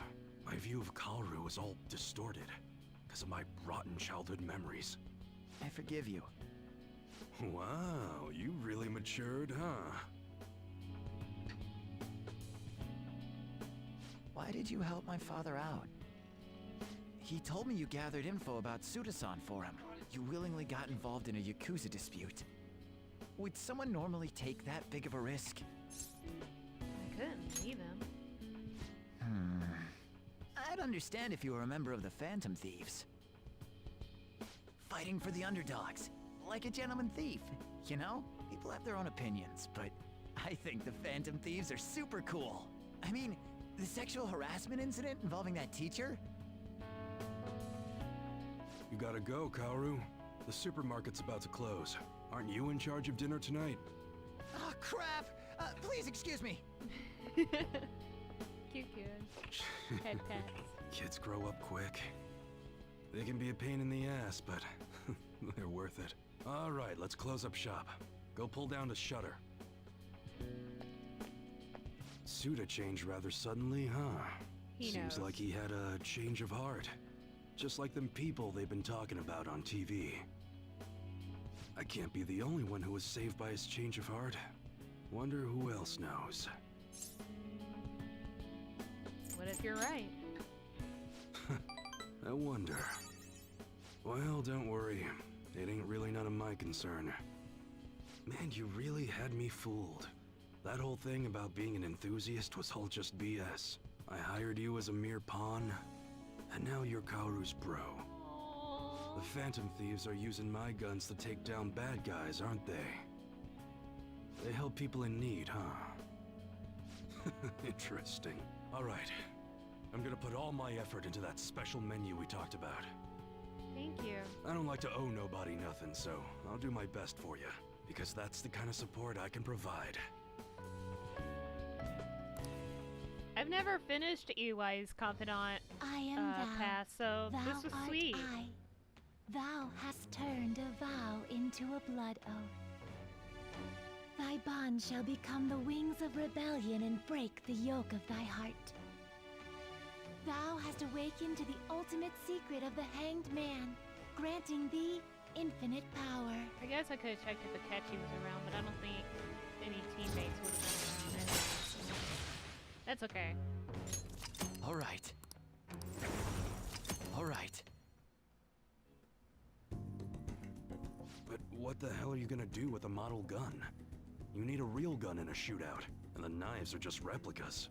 My view of Kaoru was all distorted because of my rotten childhood memories. I forgive you. Wow, you really matured, huh? Why did you help my father out? He told me you gathered info about Suda-san for him. You willingly got involved in a Yakuza dispute. Would someone normally take that big of a risk? I couldn't leave him. I'd understand if you were a member of the Phantom Thieves. Fighting for the underdogs, like a gentleman thief, you know? People have their own opinions, but I think the Phantom Thieves are super cool. I mean, the sexual harassment incident involving that teacher? You gotta go, Kaoru. The supermarket's about to close. Aren't you in charge of dinner tonight? Oh, crap! Please excuse me. Cute kid. Head pats. Kids grow up quick. They can be a pain in the ass, but they're worth it. All right, let's close up shop. Go pull down the shutter. Suda changed rather suddenly, huh? Seems like he had a change of heart. Just like them people they've been talking about on TV. I can't be the only one who was saved by his change of heart. Wonder who else knows. What if you're right? I wonder. Well, don't worry. It ain't really none of my concern. Man, you really had me fooled. That whole thing about being an enthusiast was all just BS. I hired you as a mere pawn, and now you're Kaoru's bro. The Phantom Thieves are using my guns to take down bad guys, aren't they? They help people in need, huh? Interesting. All right. I'm gonna put all my effort into that special menu we talked about. Thank you. I don't like to owe nobody nothing, so I'll do my best for you. Because that's the kind of support I can provide. I've never finished EY's Confidant I am thou, pass, so this was art sweet. I. Thou hast turned a vow into a blood oath. Thy bond shall become the wings of rebellion and break the yoke of thy heart. Thou hast awakened to the ultimate secret of the Hanged Man, granting thee infinite power. I guess I could have checked if Akechi was around, but I don't think any teammates would have been around. That's okay. All right. All right. But what the hell are you gonna do with a model gun? You need a real gun in a shootout, and the knives are just replicas.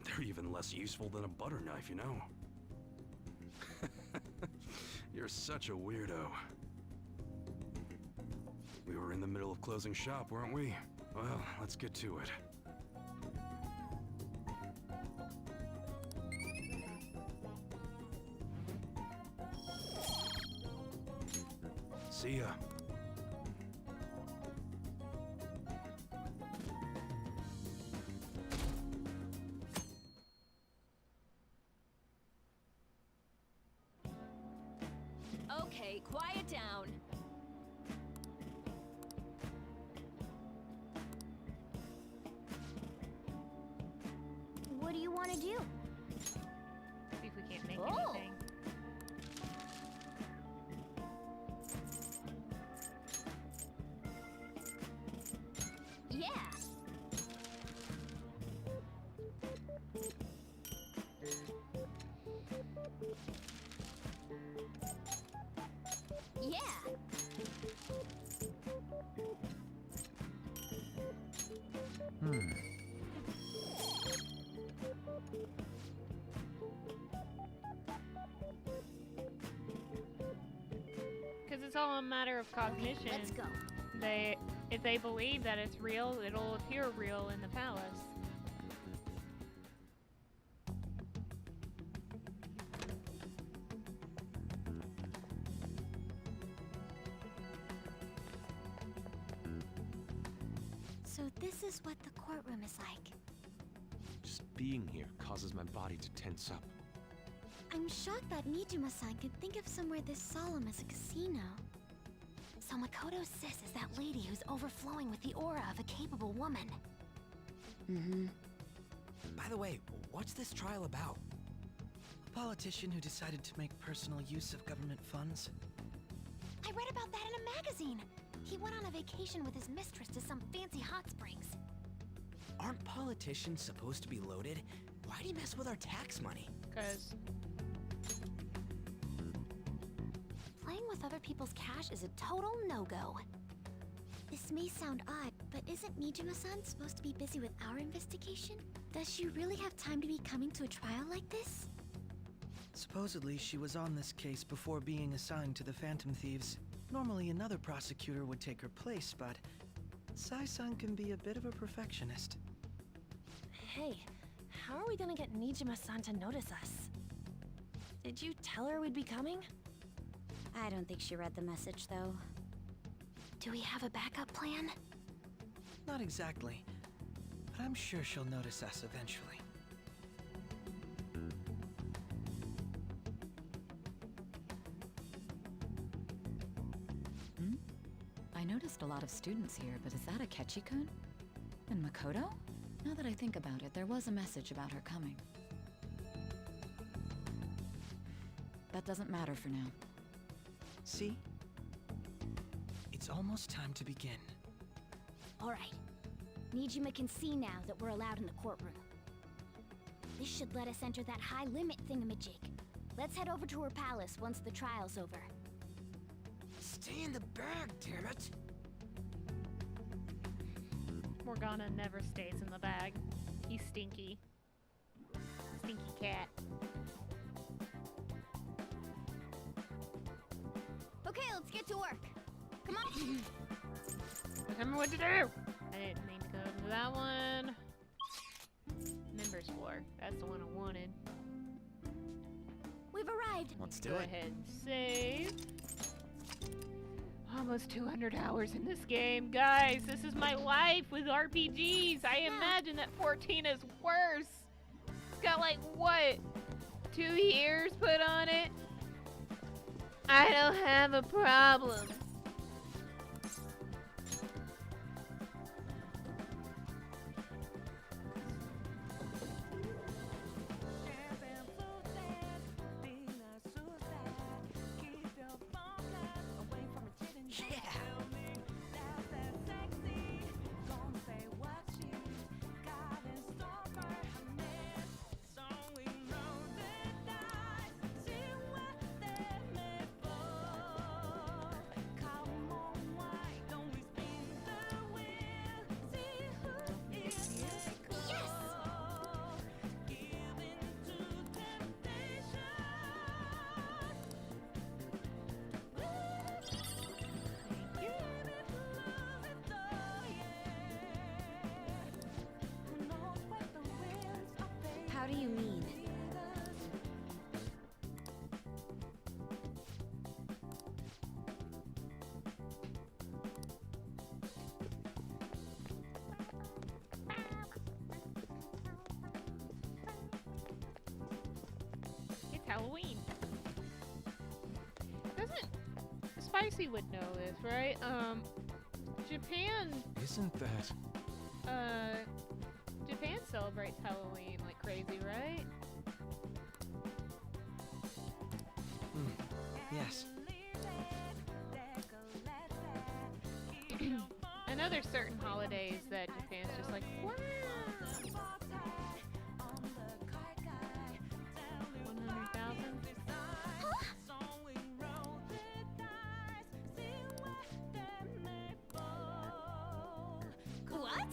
They're even less useful than a butter knife, you know? You're such a weirdo. We were in the middle of closing shop, weren't we? Well, let's get to it. See ya. Okay, quiet down. What do you want to do? See if we can't make Oh. anything. Yeah. Yeah. Because it's all a matter of cognition. Okay, let's go. If they believe that it's real, it'll appear real in the palace. So this is what the courtroom is like. Just being here causes my body to tense up. I'm shocked that Nijima-san could think of somewhere this solemn as a casino. So Makoto's sis is that lady who's overflowing with the aura of a capable woman. Mm-hmm. By the way, what's this trial about? A politician who decided to make personal use of government funds. I read about that in a magazine. He went on a vacation with his mistress to some fancy hot springs. Aren't politicians supposed to be loaded? Why'd he mess with our tax money? 'Cause playing with other people's cash is a total no-go. This may sound odd, but isn't Nijima-san supposed to be busy with our investigation? Does she really have time to be coming to a trial like this? Supposedly, she was on this case before being assigned to the Phantom Thieves. Normally, another prosecutor would take her place, but Sai-san can be a bit of a perfectionist. Hey, how are we gonna get Nijima-san to notice us? Did you tell her we'd be coming? I don't think she read the message, though. Do we have a backup plan? Not exactly, but I'm sure she'll notice us eventually. I noticed a lot of students here, but is that Akechi-kun? And Makoto? Now that I think about it, there was a message about her coming. That doesn't matter for now. See? It's almost time to begin. All right. Nijima can see now that we're allowed in the courtroom. This should let us enter that high limit thingamajig. Let's head over to her palace once the trial's over. Stay in the bag, damn it! Morgana never stays in the bag. He's stinky. Stinky cat. Okay, let's get to work. Come on. Tell me what to do! I didn't mean to go to that one. Members floor. That's the one I wanted. We've arrived. Let's do Go it. ahead and save. Almost 200 hours in this game. Guys, this is my life with RPGs. I imagine that 14 is worse. It's got like, what? 2 years put on it? I don't have a problem. How do you mean? It's Halloween. Doesn't Spicy would know this, right? Japan Isn't that... Japan celebrates Halloween like crazy, right? Yes. I know there's certain holidays that Japan's just like, wow. 100,000? What?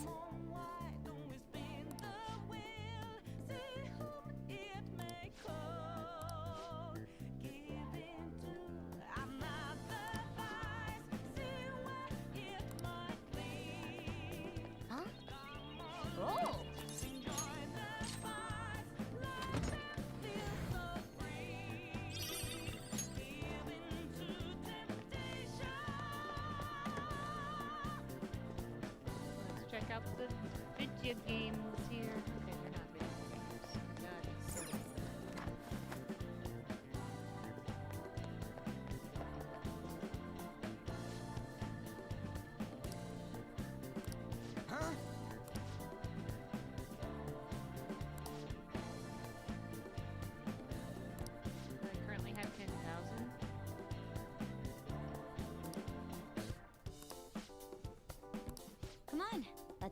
Huh? Oh! Let's check out the video games here. Okay, they're not video games. Nice. Huh?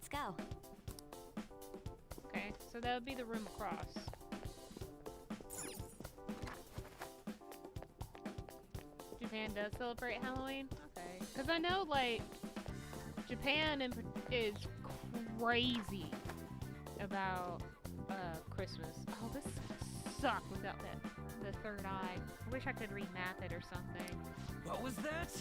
Let's go. Okay, so that would be the room across. Japan does celebrate Halloween? Okay. Because I know, like, Japan is crazy about Christmas. Oh, this sucks without the third eye. I wish I could remap it or something. What was that?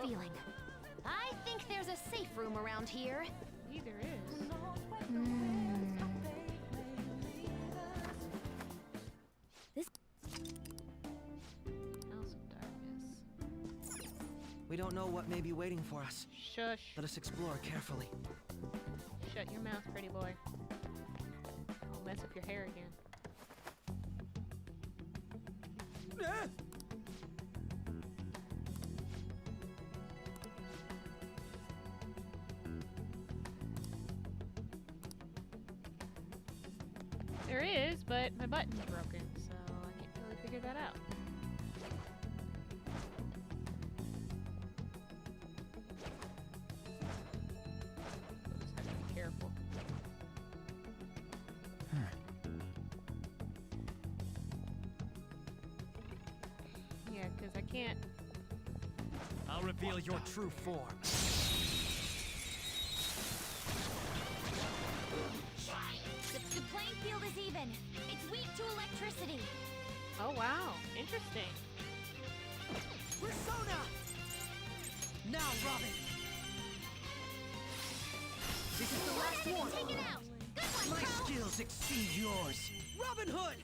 Feeling. I think there's a safe room around here. Yeah, there is. This House of Darkness. We don't know what may be waiting for us. Shush. Let us explore carefully. Shut your mouth, pretty boy. I'll mess up your hair again. There is, but my button's broken, so I can't really figure that out. Just have to be careful. Yeah, because I can't. I'll reveal your true form. The playing field is even. It's weak to electricity. Oh wow, interesting. Persona! Now, Robin! This is the last one! Take it out! Good one, My Crow! skills exceed yours! Robin Hood!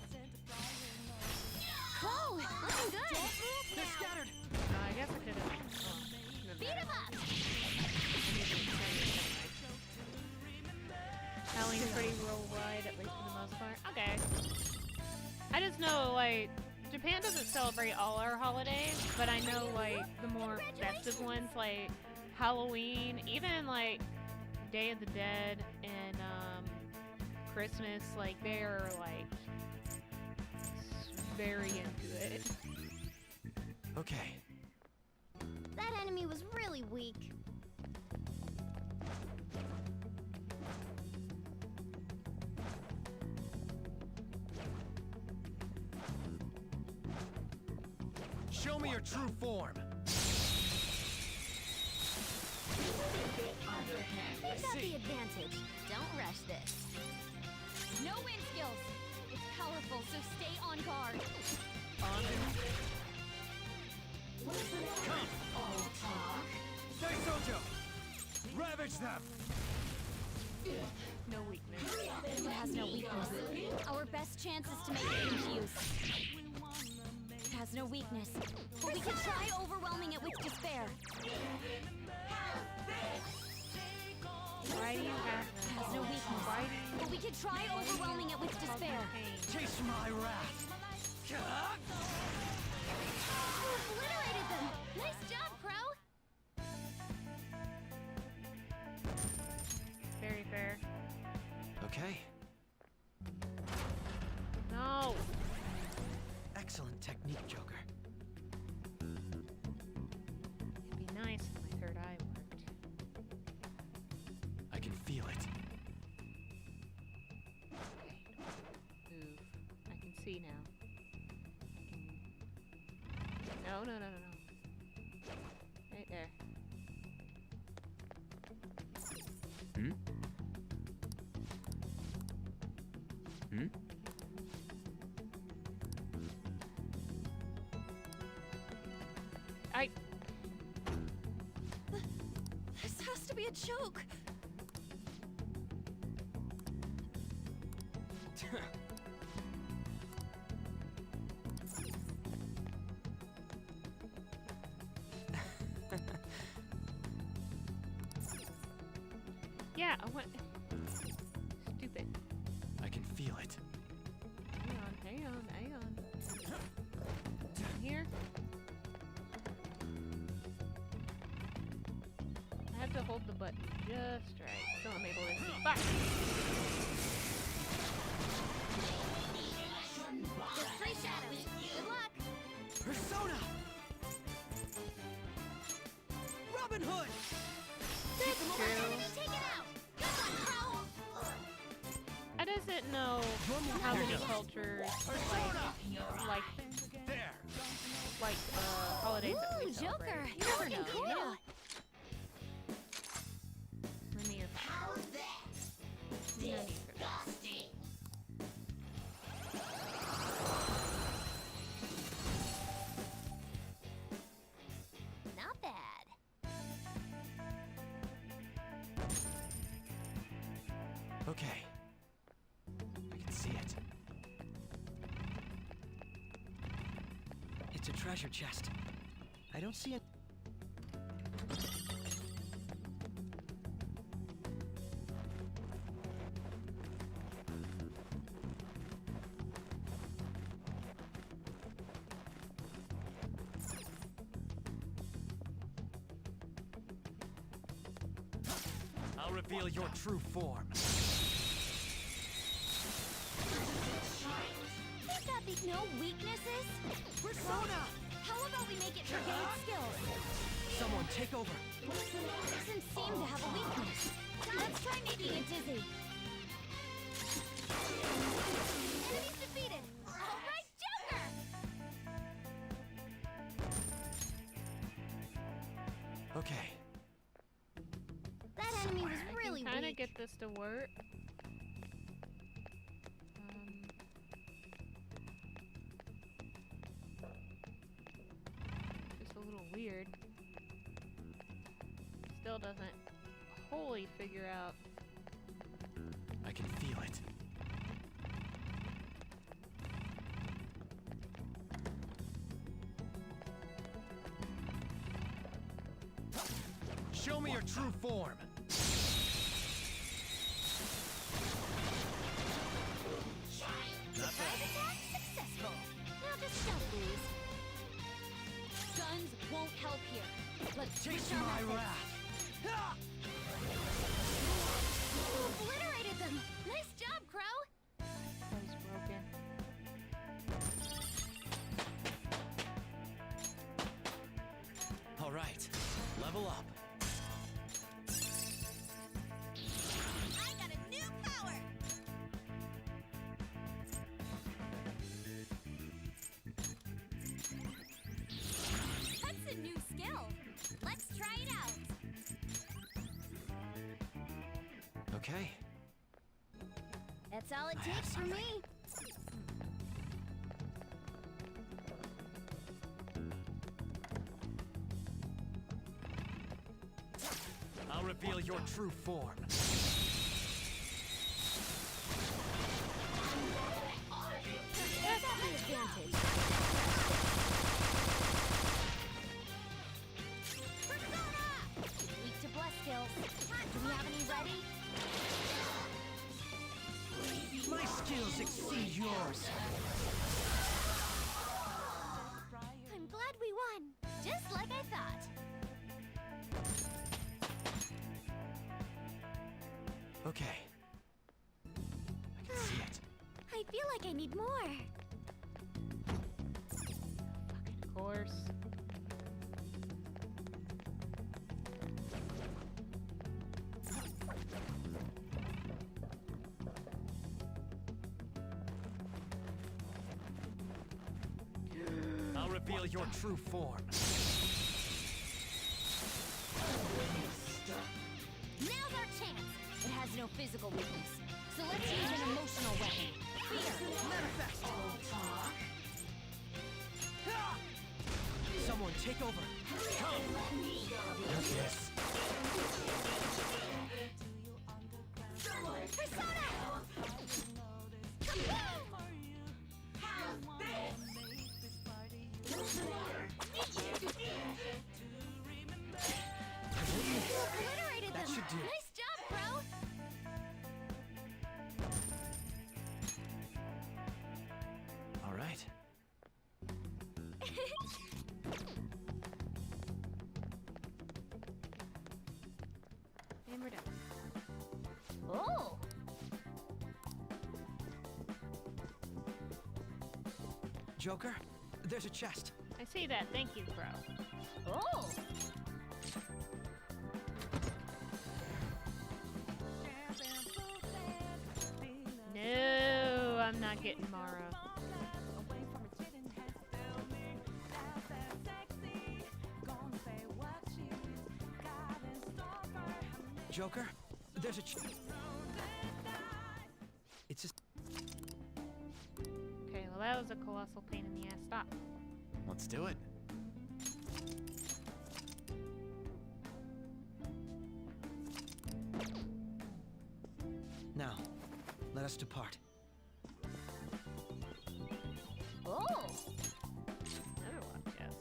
Crow, looking good! They're scattered! I guess I could have. Beat him up! Halloween's pretty worldwide, at least for the most part. Okay. I just know, like, Japan doesn't celebrate all our holidays, but I know, like, the more festive ones, like Halloween, even, like, Day of the Dead and, Christmas, like, they're, like, very into it. Okay. That enemy was really weak. Show me your true form! You've got the advantage. Don't rush this. No wind skills. It's powerful, so stay on guard. Come! Stay Sojo! Ravage them! No weakness. It has no weakness. Our best chance is to make it confused. It has no weakness, but we can try overwhelming it with despair. Why do you have It that? has no weakness, Why do you but we can try overwhelming it with despair. Taste my wrath! Obliterated them! Nice job, Crow! Very fair. Okay. No! Excellent technique, Joker. It'd be nice if my third eye worked. I can feel it. Move. I can see now. No, no, no, no, no. Right there. Hmm? Hmm? This has to be a joke. Yeah, I want. Stupid. I can feel it. Hang on. Down here. I have to hold the button just right, so I'm able to see. Fuck! Just 3 shadows. Good luck. Persona! Robin Hood! That's true. Take it out. Good luck, Crow. I doesn't know how many cultures like holidays that we Ooh, celebrate. Joker. You never know, Cool. you know? Lend me your phone. No need for that. Not bad. Okay. I can see it. It's a treasure chest. I don't see it. I'll reveal your true form. We've got these no weaknesses. Persona! How about we make it brigade skills? Someone take over. Doesn't seem to have a weakness. Let's try making it dizzy. Enemies defeated. All right, Joker! Okay. That enemy was really Kind of weak. get this to work. Just a little weird. Still doesn't wholly figure out. I can feel it. Show me your true form. Surprise attack successful. Now just stealth, please. Guns won't help here. Let's Taste switch our my methods. wrath. You obliterated them. Nice job, Crow. That was broken. All right, level up. I got a new power. That's a new skill. Let's try it out. Okay. That's all it I have takes for me. I'll reveal your true form. That's the advantage. Persona! Weak to bless skills. Do we have any ready? My skills exceed yours. I'm glad we won. Just like I thought. Okay. I can see it. I feel like I need more. Of course. I'll reveal your true form. Now's our chance. It has no physical weakness. So let's use an emotional weapon. Fear. Manifest! Someone take over. Yes. Persona! Kaboom! You obliterated That them. should do. Nice job, bro. Joker, there's a chest. I see that. Thank you, bro. Oh! No, I'm not getting Mara. Joker, there's a It's just... Okay, well that was a colossal pain in the ass. Stop. Let's do it. Now, let us depart. Oh! Another one, yes.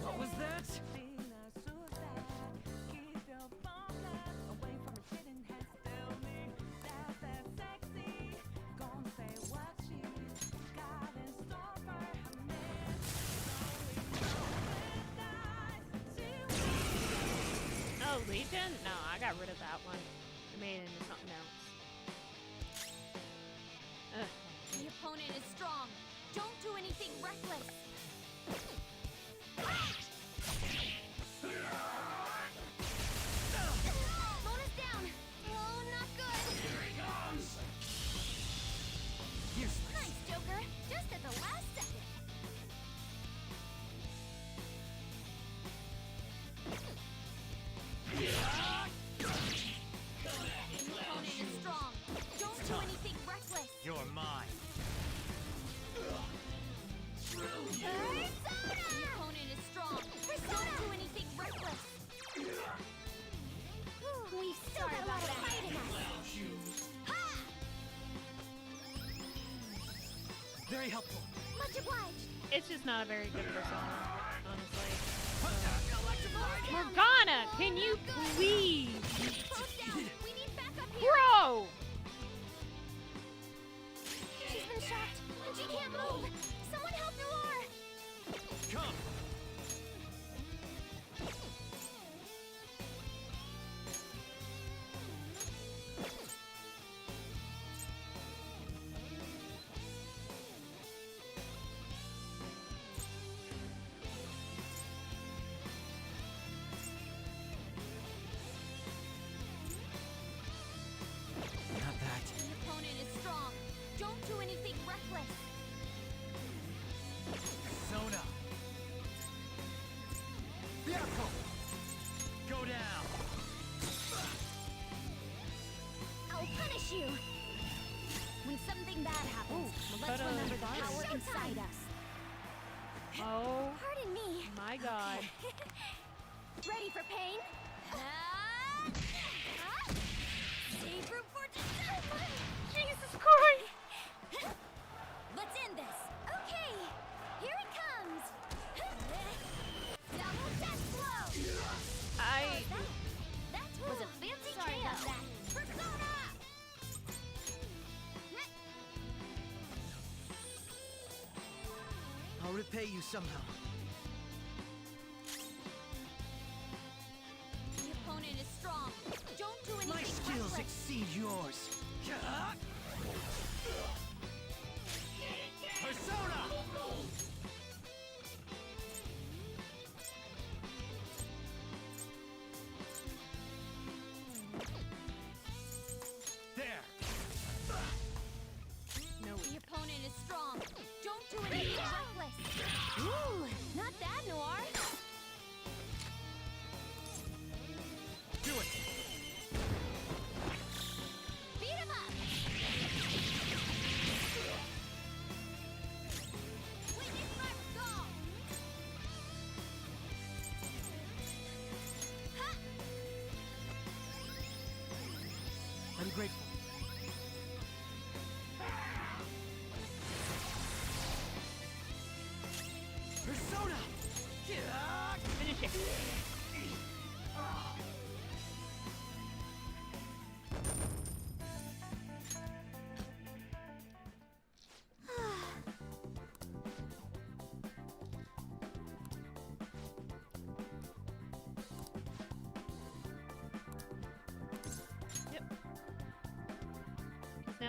What was that? Oh, Legion? No, I got rid of that one. I made it into something else. Ugh. The opponent is strong. Don't do anything reckless. Mona's down! Oh, not good! Here he comes! Nice, Joker! Just at the last second! The opponent is strong. Don't do anything reckless. You're mine. Persona! The opponent is strong. Don't do anything reckless. We've still got a lot of fight in us! Ha! Very helpful. Much obliged! It's just not a very good persona, honestly. Mona's down! Morgana, can you please? Close down! We need backup here! Bro! She's been shocked, and she can't move! Someone help Noir! Come! Not that. The opponent is strong. Don't do anything reckless. Sona! Vehicle! Go down! I'll punish you! When something bad happens, let's Makoto. remember the power inside us. Oh Pardon me. my god. Ready for pain? Save room for Jesus Christ! Let's end this. Okay, here it comes. Double death blow. That was a fancy KO. Persona! I'll repay you somehow. The opponent is strong. Don't do anything My skills reckless. exceed yours. Persona! There! No. The opponent is strong. Don't do anything reckless. Ooh, not bad, Noir. Do it! Beat him up. Witness my resolve. Ha! I'm grateful. Persona! Finish it.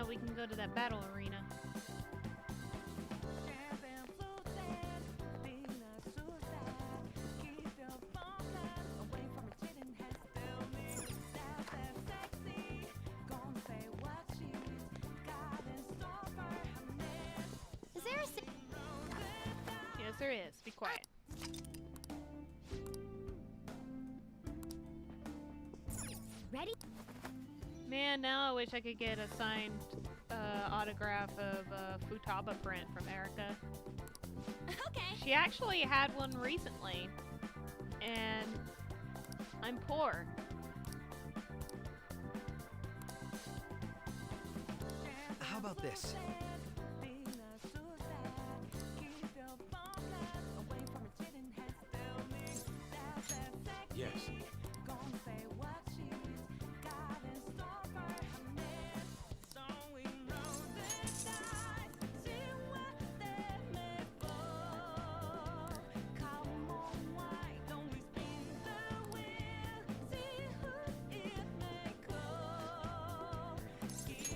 we can go to that battle arena. Is there a Yes, there is. Be quiet. Ready? Man, now I wish I could get a signed autograph of Futaba print from Erica. Okay. She actually had one recently, and I'm poor. How about this? Yes.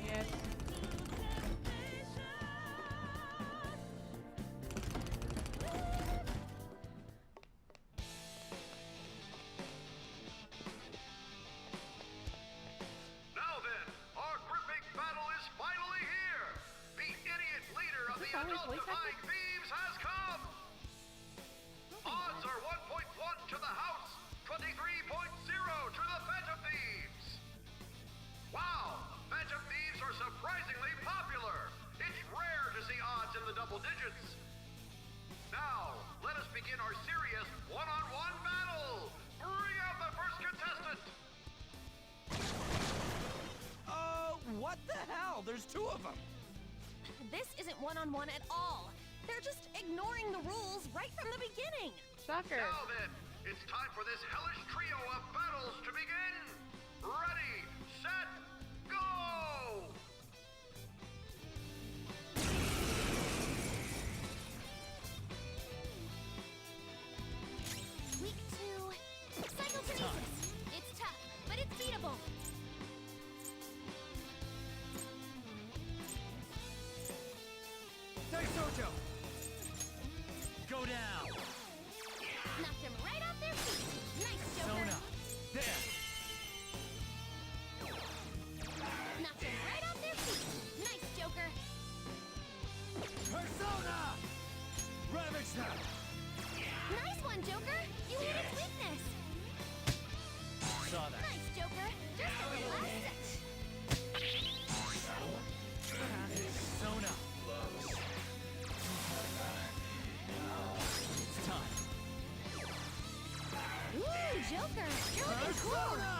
Yes. Now then, our gripping battle is finally here! The idiot leader of the adult-defying thieves has come! Odds are 1.1 to the house, 23.0 to the Phantom Thieves! Wow! Phantom Thieves are surprisingly popular! It's rare to see odds in the double digits! Now, let us begin our serious one-on-one battle! Bring out the first contestant! What the hell? There's two of them! This isn't one-on-one at all. They're just ignoring the rules right from the beginning. Shocker. Now then, it's time for this hellish trio of battles to begin! Ready, set, go! Week 2. Psychokinesis. It's tough, but it's beatable. Daisojo! Go down! Knocked them right off their feet. Nice, Joker. Sona! There! Knocked them right off their feet. Nice, Joker. Persona! Ravage them! Nice one, Joker. You hit its weakness. Saw that. Nice, Joker. Just a little last Sona! It's time. Ooh, Joker. You're looking cool. Persona!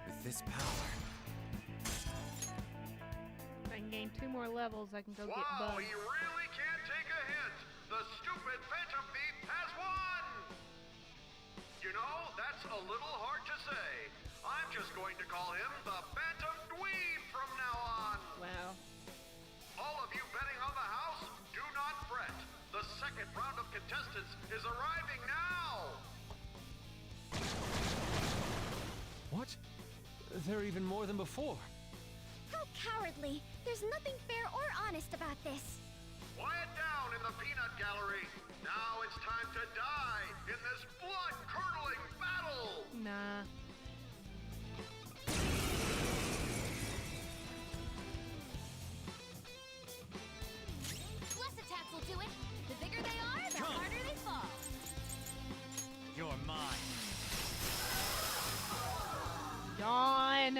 With this power, If I can gain 2 more levels, I can go get Wow, bugs. you really can't take a hint! The stupid Phantom Thief has won! You know, that's a little hard to say. I'm just going to call him the Phantom Dweeb from now on! Wow. All of you betting on the house, do not fret. The second round of contestants is arriving now! What? There are even more than before. How cowardly. There's nothing fair or honest about this. Quiet down in the peanut gallery. Now it's time to die in this blood-curdling battle! Nah. Less attacks will do it. The bigger they are, the harder they fall. you're mine. Yawn.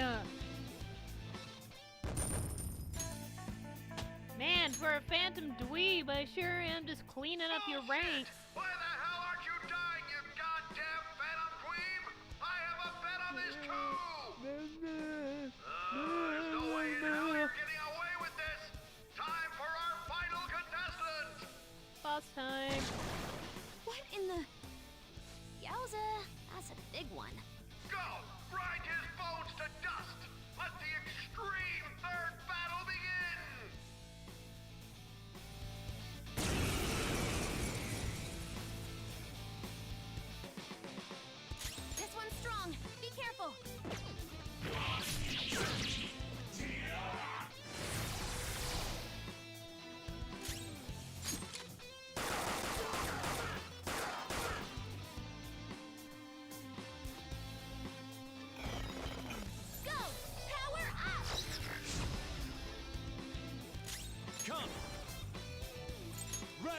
Man, for a Phantom Dweeb, I sure am just cleaning up your ranks. Why the hell aren't you dying, you goddamn Phantom Dweeb? I have a bet on this too! There's no way in hell you're getting away with this! Time for our final contestant! Boss time. What in the... Yowza, that's a big one. Go! Grind his bones to dust! Let the extreme third battle begin!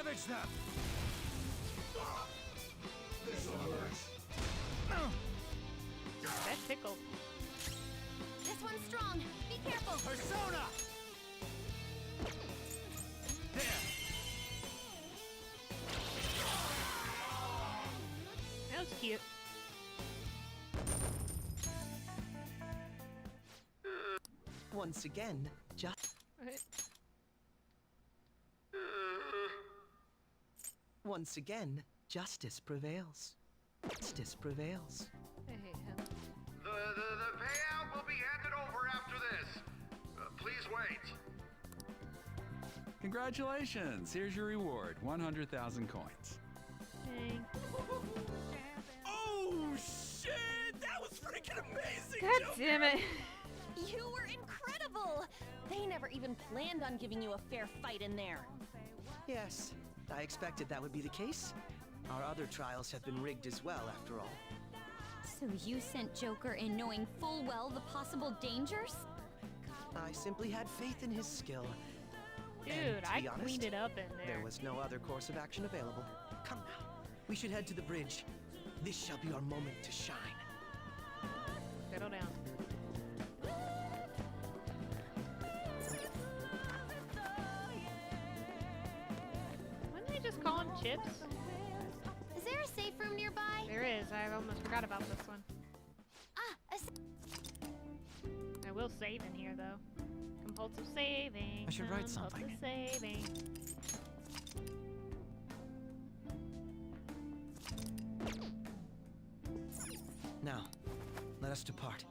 Ravage them! This'll hurt. That tickled. This one's strong. Be careful. Persona! There! That was cute. Once again, Once again, justice prevails. Justice prevails. I hate him. The payout will be handed over after this. Please wait. Congratulations! Here's your reward, 100,000 coins. Dang. Oh, shit! That was freaking amazing! God Joker! damn it. You were incredible! They never even planned on giving you a fair fight in there. Yes, I expected that would be the case. Our other trials have been rigged as well, after all. So you sent Joker in knowing full well the possible dangers? I simply had faith in his skill. Dude, And to I be honest, cleaned it up in there. There was no other course of action available. Come now. We should head to the bridge. This shall be our moment to shine. Settle down. Wouldn't they just call him Chips? Is there a safe room nearby? There is. I almost forgot about this one. Ah, I will save in here, though. Compulsive saving. I should write something. Compulsive saving. Now, let us depart.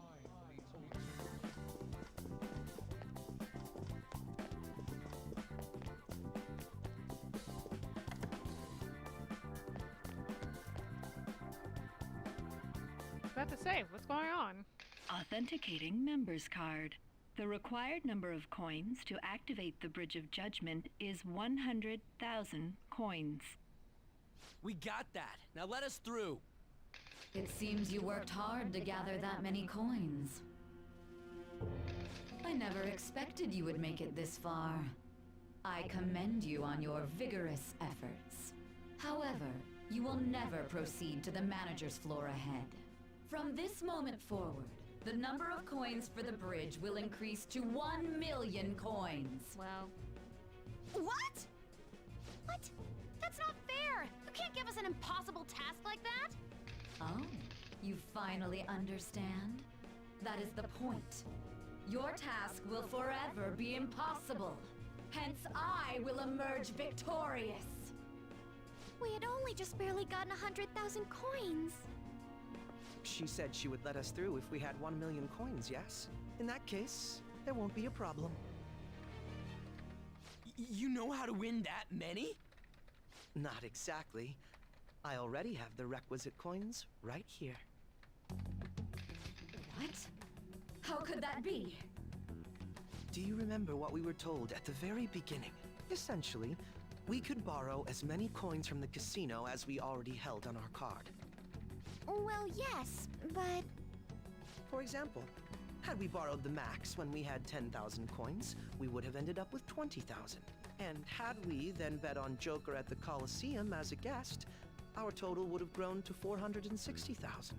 About to say, what's going on? Authenticating member's card. The required number of coins to activate the Bridge of Judgment is 100,000 coins. We got that. Now let us through. It seems you worked hard to gather that many coins. I never expected you would make it this far. I commend you on your vigorous efforts. However, you will never proceed to the manager's floor ahead. From this moment forward, the number of coins for the bridge will increase to 1 million coins. Wow. What? What? That's not fair! You can't give us an impossible task like that! Oh, you finally understand? That is the point. Your task will forever be impossible. Hence, I will emerge victorious. We had only just barely gotten 100,000 coins. She said she would let us through if we had 1 million coins, yes? In that case, there won't be a problem. You know how to win that many? Not exactly. I already have the requisite coins right here. What? How could that be? Do you remember what we were told at the very beginning? Essentially, we could borrow as many coins from the casino as we already held on our card. Well, yes, but... For example, had we borrowed the max when we had 10,000 coins, we would have ended up with 20,000. And had we then bet on Joker at the Coliseum as a guest, our total would have grown to 460,000.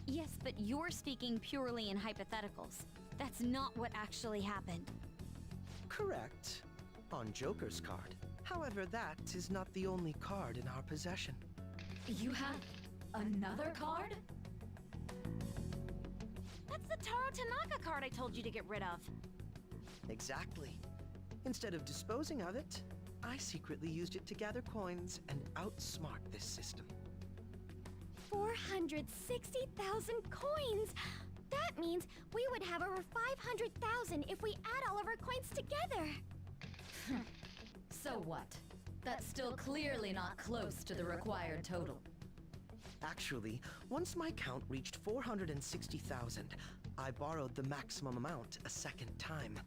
Yes, but you're speaking purely in hypotheticals. That's not what actually happened. Correct. On Joker's card. However, that is not the only card in our possession. You have another card? That's the Taro Tanaka card I told you to get rid of. Exactly. Instead of disposing of it, I secretly used it to gather coins and outsmart this system. 460,000 coins! That means we would have over 500,000 if we add all of our coins together! So what? That's still clearly not close to the required total. Actually, once my count reached 460,000, I borrowed the maximum amount a second time.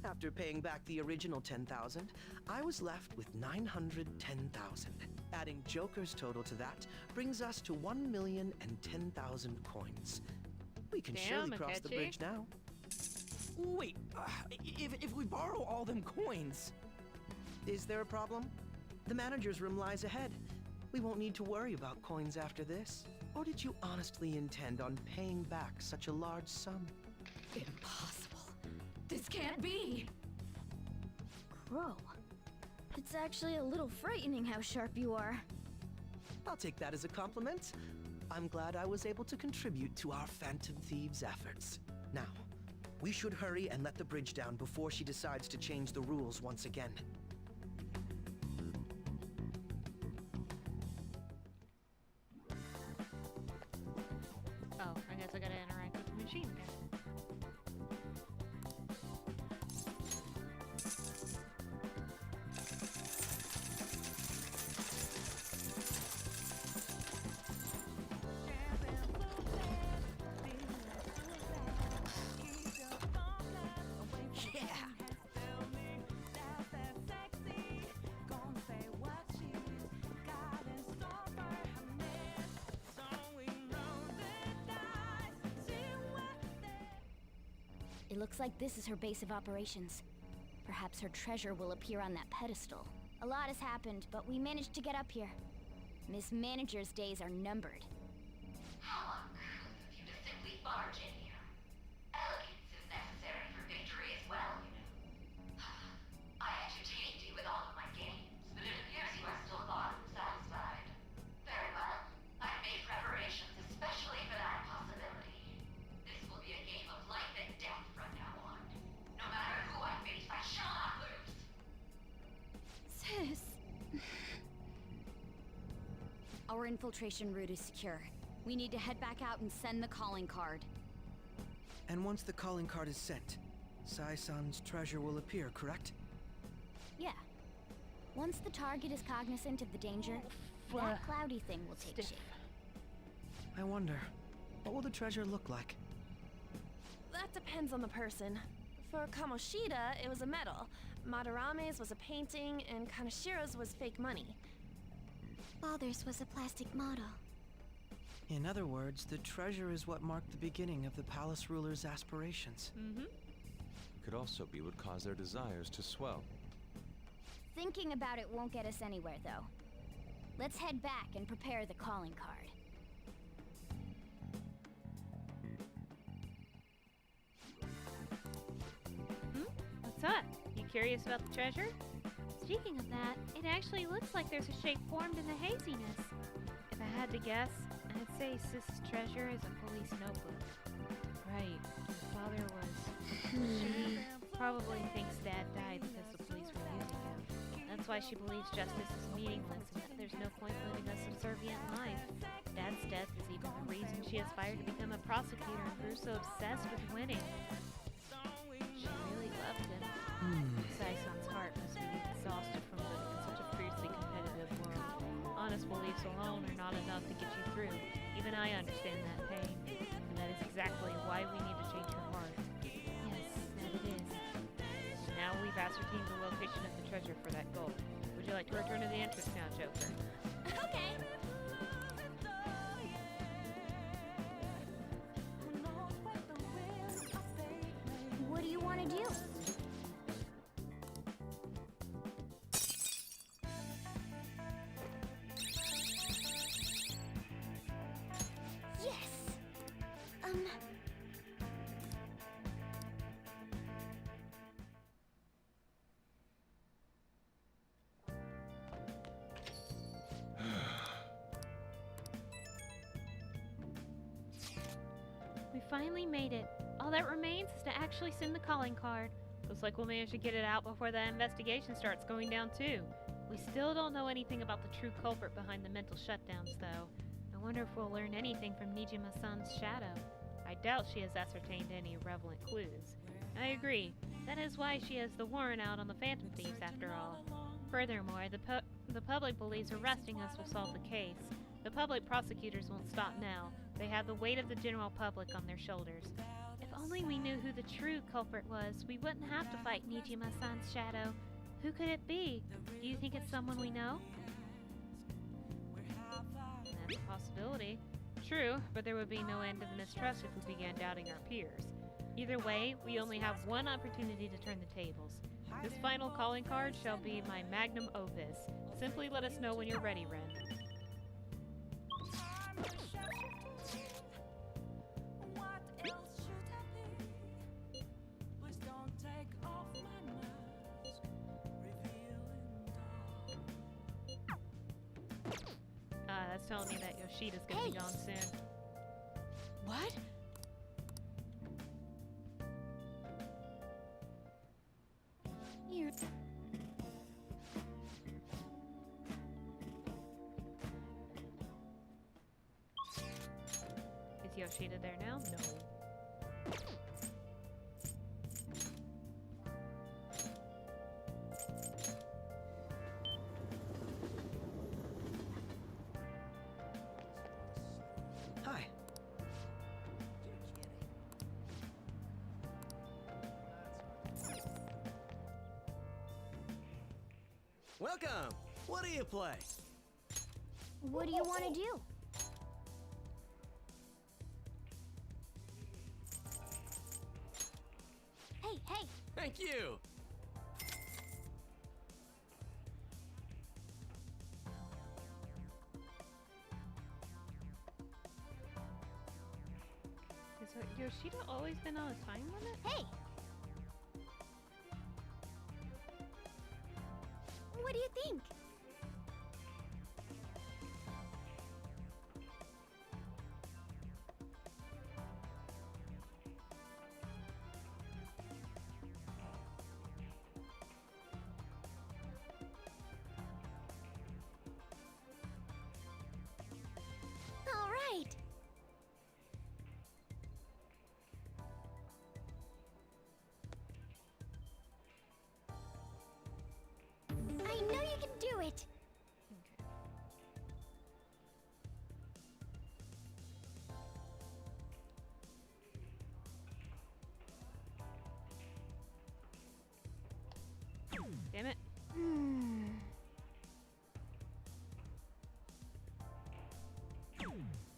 After paying back the original 10,000, I was left with 910,000. Adding Joker's total to that brings us to 1,010,000 coins. We can surely cross the bridge now. Wait, if we borrow all them coins, Is there a problem? The manager's room lies ahead. We won't need to worry about coins after this. Or did you honestly intend on paying back such a large sum? Impossible. This can't be! Crow. It's actually a little frightening how sharp you are. I'll take that as a compliment. I'm glad I was able to contribute to our Phantom Thieves' efforts. Now, we should hurry and let the bridge down before she decides to change the rules once again. Oh, I guess I gotta interact with the machine again. It looks like this is her base of operations. Perhaps her treasure will appear on that pedestal. A lot has happened, but we managed to get up here. Miss Manager's days are numbered. How uncouth of you to simply barge in here. Elegance is necessary for victory as well, you know. I entertained you with all of my games, but it appears you are still far from satisfied. Very well. I've made preparations especially for that possibility. This will be a game of life and death from now on. No matter who I face, I shall not lose. Sis. Our infiltration route is secure. We need to head back out and send the calling card. And once the calling card is sent, Sai-san's treasure will appear, correct? Yeah. Once the target is cognizant of the danger, that cloudy thing will take shape. I wonder, what will the treasure look like? That depends on the person. For Kamoshida, it was a medal. Madarame's was a painting, and Kanashiro's was fake money. Father's was a plastic model. In other words, the treasure is what marked the beginning of the palace ruler's aspirations. Mm-hmm. It could also be what caused their desires to swell. Thinking about it won't get us anywhere, though. Let's head back and prepare the calling card. What's up? You curious about the treasure? Speaking of that, it actually looks like there's a shape formed in the haziness. If I had to guess, I'd say Sis's treasure is a police notebook. Right, his father was... She probably thinks Dad died because the police were using him. That's why she believes justice is meaningless and that there's no point living a subservient life. Dad's death is even the reason she aspired to become a prosecutor and grew so obsessed with winning. She really loved him. Sai-san's heart must be exhausted from living in such a fiercely competitive world. Honest beliefs alone are not enough to get you through. Even I understand that pain. And that is exactly why we need to change her heart. Yes, that it is. Now we've ascertained the location of the treasure for that goal. Would you like to return to the entrance now, Joker? Okay. What do you want to do? Yes. We finally made it. All that remains is to actually send the calling card. Looks like we'll manage to get it out before the investigation starts going down too. We still don't know anything about the true culprit behind the mental shutdowns though. I wonder if we'll learn anything from Nijima-san's shadow. I doubt she has ascertained any relevant clues. I agree. That is why she has the warrant out on the Phantom Thieves after all. Furthermore, the public believes arresting us will solve the case. The public prosecutors won't stop now. They have the weight of the general public on their shoulders. If only we knew who the true culprit was, we wouldn't have to fight Nijima-san's shadow. Who could it be? Do you think it's someone we know? That's a possibility. True, but there would be no end to the mistrust if we began doubting our peers. Either way, we only have one opportunity to turn the tables. This final calling card shall be my magnum opus. Simply let us know when you're ready, Ren. That's telling me that Yoshida's gonna be gone soon. What? Is Yoshida there now? No. Hi. Welcome! What do you play? What do you want to do? Hey, hey! Thank you! Has Yoshida always been on a time limit? Hey! What do you think? All right. I know you can do it. Damn it.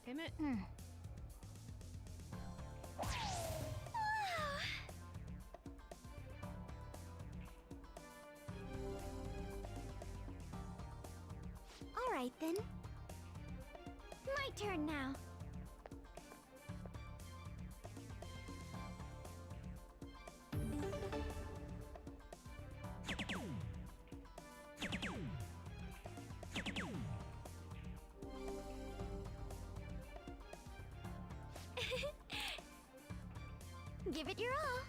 Damn it. All right then. My turn now. Give it your all.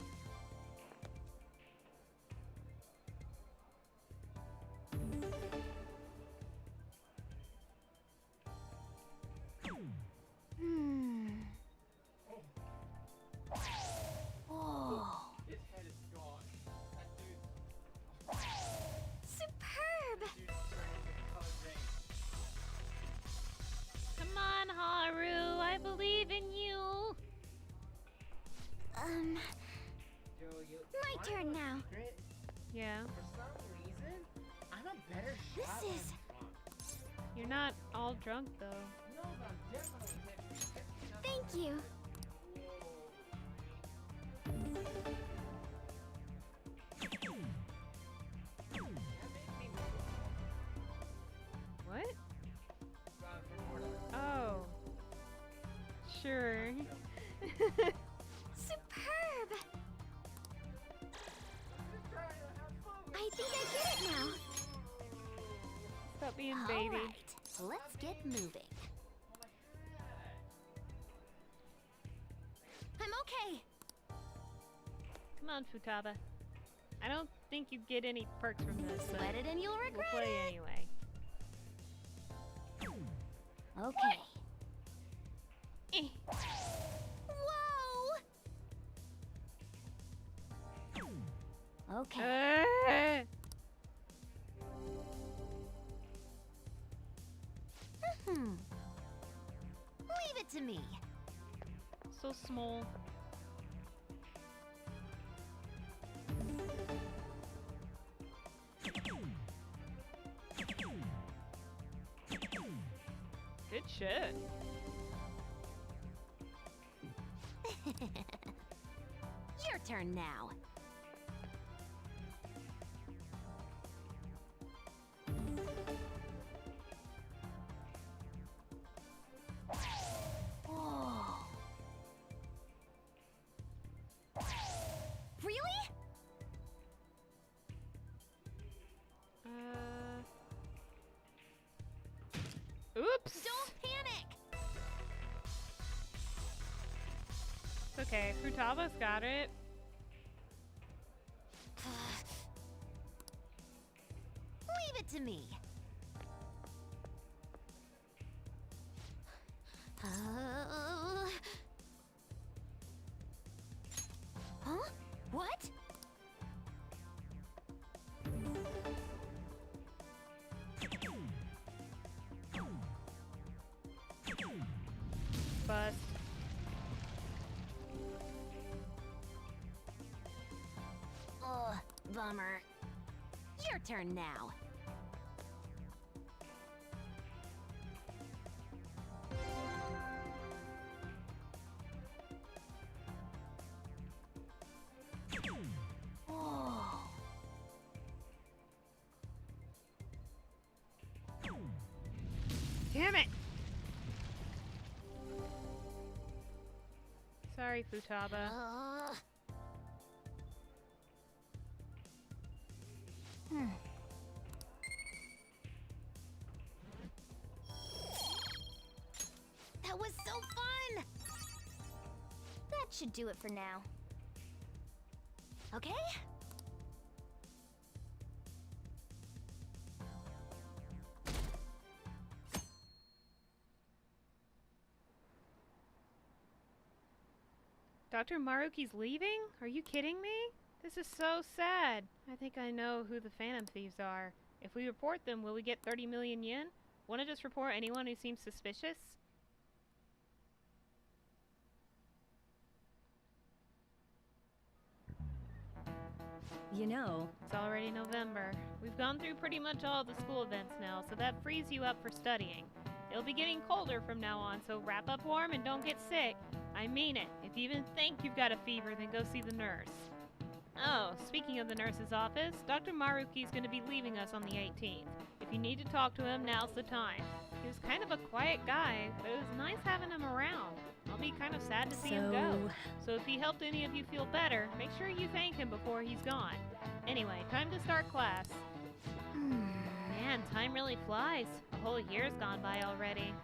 Oh. His head is gone. That dude. Superb! Come on, Haru. I believe in you. My turn now. Yeah. For some reason, I'm a better shot. This is. You're not all drunk though. No, but I'm definitely tipsy. Thank you. What? Oh. Sure. Superb! I think I get it now. Stop being All baby. right, let's get moving. I'm okay. Come on, Futaba. I don't think you get any perks from this. but Sweat it and you'll regret we'll play it. anyway. Okay. Eh. Whoa! Okay. Leave it to me. So small. Good shit. Your turn now. Okay, Futaba's got it. Leave it to me. Huh? What? Bust. Ugh, bummer. Your turn now. Oh. Damn it! Sorry, Futaba. That was so fun! That should do it for now. Okay? Dr. Maruki's leaving? Are you kidding me? This is so sad. I think I know who the Phantom Thieves are. If we report them, will we get 30 million yen? Want to just report anyone who seems suspicious? You know, it's already November. We've gone through pretty much all the school events now, so that frees you up for studying. It'll be getting colder from now on, so wrap up warm and don't get sick. I mean it. If you even think you've got a fever, then go see the nurse. Oh, speaking of the nurse's office, Dr. Maruki's going to be leaving us on the 18th. If you need to talk to him, now's the time. He was kind of a quiet guy, but it was nice having him around. I'll be kind of sad to see him go. So if he helped any of you feel better, make sure you thank him before he's gone. Anyway, time to start class. Man, time really flies. A whole year's gone by already.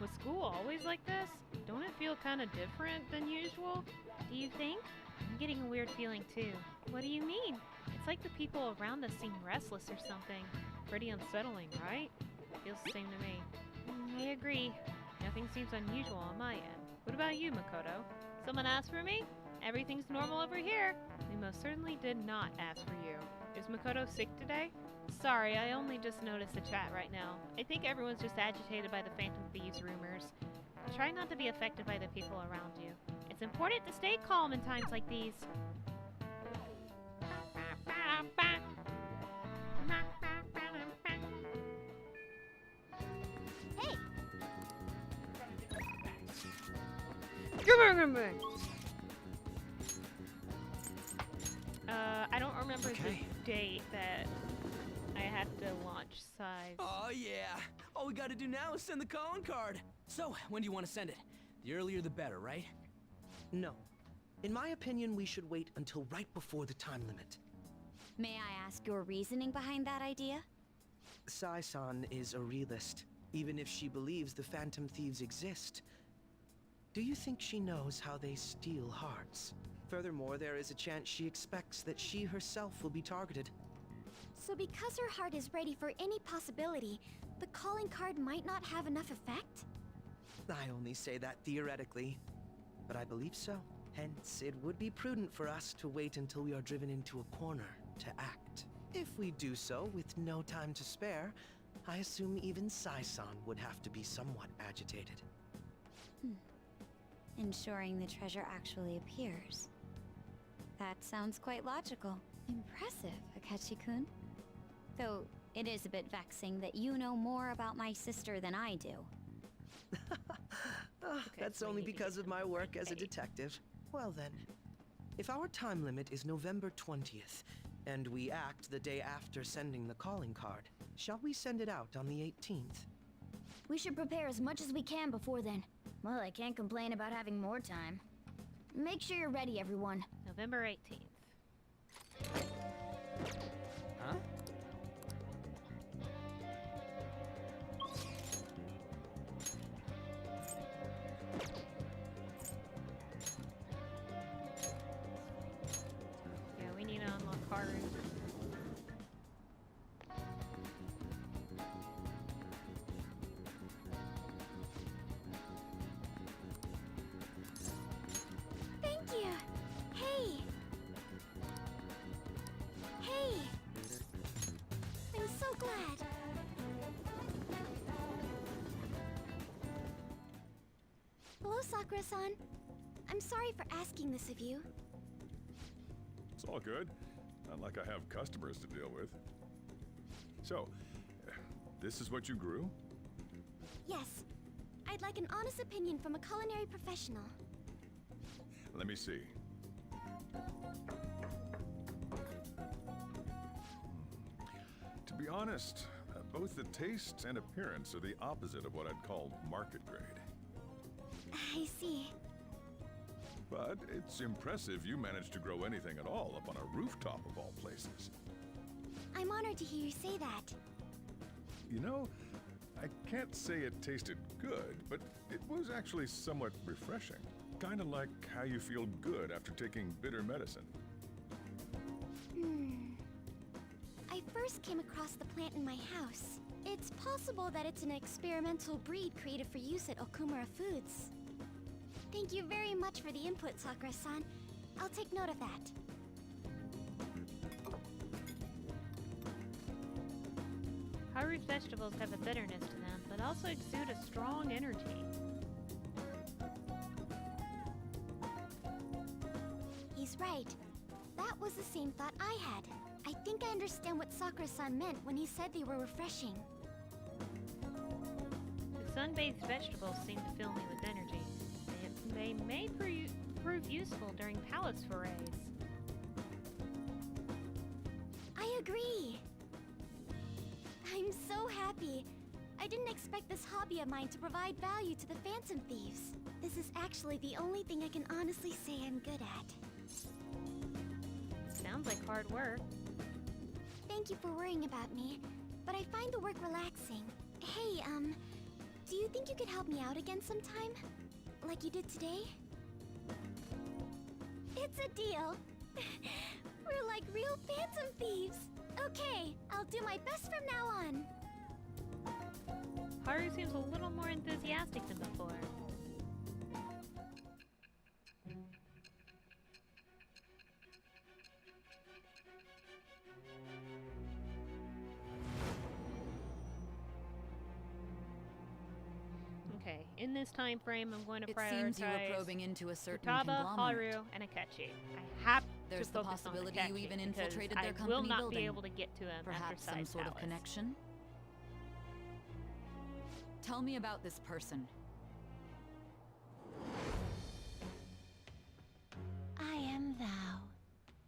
Was school always like this? Don't it feel kind of different than usual? Do you think? I'm getting a weird feeling too. What do you mean? It's like the people around us seem restless or something. Pretty unsettling, right? Feels the same to me. I agree. Nothing seems unusual on my end. What about you, Makoto? Someone asked for me? Everything's normal over here. We most certainly did not ask for you. Is Makoto sick today? Sorry, I only just noticed the chat right now. I think everyone's just agitated by the Phantom Thieves rumors. Try not to be affected by the people around you. It's important to stay calm in times like these. Hey! I don't remember the date that I had to launch size. Oh yeah! All we gotta do now is send the calling card. So, when do you want to send it? The earlier the better, right? No. In my opinion, we should wait until right before the time limit. May I ask your reasoning behind that idea? Sai-san is a realist, even if she believes the Phantom Thieves exist. Do you think she knows how they steal hearts? Furthermore, there is a chance she expects that she herself will be targeted. So because her heart is ready for any possibility, the calling card might not have enough effect? I only say that theoretically, but I believe so. Hence, it would be prudent for us to wait until we are driven into a corner to act. If we do so with no time to spare, I assume even Sai-san would have to be somewhat agitated. Ensuring the treasure actually appears. That sounds quite logical. Impressive, Akechi-kun. Though, it is a bit vexing that you know more about my sister than I do. That's only because of my work as a detective. Well then, if our time limit is November 20th, and we act the day after sending the calling card, shall we send it out on the 18th? We should prepare as much as we can before then. Well, I can't complain about having more time. Make sure you're ready, everyone. November 18th. Huh? Sakura-san. I'm sorry for asking this of you. It's all good. Not like I have customers to deal with. So, this is what you grew? Yes. I'd like an honest opinion from a culinary professional. Let me see. To be honest, both the taste and appearance are the opposite of what I'd call market grade. I see. But it's impressive you managed to grow anything at all up on a rooftop of all places. I'm honored to hear you say that. You know, I can't say it tasted good, but it was actually somewhat refreshing. Kind of like how you feel good after taking bitter medicine. I first came across the plant in my house. It's possible that it's an experimental breed created for use at Okumura Foods. Thank you very much for the input, Sakura-san. I'll take note of that. Haru's vegetables have a bitterness to them, but also exude a strong energy. He's right. That was the same thought I had. I think I understand what Sakura-san meant when he said they were refreshing. The sun-bathed vegetables seem to fill me with energy. They may prove useful during palace forays. I agree. I'm so happy. I didn't expect this hobby of mine to provide value to the Phantom Thieves. This is actually the only thing I can honestly say I'm good at. Sounds like hard work. Thank you for worrying about me, but I find the work relaxing. Hey, do you think you could help me out again sometime? Like you did today? It's a deal. We're like real Phantom Thieves. Okay, I'll do my best from now on. Haru seems a little more enthusiastic than before. Okay, in this time frame, I'm going to prioritize. It seems you were probing into a certain Futaba, conglomerate. Haru, and Akechi. I have There's to the focus possibility on you Akechi even because infiltrated their I company will not building. be able to get to him Perhaps after some sort of Palace. connection? Tell me about this person. I am thou.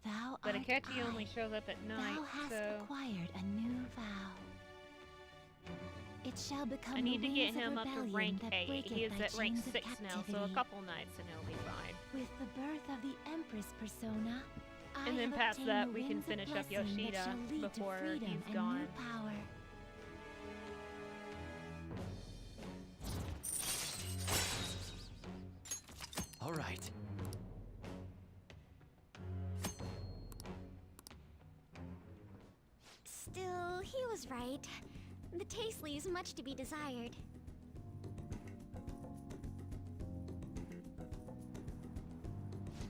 Thou But art Akechi I. only shows up at night, Thou hast so acquired a new vow. It shall become I need the to get wings of him up to rebellion rank that 8. breaketh He is thy at rank chains of 6 now, so a captivity. couple nights and he'll be fine. With the birth of the Empress persona, I And then have past obtained that, the we can wings of finish up blessing that Yoshida shall lead to before freedom he's and gone. new power. All right. Still, he was right. The taste leaves much to be desired.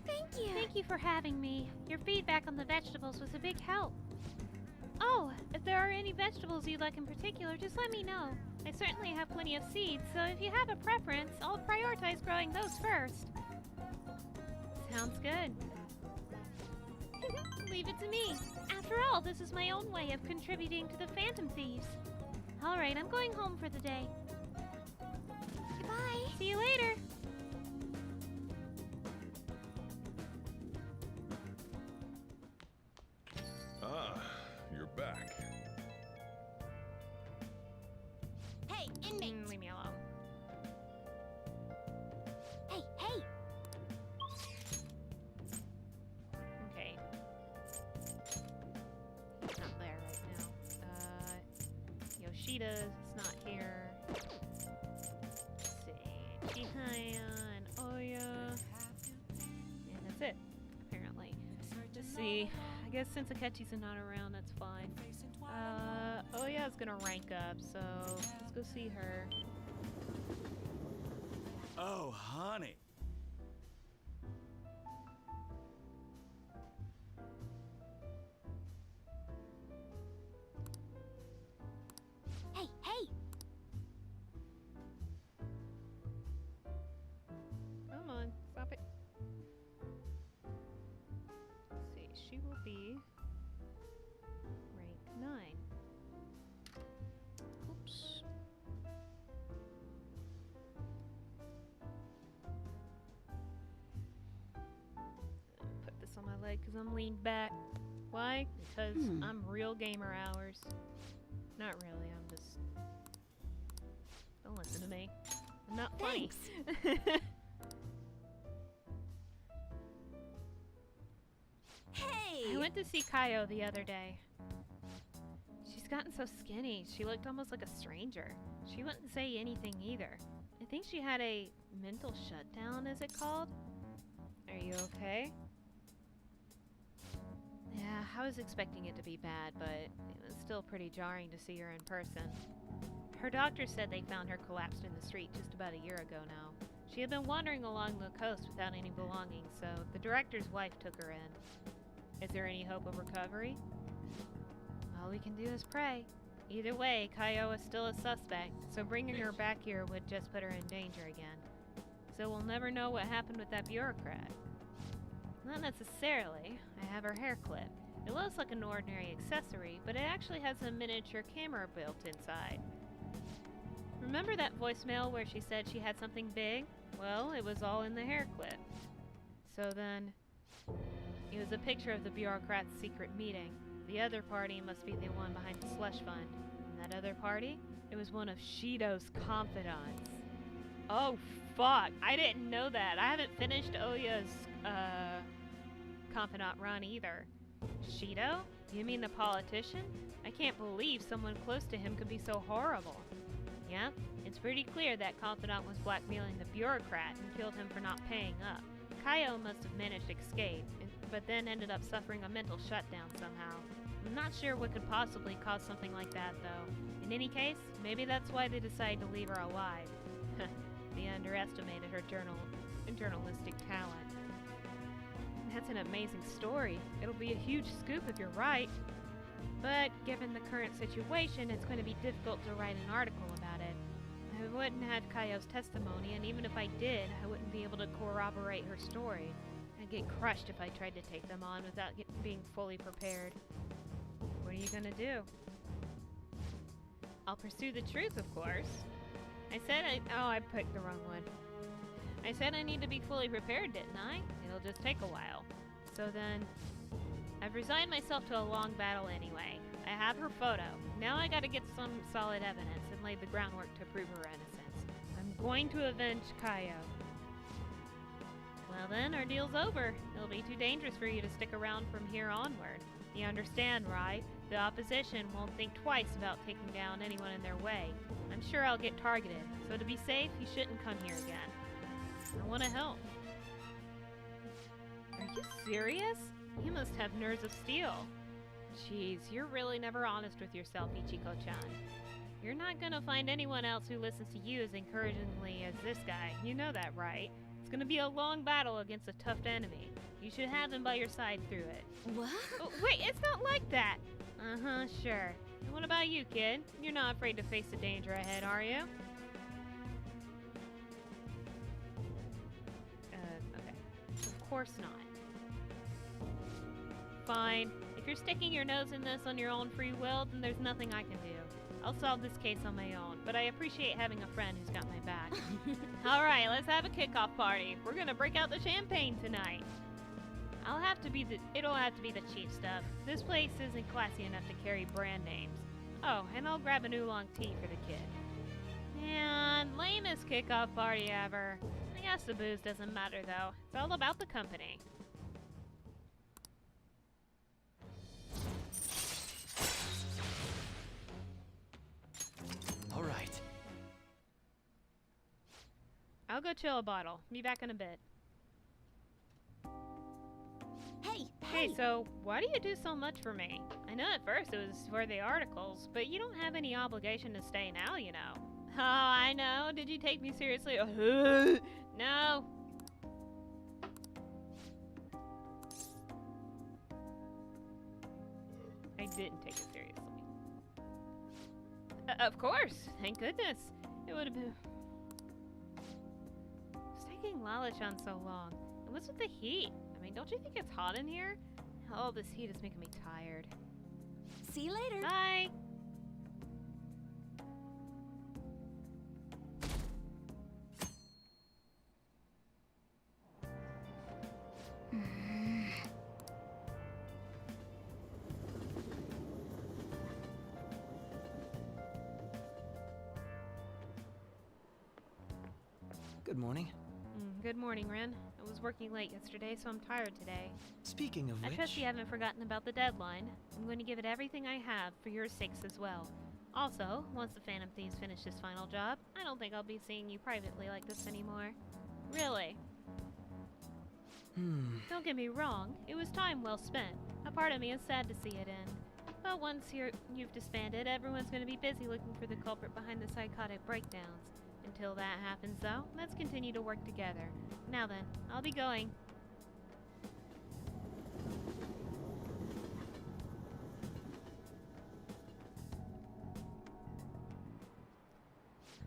Thank you. Thank you for having me. Your feedback on the vegetables was a big help. Oh, if there are any vegetables you'd like in particular, just let me know. I certainly have plenty of seeds, so if you have a preference, I'll prioritize growing those first. Sounds good. Leave it to me. After all, this is my own way of contributing to the Phantom Thieves. Alright, I'm going home for the day. Goodbye. See you later. Ah, you're back. Hey, inmate. Leave me alone. Hey, hey. Okay. He's not there right now. Yoshida's not here. Let's see. Chihaya and Oya. And that's it, apparently. Let's see. I guess since Akechi's not around, that's fine. Oya's gonna rank up, so let's go see her. Oh, honey. Hey, hey. be rank 9. Oops. Put this on my leg because I'm leaned back. Why? Because I'm real gamer hours. Not really, I'm just... Don't listen to me. I'm not funny. Hey! I went to see Kaio the other day. She's gotten so skinny, she looked almost like a stranger. She wouldn't say anything either. I think she had a mental shutdown, is it called? Are you okay? Yeah, I was expecting it to be bad, but it was still pretty jarring to see her in person. Her doctor said they found her collapsed in the street just about a year ago now. She had been wandering along the coast without any belongings, so the director's wife took her in. Is there any hope of recovery? All we can do is pray. Either way, Kaio is still a suspect, so bringing her back here would just put her in danger again. So we'll never know what happened with that bureaucrat. Not necessarily. I have her hair clip. It looks like an ordinary accessory, but it actually has a miniature camera built inside. Remember that voicemail where she said she had something big? Well, it was all in the hair clip. So then, it was a picture of the bureaucrat's secret meeting. The other party must be the one behind the slush fund. And that other party? It was one of Shido's confidants. Oh, fuck. I didn't know that. I haven't finished Oya's, confidant run either. Shido? You mean the politician? I can't believe someone close to him could be so horrible. Yeah, it's pretty clear that confidant was blackmailing the bureaucrat and killed him for not paying up. Kaio must have managed to escape, but then ended up suffering a mental shutdown somehow. I'm not sure what could possibly cause something like that, though. In any case, maybe that's why they decided to leave her alive. They underestimated her journalistic talent. That's an amazing story. It'll be a huge scoop if you're right. But given the current situation, it's going to be difficult to write an article about it. I wouldn't have Kaio's testimony, and even if I did, I wouldn't be able to corroborate her story. I'd get crushed if I tried to take them on without being fully prepared. What are you gonna do? I'll pursue the truth, of course. I picked the wrong one. I said I need to be fully prepared, didn't I? It'll just take a while. So then, I've resigned myself to a long battle anyway. I have her photo. Now I gotta get some solid evidence and lay the groundwork to prove her innocence. I'm going to avenge Kaio. Well then, our deal's over. It'll be too dangerous for you to stick around from here onward. You understand, right? The opposition won't think twice about taking down anyone in their way. I'm sure I'll get targeted, so to be safe, you shouldn't come here again. I want to help. Are you serious? You must have nerves of steel. Jeez, you're really never honest with yourself, Ichiko-chan. You're not gonna find anyone else who listens to you as encouragingly as this guy. You know that, right? It's gonna be a long battle against a tough enemy. You should have him by your side through it. What? Oh, wait, it's not like that! Uh-huh, sure. And what about you, kid? You're not afraid to face the danger ahead, are you? Okay. Of course not. Fine. If you're sticking your nose in this on your own free will, then there's nothing I can do. I'll solve this case on my own, but I appreciate having a friend who's got my back. Alright, let's have a kickoff party. We're gonna break out the champagne tonight. It'll have to be the cheap stuff. This place isn't classy enough to carry brand names. Oh, and I'll grab an oolong tea for the kid. And lamest kickoff party ever. I guess the booze doesn't matter though. It's all about the company. All right. I'll go chill a bottle. Be back in a bit. Hey, so why do you do so much for me? I know at first it was for the articles, but you don't have any obligation to stay now, you know. Oh, I know. Did you take me seriously? No. I didn't take it seriously. Of course. Thank goodness. It would have been... What's taking Lala-chan so long? And what's with the heat? I mean, don't you think it's hot in here? All this heat is making me tired. See you later. Bye. Good morning. Good morning, Ren. I was working late yesterday, so I'm tired today. Speaking of I which... trust you haven't forgotten about the deadline. I'm going to give it everything I have for your sakes as well. Also, once the Phantom Thieves finish this final job, I don't think I'll be seeing you privately like this anymore. Really. Don't get me wrong, it was time well spent. A part of me is sad to see it end. But once you've disbanded, everyone's going to be busy looking for the culprit behind the psychotic breakdowns. Until that happens, though, let's continue to work together. Now then, I'll be going.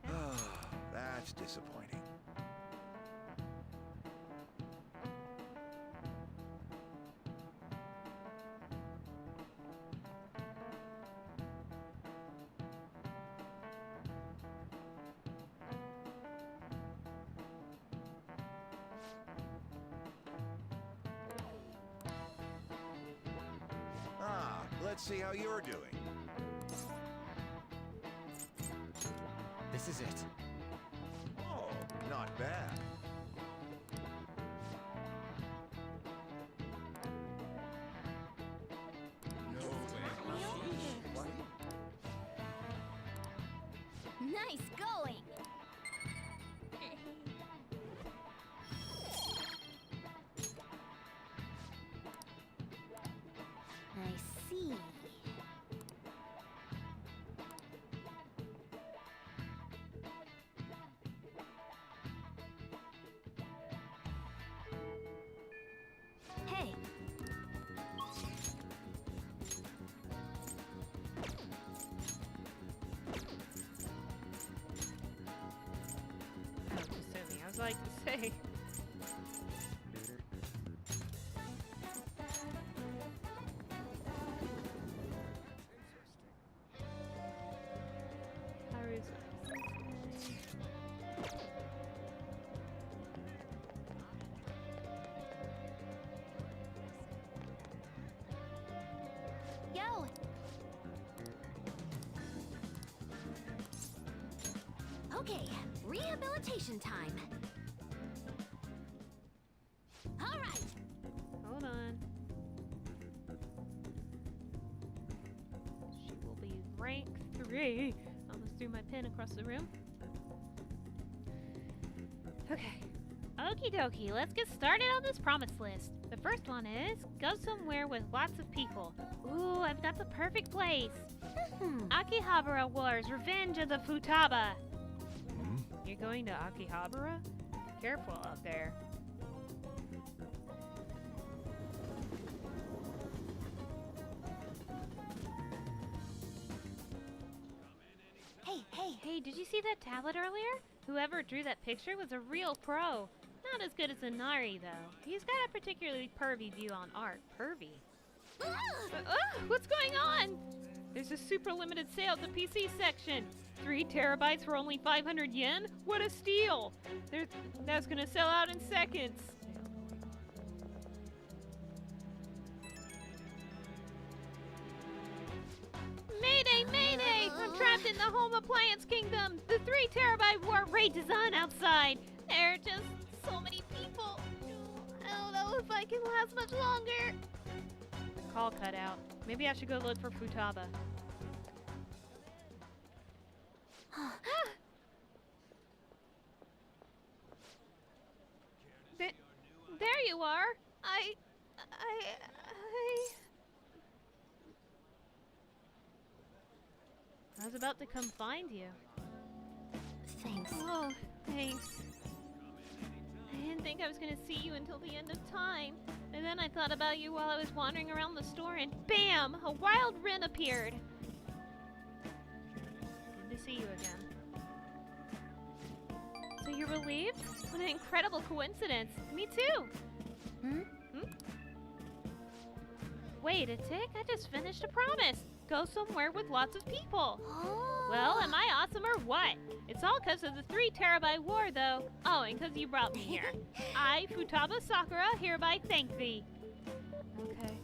Oh, that's disappointing. Let's see how you're doing. This is it. Oh, not bad. No way. Nice going. I see. Hey. Oh, just assuming. I was like to say. Yo! Okay, rehabilitation time. All right. Hold on. She will be rank 3. Almost threw my pen across the room. Okay. Okie dokie, let's get started on this promise list. The first one is go somewhere with lots of people. Ooh, I've got the perfect place. Akihabara Wars, Revenge of the Futaba. You're going to Akihabara? Careful out there. Hey, did you see that tablet earlier? Whoever drew that picture was a real pro. Not as good as Inari, though. He's got a particularly pervy view on art. Pervy? What's going on? There's a super limited sale at the PC section. 3 terabytes for only 500 yen? What a steal! That's gonna sell out in seconds. Mayday, mayday! I'm trapped in the home appliance kingdom. The 3 terabyte War Raid design outside. There are just so many people. I don't know if I can last much longer. The call cut out. Maybe I should go look for Futaba. There you are. I was about to come find you. Thanks. Oh, thanks. I didn't think I was gonna see you until the end of time. And then I thought about you while I was wandering around the store and BAM! A wild wren appeared. Good to see you again. So you're relieved? What an incredible coincidence. Me too. Wait a tick, I just finished a promise. Go somewhere with lots of people. Well, am I awesome or what? It's all because of the 3 terabyte war, though. Oh, and because you brought me here. I, Futaba Sakura, hereby thank thee. Okay.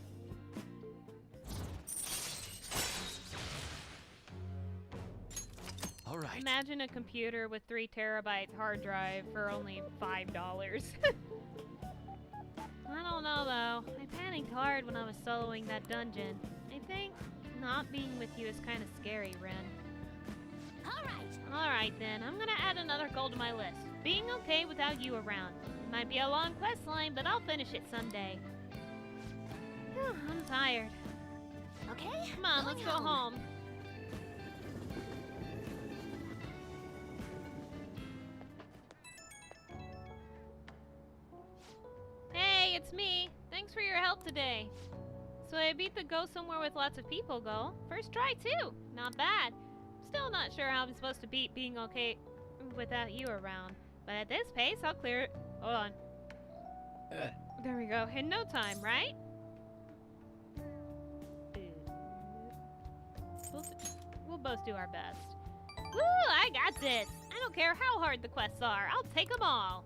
All right. Imagine a computer with 3 terabytes hard drive for only $5. I don't know, though. I panicked hard when I was soloing that dungeon. I think not being with you is kind of scary, Ren. Alright then, I'm gonna add another goal to my list. Being okay without you around. It might be a long quest line, but I'll finish it someday. Whew, I'm tired. Okay? Come on, let's go home. Hey, it's me. Thanks for your help today. So I beat the go somewhere with lots of people goal. First try too. Not bad. Still not sure how I'm supposed to beat being okay without you around. But at this pace, I'll clear it. Hold on. There we go. In no time, right? We'll both do our best. Woo! I got this! I don't care how hard the quests are. I'll take them all.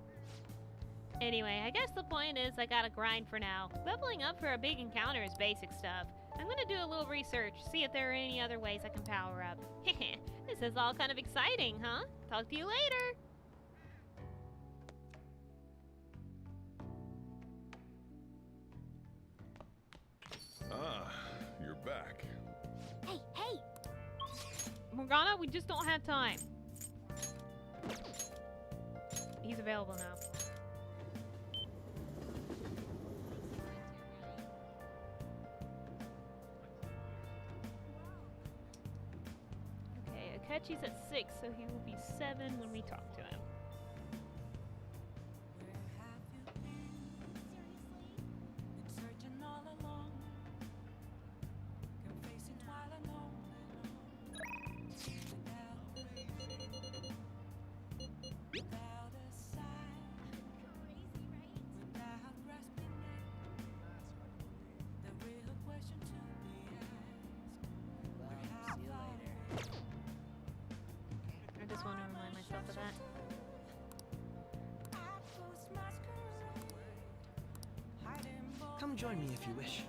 Anyway, I guess the point is I gotta grind for now. Leveling up for a big encounter is basic stuff. I'm gonna do a little research, see if there are any other ways I can power up. This is all kind of exciting, huh? Talk to you later! Ah, you're back. Hey! Morgana, we just don't have time. He's available now. Akechi's at 6, so he will be 7 when we talk to him. I just want to remind myself of that. Come join me if you wish.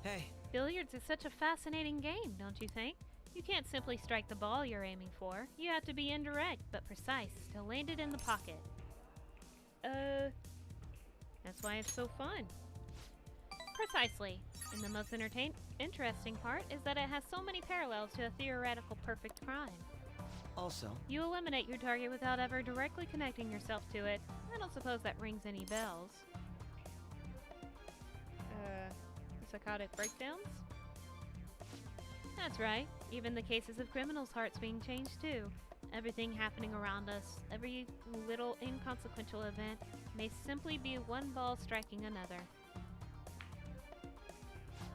Hey. Billiards is such a fascinating game, don't you think? You can't simply strike the ball you're aiming for. You have to be indirect, but precise, to land it in the pocket. That's why it's so fun. Precisely. And the most interesting part is that it has so many parallels to a theoretical perfect crime. Also, you eliminate your target without ever directly connecting yourself to it. I don't suppose that rings any bells. Psychotic breakdowns? That's right. Even the cases of criminals' hearts being changed too. Everything happening around us, every little inconsequential event, may simply be one ball striking another.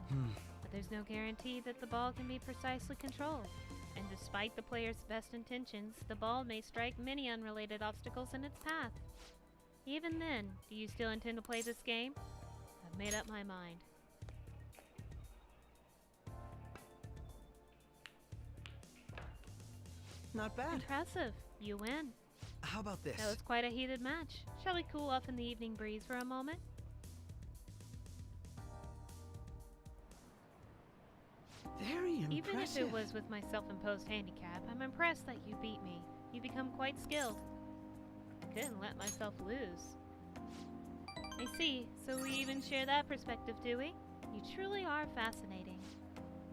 But there's no guarantee that the ball can be precisely controlled. And despite the player's best intentions, the ball may strike many unrelated obstacles in its path. Even then, do you still intend to play this game? I've made up my mind. Not bad. Impressive. You win. How about this? That was quite a heated match. Shall we cool off in the evening breeze for a moment? Very impressive. Even if it was with my self-imposed handicap, I'm impressed that you beat me. You become quite skilled. I couldn't let myself lose. I see. So we even share that perspective, do we? You truly are fascinating.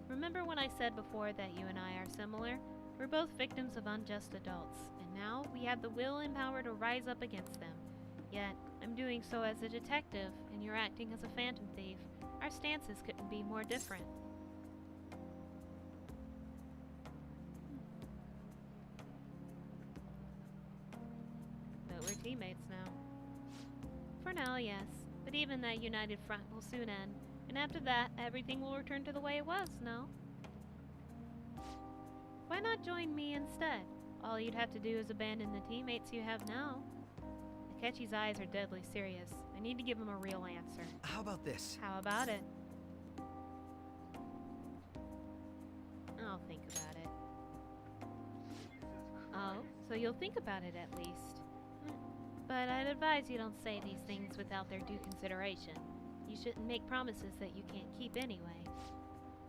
Remember when I said before that you and I are similar? We're both victims of unjust adults, and now we have the will and power to rise up against them. Yet, I'm doing so as a detective, and you're acting as a phantom thief. Our stances couldn't be more different. But we're teammates now. For now, yes. But even that united front will soon end, and after that, everything will return to the way it was, no? Why not join me instead? All you'd have to do is abandon the teammates you have now. Akechi's eyes are deadly serious. I need to give him a real answer. How about this? How about it? I'll think about it. Oh, so you'll think about it at least. But I'd advise you don't say these things without their due consideration. You shouldn't make promises that you can't keep anyway.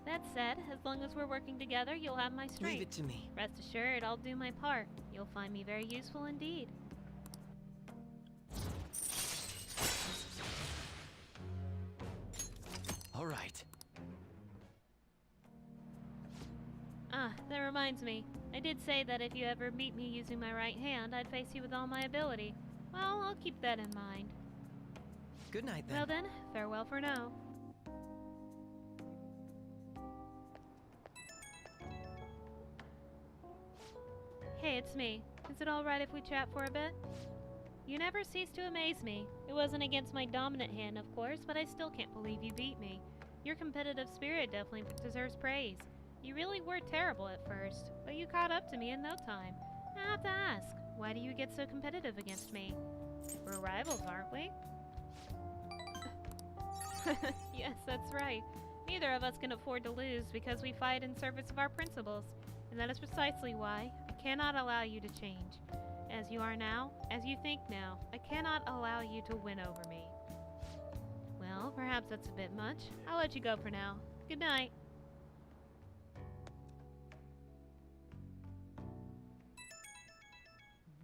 That said, as long as we're working together, you'll have my strength. Leave it to me. Rest assured, I'll do my part. You'll find me very useful indeed. All right. Ah, that reminds me. I did say that if you ever meet me using my right hand, I'd face you with all my ability. Well, I'll keep that in mind. Good night, then. Well then, farewell for now. Hey, it's me. Is it alright if we chat for a bit? You never cease to amaze me. It wasn't against my dominant hand, of course, but I still can't believe you beat me. Your competitive spirit definitely deserves praise. You really were terrible at first, but you caught up to me in no time. I have to ask, why do you get so competitive against me? We're rivals, aren't we? Yes, that's right. Neither of us can afford to lose because we fight in service of our principles. And that is precisely why I cannot allow you to change. As you are now, as you think now, I cannot allow you to win over me. Well, perhaps that's a bit much. I'll let you go for now. Good night.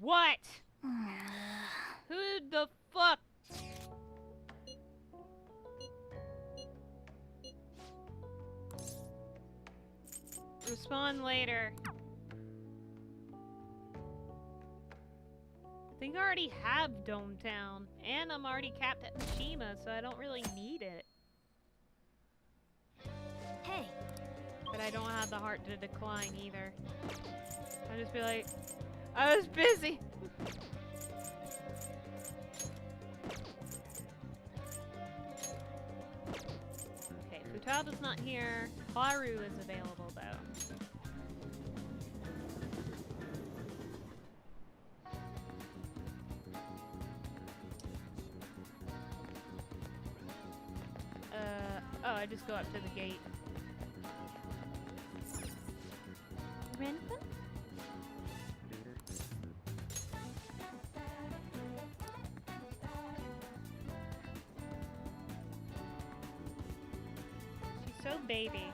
What? Who the fuck? Respond later. I think I already have Dome Town, and I'm already capped at Mishima, so I don't really need it. Hey. But I don't have the heart to decline either. I'll just be like, I was busy. Okay, Futada's not here. Haru is available though. Oh, I just go up to the gate. Renfun? She's so baby.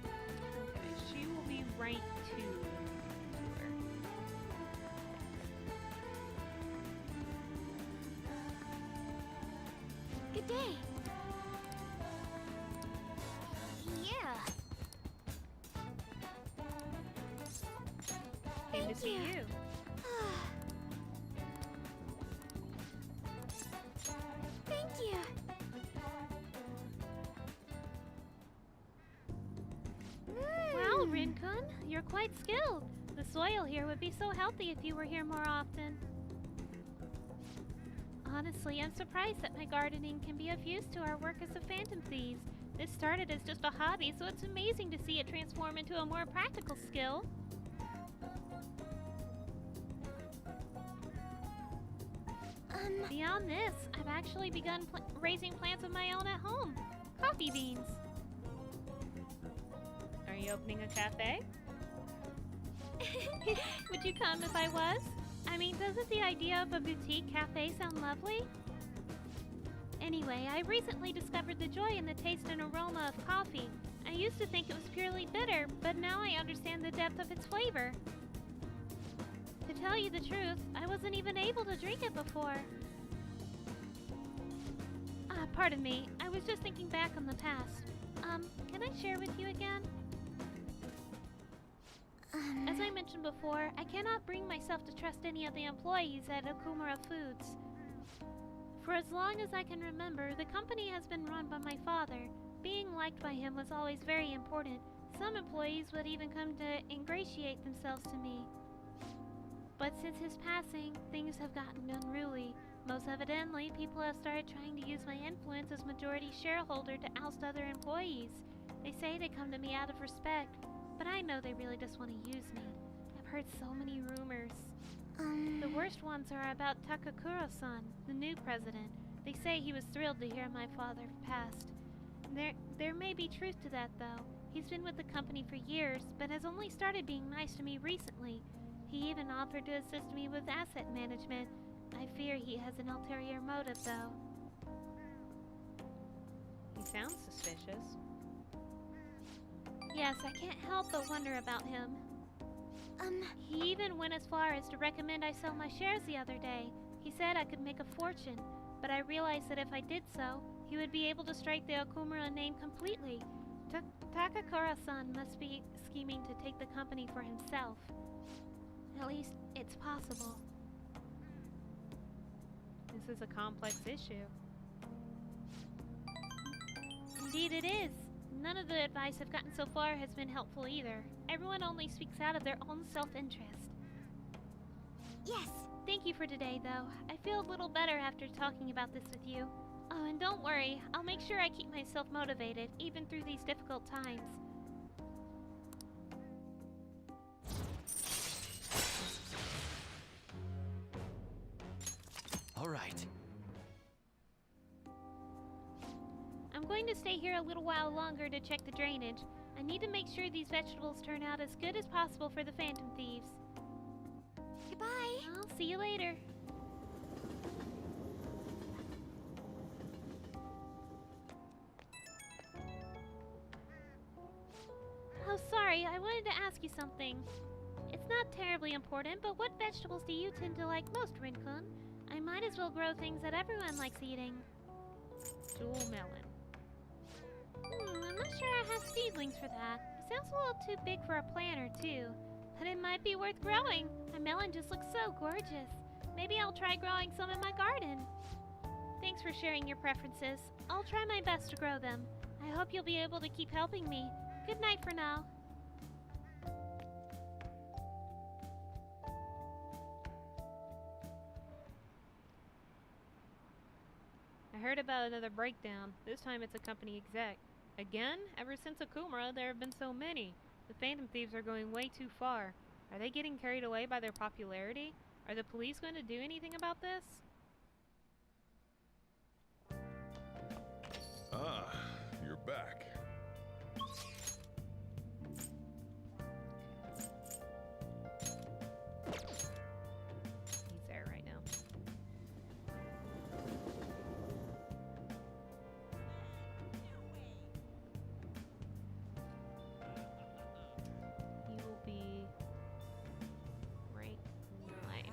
Okay, she will be rank 2. Good day. Yeah. Came to see you. Thank you. Wow, Rinkun, you're quite skilled. The soil here would be so healthy if you were here more often. Honestly, I'm surprised that my gardening can be of use to our work as a phantom thieves. This started as just a hobby, so it's amazing to see it transform into a more practical skill. Beyond this, I've actually begun raising plants of my own at home. Coffee beans. Are you opening a cafe? Would you come if I was? I mean, doesn't the idea of a boutique cafe sound lovely? Anyway, I recently discovered the joy in the taste and aroma of coffee. I used to think it was purely bitter, but now I understand the depth of its flavor. To tell you the truth, I wasn't even able to drink it before. Pardon me, I was just thinking back on the past. Can I share with you again? As I mentioned before, I cannot bring myself to trust any of the employees at Okumura Foods. For as long as I can remember, the company has been run by my father. Being liked by him was always very important. Some employees would even come to ingratiate themselves to me. But since his passing, things have gotten unruly. Most evidently, people have started trying to use my influence as majority shareholder to oust other employees. They say they come to me out of respect, but I know they really just want to use me. I've heard so many rumors. The worst ones are about Takakura-san, the new president. They say he was thrilled to hear my father passed. There may be truth to that, though. He's been with the company for years, but has only started being nice to me recently. He even offered to assist me with asset management. I fear he has an ulterior motive, though. He sounds suspicious. Yes, I can't help but wonder about him. He even went as far as to recommend I sell my shares the other day. He said I could make a fortune, but I realized that if I did so, he would be able to strike the Okumura name completely. Takakura-san must be scheming to take the company for himself. At least, it's possible. This is a complex issue. Indeed it is. None of the advice I've gotten so far has been helpful either. Everyone only speaks out of their own self-interest. Yes! Thank you for today, though. I feel a little better after talking about this with you. Oh, and don't worry. I'll make sure I keep myself motivated, even through these difficult times. All right. I'm going to stay here a little while longer to check the drainage. I need to make sure these vegetables turn out as good as possible for the Phantom Thieves. Goodbye. I'll see you later. Oh, sorry, I wanted to ask you something. It's not terribly important, but what vegetables do you tend to like most, Rincon? I might as well grow things that everyone likes eating. Jewel melon. I'm not sure I have seedlings for that. It sounds a little too big for a planter, too. But it might be worth growing. My melon just looks so gorgeous. Maybe I'll try growing some in my garden. Thanks for sharing your preferences. I'll try my best to grow them. I hope you'll be able to keep helping me. Good night for now. I heard about another breakdown. This time it's a company exec. Again? Ever since Okumura, there have been so many. The Phantom Thieves are going way too far. Are they getting carried away by their popularity? Are the police going to do anything about this? Ah, you're back. He's there right now. He will be right in your life.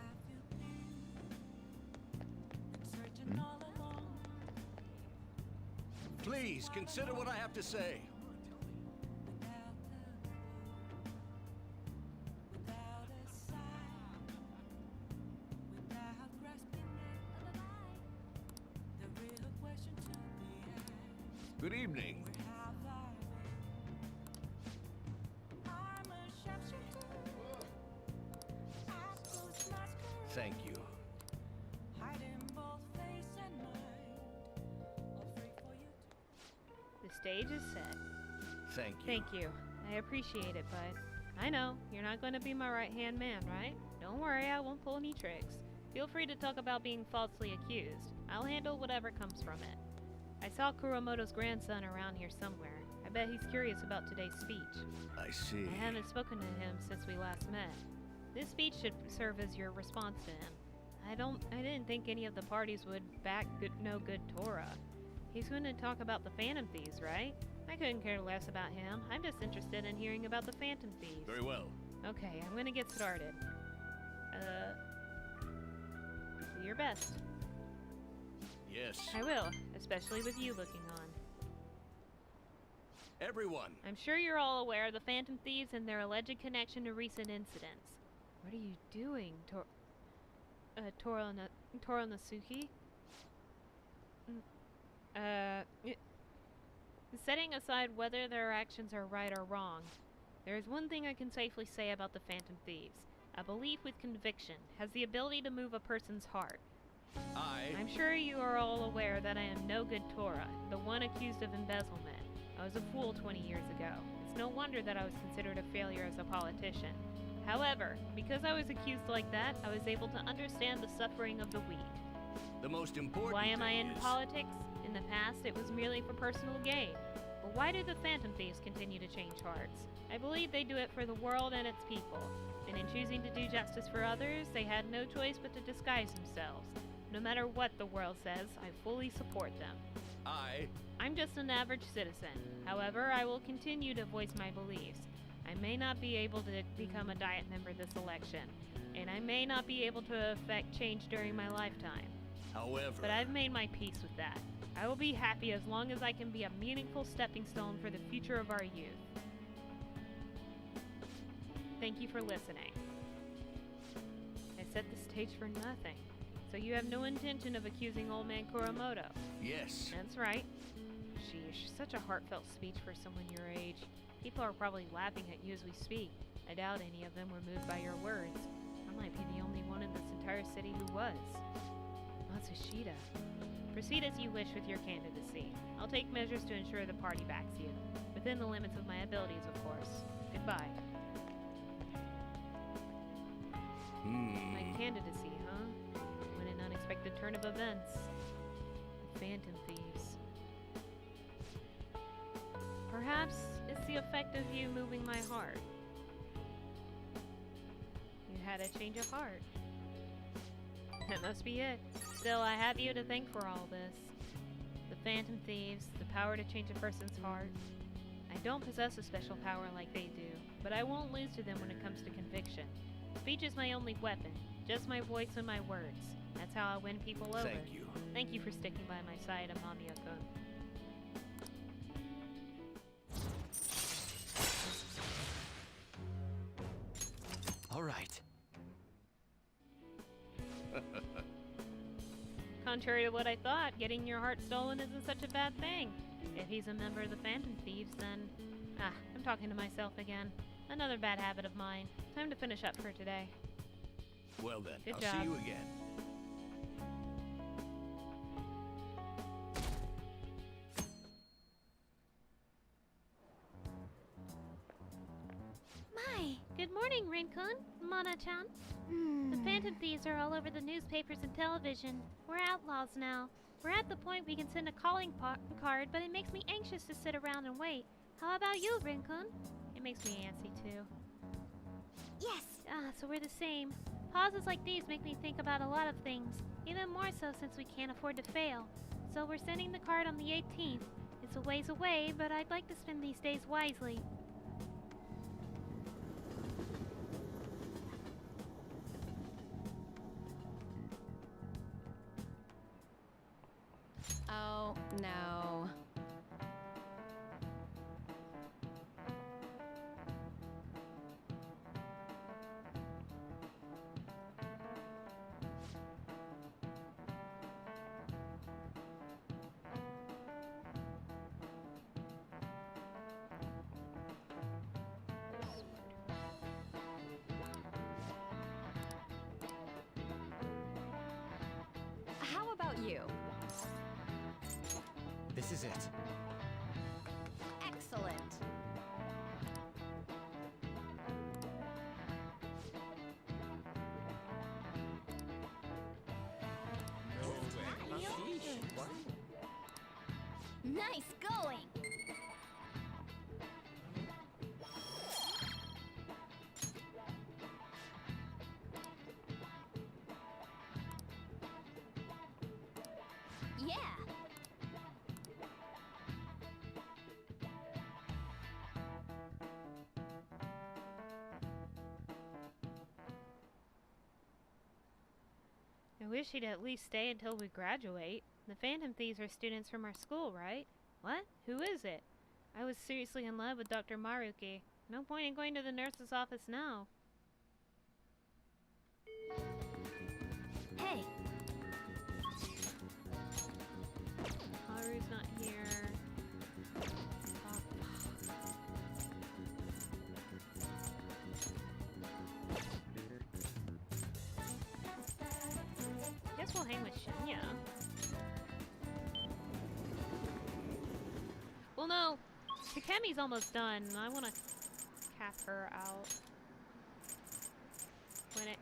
Please, consider what I have to say. Good evening. Thank you. The stage is set. Thank you. Thank you. I appreciate it, but I know you're not going to be my right-hand man, right? Don't worry, I won't pull any tricks. Feel free to talk about being falsely accused. I'll handle whatever comes from it. I saw Kuromoto's grandson around here somewhere. I bet he's curious about today's speech. I see. I haven't spoken to him since we last met. This speech should serve as your response to him. I didn't think any of the parties would back no good Tora. He's going to talk about the Phantom Thieves, right? I couldn't care less about him. I'm just interested in hearing about the Phantom Thieves. Very well. Okay, I'm going to get started. Do your best. Yes. I will, especially with you looking on. Everyone. I'm sure you're all aware of the Phantom Thieves and their alleged connection to recent incidents. What are you doing, Toronasuki? Setting aside whether their actions are right or wrong, there is one thing I can safely say about the Phantom Thieves. A belief with conviction has the ability to move a person's heart. I'm sure you are all aware that I am no good Tora, the one accused of embezzlement. I was a fool 20 years ago. It's no wonder that I was considered a failure as a politician. However, because I was accused like that, I was able to understand the suffering of the weak. The most important Why am I thing in is- politics? In the past, it was merely for personal gain. But why do the Phantom Thieves continue to change hearts? I believe they do it for the world and its people. And in choosing to do justice for others, they had no choice but to disguise themselves. No matter what the world says, I fully support them. I'm just an average citizen. However, I will continue to voice my beliefs. I may not be able to become a Diet member this election, and I may not be able to affect change during my lifetime. However... But I've made my peace with that. I will be happy as long as I can be a meaningful stepping stone for the future of our youth. Thank you for listening. I set the stage for nothing. So you have no intention of accusing old man Kuramoto? Yes. That's right. Sheesh, such a heartfelt speech for someone your age. People are probably laughing at you as we speak. I doubt any of them were moved by your words. I might be the only one in this entire city who was. Matsushita. Proceed as you wish with your candidacy. I'll take measures to ensure the party backs you. Within the limits of my abilities, of course. Goodbye. My candidacy, huh? What an unexpected turn of events. The Phantom Thieves. Perhaps it's the effect of you moving my heart. You had a change of heart. That must be it. Still, I have you to thank for all this. The Phantom Thieves, the power to change a person's heart. I don't possess a special power like they do, but I won't lose to them when it comes to conviction. Speech is my only weapon, just my voice and my words. That's how I win people over. Thank you. Thank you for sticking by my side, Amamiya-kun. All right. Contrary to what I thought, getting your heart stolen isn't such a bad thing. If he's a member of the Phantom Thieves, then... I'm talking to myself again. Another bad habit of mine. Time to finish up for today. Well then, Good I'll job. see you again. My! Good morning, Rinkun, Mana-chan. The Phantom Thieves are all over the newspapers and television. We're outlaws now. We're at the point we can send a calling card, but it makes me anxious to sit around and wait. How about you, Rinkun? It makes me antsy, too. Yes! So we're the same. Pauses like these make me think about a lot of things, even more so since we can't afford to fail. So we're sending the card on the 18th. It's a ways away, but I'd like to spend these days wisely. Oh, no. How about you? This is it. Excellent. Nice going! Yeah! I wish he'd at least stay until we graduate. The Phantom Thieves are students from our school, right? What? Who is it? I was seriously in love with Dr. Maruki. No point in going to the nurse's office now. Hey! Haru's not here. Guess we'll hang with Shinya. Well, no. Kakemi's almost done. I want to cap her out. When it...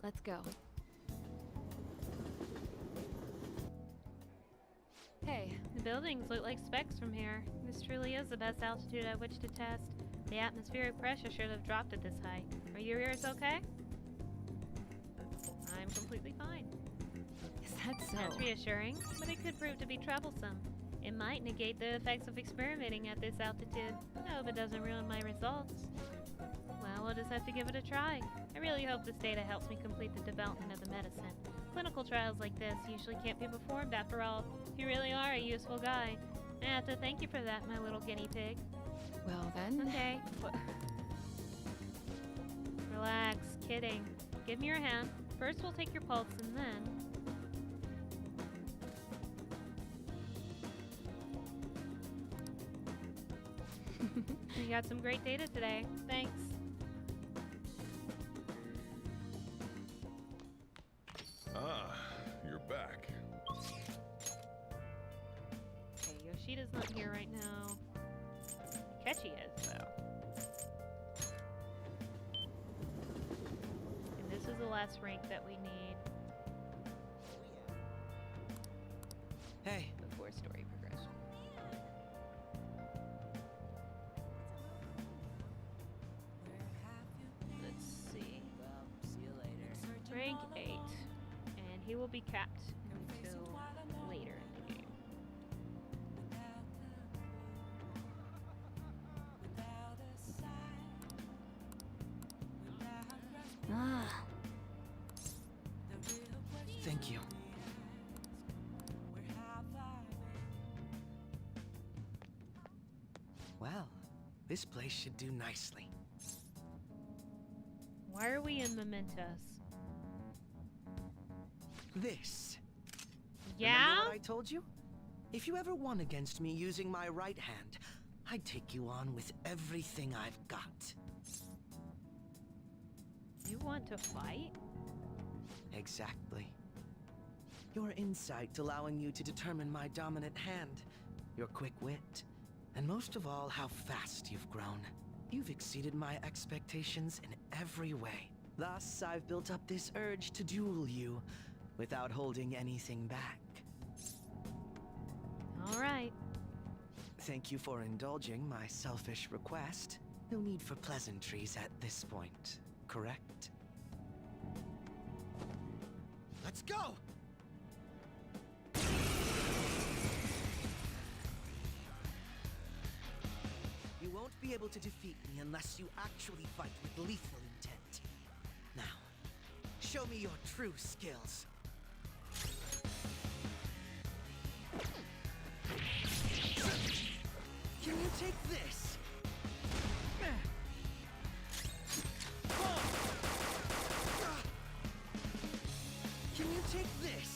Let's go. Hey. The buildings look like specks from here. This truly is the best altitude at which to test. The atmospheric pressure should have dropped at this height. Are your ears okay? I'm completely fine. Is that so? That's reassuring, but it could prove to be troublesome. It might negate the effects of experimenting at this altitude. I hope it doesn't ruin my results. Well, we'll just have to give it a try. I really hope this data helps me complete the development of the medicine. Clinical trials like this usually can't be performed after all. You really are a useful guy. I have to thank you for that, my little guinea pig. Well then. Okay. Relax. Kidding. Give me your hand. First we'll take your pulse and then... You got some great data today. Thanks. Ah, you're back. Okay, Yoshida's not here right now. Akechi is, though. And this is the last rank that we need. Hey. Before story progression. Let's see. Rank 8. And he will be capped until later in the game. Thank you. Well, this place should do nicely. Why are we in Mementos? This. Yeah? Remember what I told you? If you ever won against me using my right hand, I'd take you on with everything I've got. You want to fight? Exactly. Your insight allowing you to determine my dominant hand, your quick wit, and most of all, how fast you've grown. You've exceeded my expectations in every way. Thus, I've built up this urge to duel you without holding anything back. All right. Thank you for indulging my selfish request. No need for pleasantries at this point, correct? Let's go! You won't be able to defeat me unless you actually fight with lethal intent. Now, show me your true skills. Can you take this? Can you take this?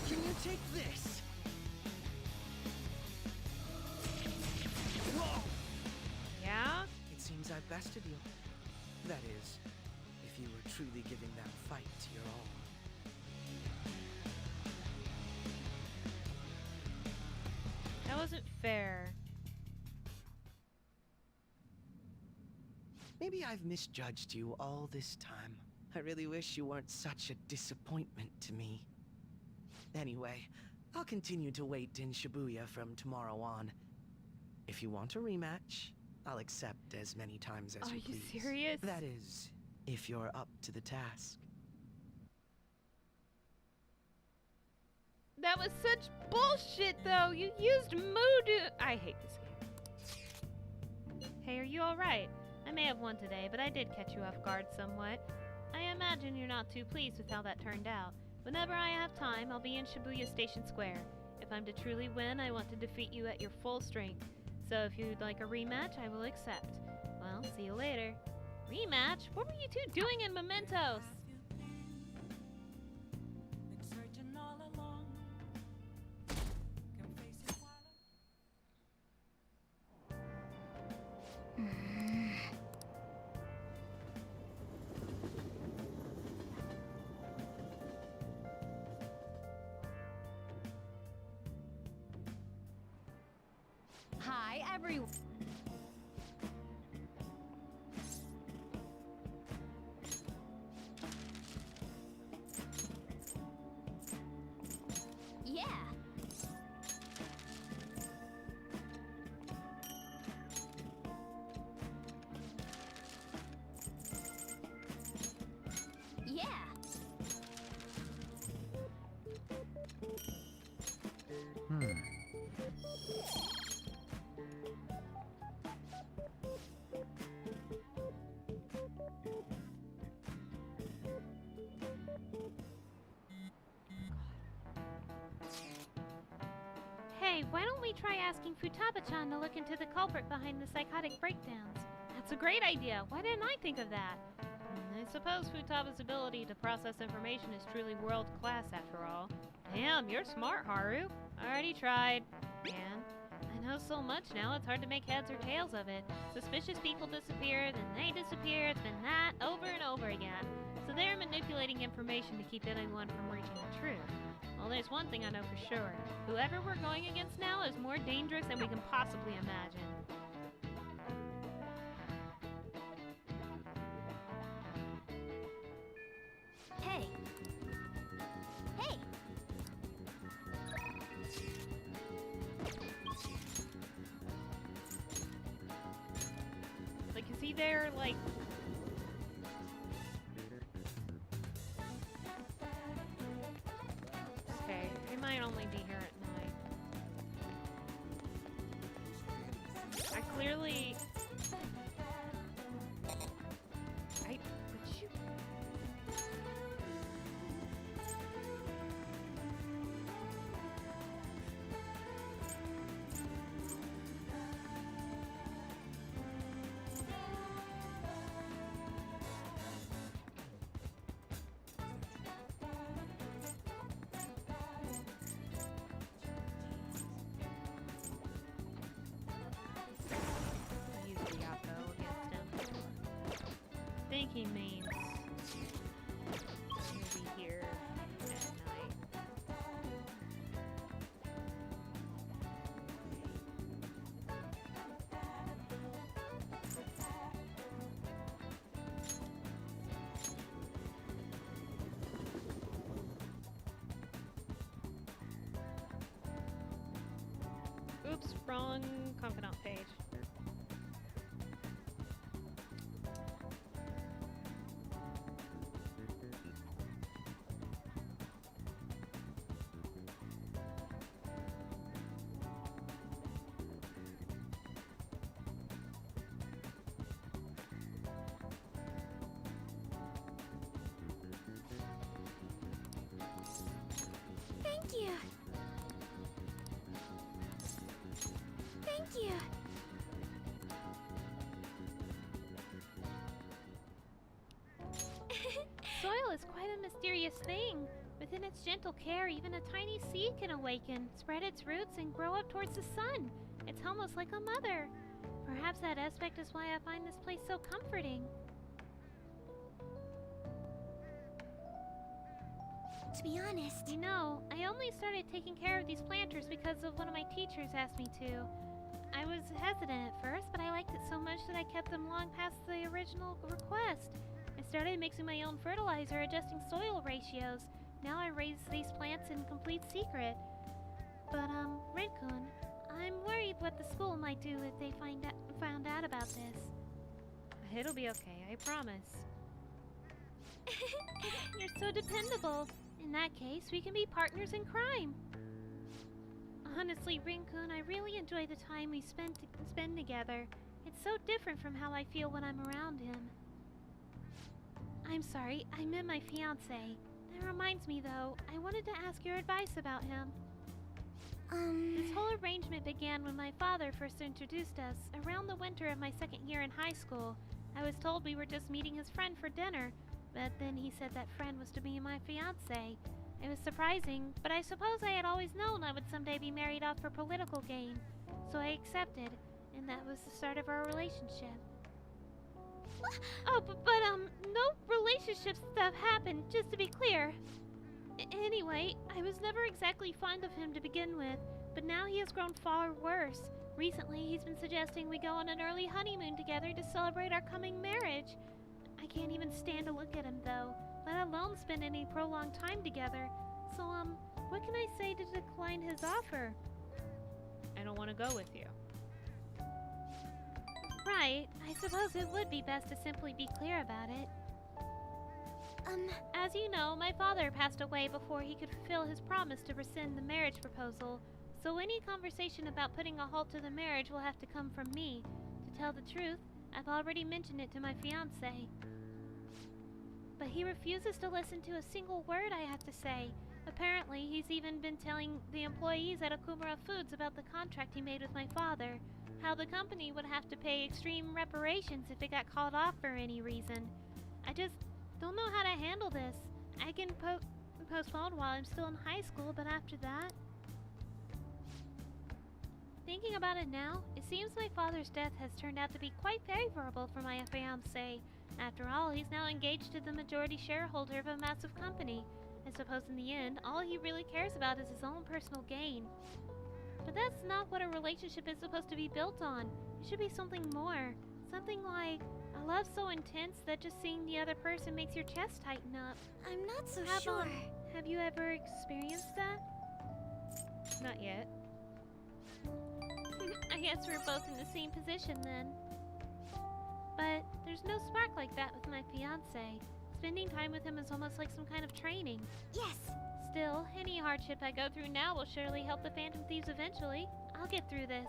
Can you take this? Whoa! Yeah? It seems I've bested you. That is, if you were truly giving that fight your all. That wasn't fair. Maybe I've misjudged you all this time. I really wish you weren't such a disappointment to me. Anyway, I'll continue to wait in Shibuya from tomorrow on. If you want a rematch, I'll accept as many times as you please. Are you serious? That is, if you're up to the task. That was such bullshit, though. You used Moodoo. I hate this game. Hey, are you alright? I may have won today, but I did catch you off guard somewhat. I imagine you're not too pleased with how that turned out. Whenever I have time, I'll be in Shibuya Station Square. If I'm to truly win, I want to defeat you at your full strength. So if you'd like a rematch, I will accept. Well, see you later. Rematch? What were you two doing in Mementos? everyone. Yeah. Yeah. Hey, why don't we try asking Futaba-chan to look into the culprit behind the psychotic breakdowns? That's a great idea. Why didn't I think of that? I suppose Futaba's ability to process information is truly world-class after all. Damn, you're smart, Haru. Already tried. Man, I know so much now, it's hard to make heads or tails of it. Suspicious people disappear, then they disappear, then that, over and over again. So they're manipulating information to keep anyone from reaching the truth. Well, there's one thing I know for sure. Whoever we're going against now is more dangerous than we can possibly imagine. Hey. Hey. Like, is he there, like... Okay, he might only be here at night. I clearly... Would you... Use the Yako against him. I think he means he'll be here at night. Oops, wrong confidant page. Thank you. Thank you. Soil is quite a mysterious thing. Within its gentle care, even a tiny seed can awaken, spread its roots, and grow up towards the sun. It's almost like a mother. Perhaps that aspect is why I find this place so comforting. To be honest, You know, I only started taking care of these planters because of one of my teachers asked me to. I was hesitant at first, but I liked it so much that I kept them long past the original request. I started mixing my own fertilizer, adjusting soil ratios. Now I raise these plants in complete secret. But, Red-kun, I'm worried what the school might do if they found out about this. It'll be okay, I promise. You're so dependable. In that case, we can be partners in crime. Honestly, Rin-kun, I really enjoy the time we spend together. It's so different from how I feel when I'm around him. I'm sorry, I meant my fiancé. That reminds me, though, I wanted to ask your advice about him. This whole arrangement began when my father first introduced us, around the winter of my second year in high school. I was told we were just meeting his friend for dinner, but then he said that friend was to be my fiancé. It was surprising, but I suppose I had always known I would someday be married off for political gain. So I accepted, and that was the start of our relationship. Oh, but no relationship stuff happened, just to be clear. Anyway, I was never exactly fond of him to begin with, but now he has grown far worse. Recently, he's been suggesting we go on an early honeymoon together to celebrate our coming marriage. I can't even stand to look at him, though, let alone spend any prolonged time together. So, what can I say to decline his offer? I don't want to go with you. Right. I suppose it would be best to simply be clear about it. As you know, my father passed away before he could fulfill his promise to rescind the marriage proposal, so any conversation about putting a halt to the marriage will have to come from me. To tell the truth, I've already mentioned it to my fiancé. But he refuses to listen to a single word I have to say. Apparently, he's even been telling the employees at Okumura Foods about the contract he made with my father, how the company would have to pay extreme reparations if it got called off for any reason. I just don't know how to handle this. I can postpone while I'm still in high school, but after that... Thinking about it now, it seems my father's death has turned out to be quite favorable for my fiancé. After all, he's now engaged to the majority shareholder of a massive company. I suppose in the end, all he really cares about is his own personal gain. But that's not what a relationship is supposed to be built on. It should be something more. Something like a love so intense that just seeing the other person makes your chest tighten up. I'm not so sure. Have you ever experienced that? Not yet. I guess we're both in the same position then. But there's no spark like that with my fiancé. Spending time with him is almost like some kind of training. Yes! Still, any hardship I go through now will surely help the Phantom Thieves eventually. I'll get through this.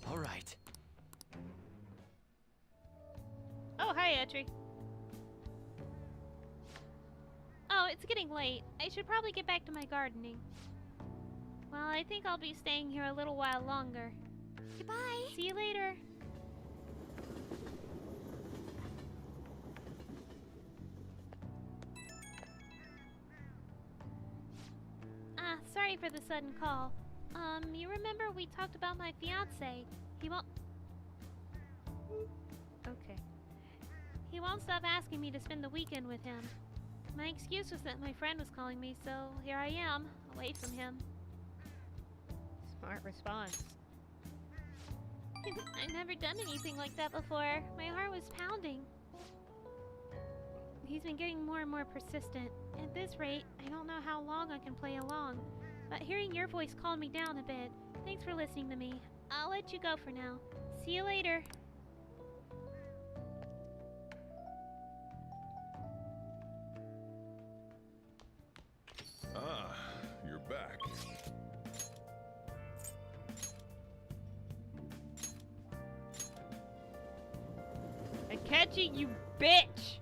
All right. Oh, hi, Akechi. Oh, it's getting late. I should probably get back to my gardening. Well, I think I'll be staying here a little while longer. Goodbye. See you later. Sorry for the sudden call. You remember we talked about my fiancé? He won't... Okay. He won't stop asking me to spend the weekend with him. My excuse was that my friend was calling me, so here I am, away from him. Smart response. I've never done anything like that before. My heart was pounding. He's been getting more and more persistent. At this rate, I don't know how long I can play along. But hearing your voice calmed me down a bit. Thanks for listening to me. I'll let you go for now. See you later. Ah, you're back. Akechi, you bitch!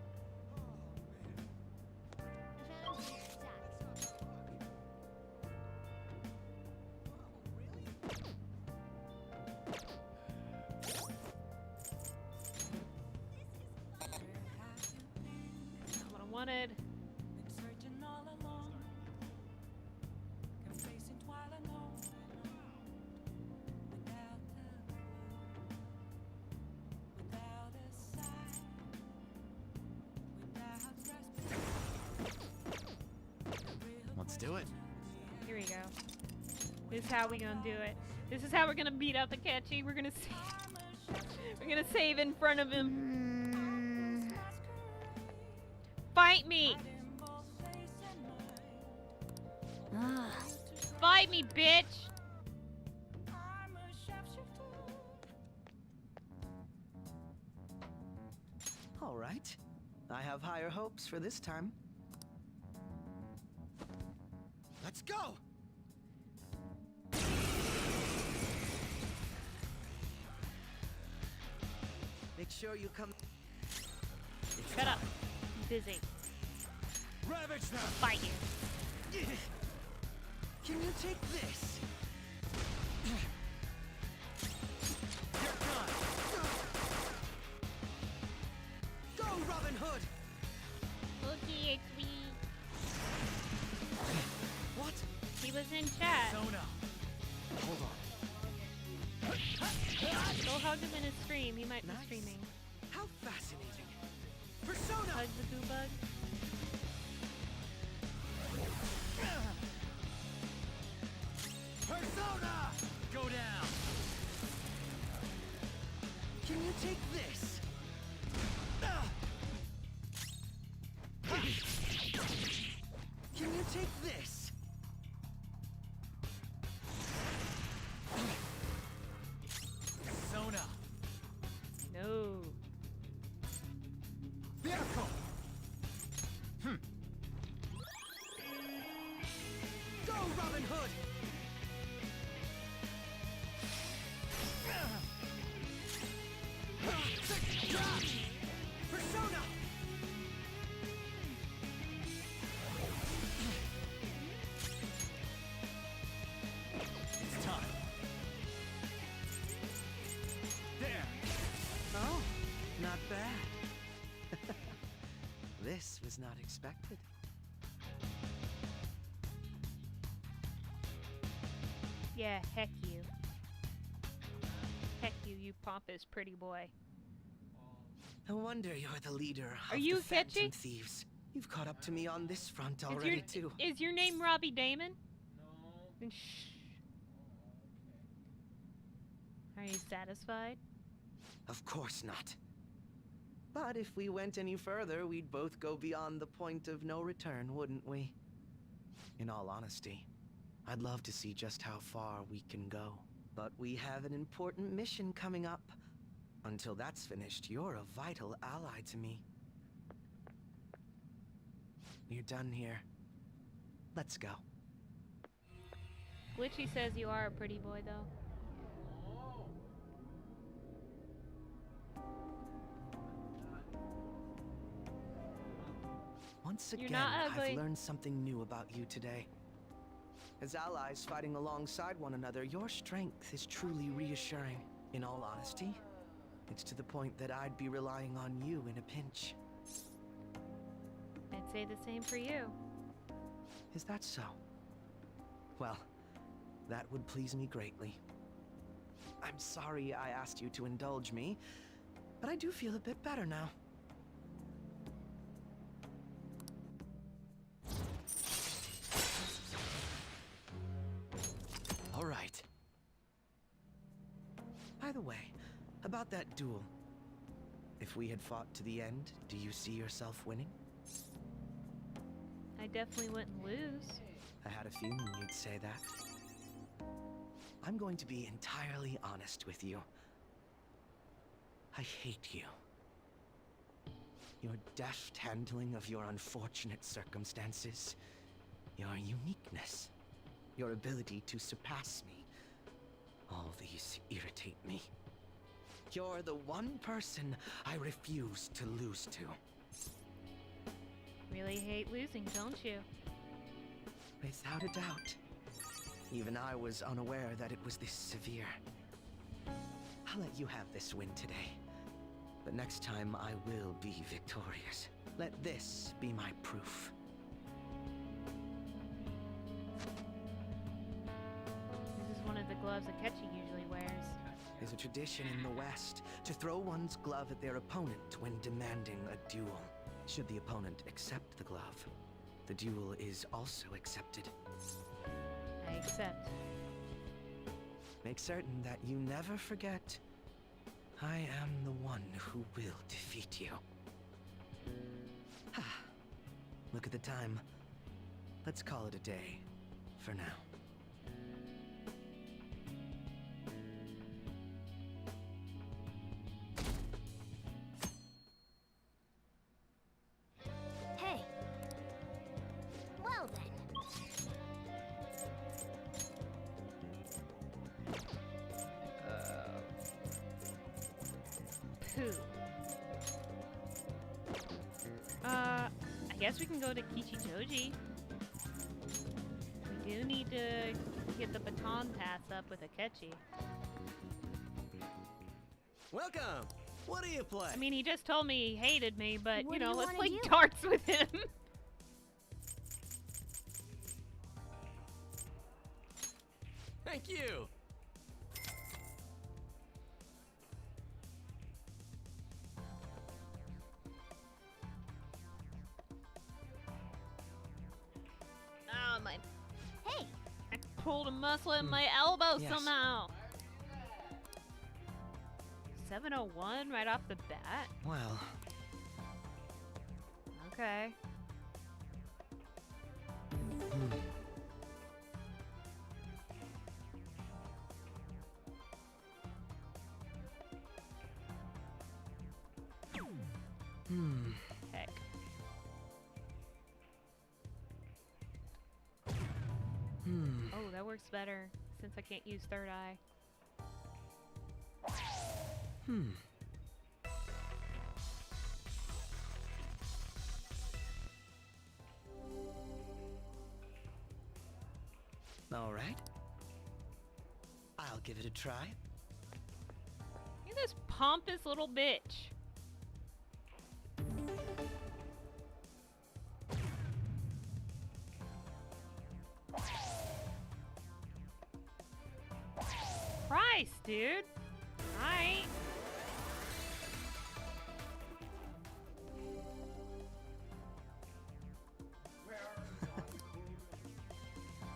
Not what I wanted. Let's do it. Here we go. This is how we gonna do it. This is how we're gonna beat up Akechi. We're gonna save in front of him. Fight me! Fight me, bitch! All right. I have higher hopes for this time. Let's go! Make sure you come... Shut up. I'm busy. Ravage them! Fight you. Can you take this? You're done! Go, Robin Hood! Okay, it's me. What? He was in chat. Zona. Hold on. Go hug him in his stream. He might be Nice. streaming. How fascinating. Persona! Hug the goo bug. Persona! Go down! Can you take this? Can you take this? Persona! No. Vehicle! Go, Robin Hood! Persona! It's time. There. Oh, not bad. This was not expected. Yeah, heck you. Heck you, you pompous pretty boy. No wonder you're the leader Are of you the Phantom Akechi? Thieves. You've caught up to me on this front already, too. Is your name Robbie Damon? No. Are you satisfied? Of course not. But if we went any further, we'd both go beyond the point of no return, wouldn't we? In all honesty, I'd love to see just how far we can go. But we have an important mission coming up. Until that's finished, you're a vital ally to me. You're done here. Let's go. Glitchy says you are a pretty boy, though. Once You're again, not ugly. I've learned something new about you today. As allies fighting alongside one another, your strength is truly reassuring. In all honesty, it's to the point that I'd be relying on you in a pinch. I'd say the same for you. Is that so? Well, that would please me greatly. I'm sorry I asked you to indulge me, but I do feel a bit better now. All right. By the way, about that duel. If we had fought to the end, do you see yourself winning? I definitely wouldn't lose. I had a feeling you'd say that. I'm going to be entirely honest with you. I hate you. Your deft handling of your unfortunate circumstances, your uniqueness, your ability to surpass me. All these irritate me. You're the one person I refuse to lose to. Really hate losing, don't you? Without a doubt. Even I was unaware that it was this severe. I'll let you have this win today. But next time I will be victorious. Let this be my proof. This is one of the gloves Akechi usually wears. There's a tradition in the West to throw one's glove at their opponent when demanding a duel. Should the opponent accept the glove, the duel is also accepted. I accept. Make certain that you never forget, I am the one who will defeat you. Look at the time. Let's call it a day, for now. Hey. Well then. Pooh. I guess we can go to Kichijoji. We do need to get the baton pass up with Akechi. Welcome! What do you play? I mean, he just told me he hated me, but, What you do know, you let's wanna play do? darts with him. Thank you! Oh my. Hey! I pulled a muscle in my elbow Yes. somehow. 701 right off the bat? Well, Okay. Heck. Oh, that works better since I can't use third eye. all right. I'll give it a try. Look at this pompous little bitch. Christ, dude. Alright.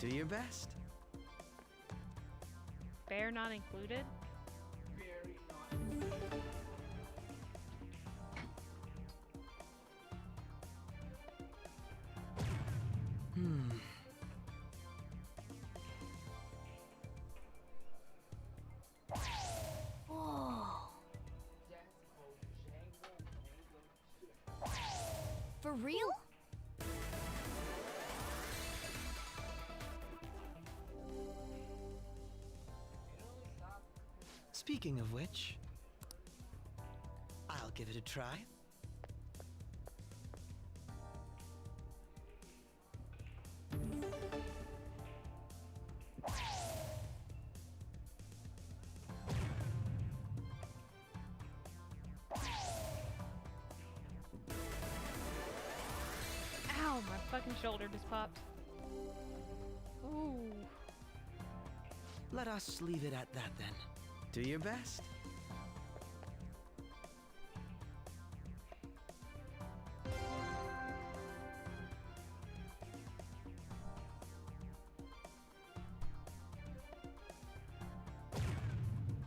Do your best. Bear not included? For real? Speaking of which, I'll give it a try. Ow, my fucking shoulder just popped. Ooh. Let us leave it at that then. Do your best.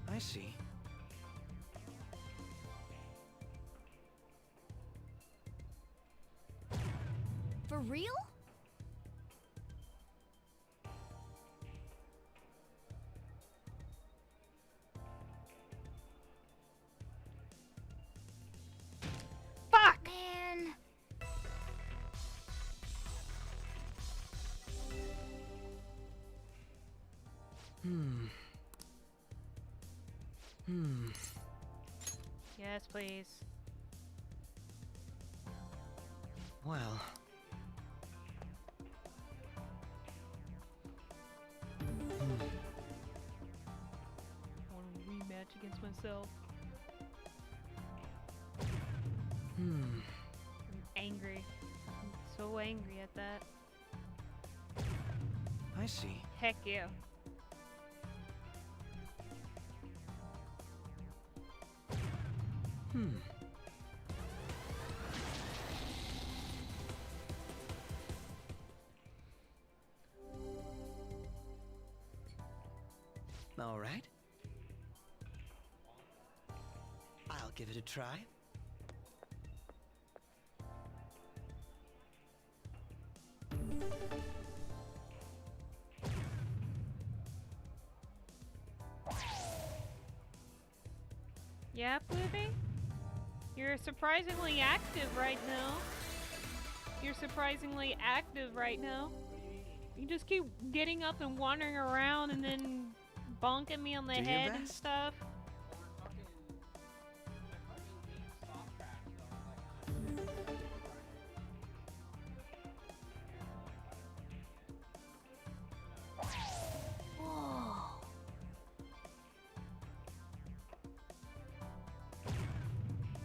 I see. For real? Fuck! Man. Yes, please. Well. I want a rematch against myself. Hmm. I'm angry. I'm so angry at that. I see. Heck yeah. All right. I'll give it a try. Yeah, Bluey? You're surprisingly active right now. You're surprisingly active right now. You just keep getting up and wandering around and then bonking me on the head and stuff.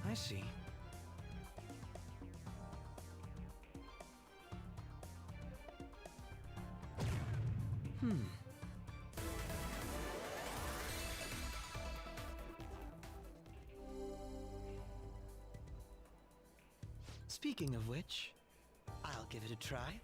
I see. Speaking of which, I'll give it a try.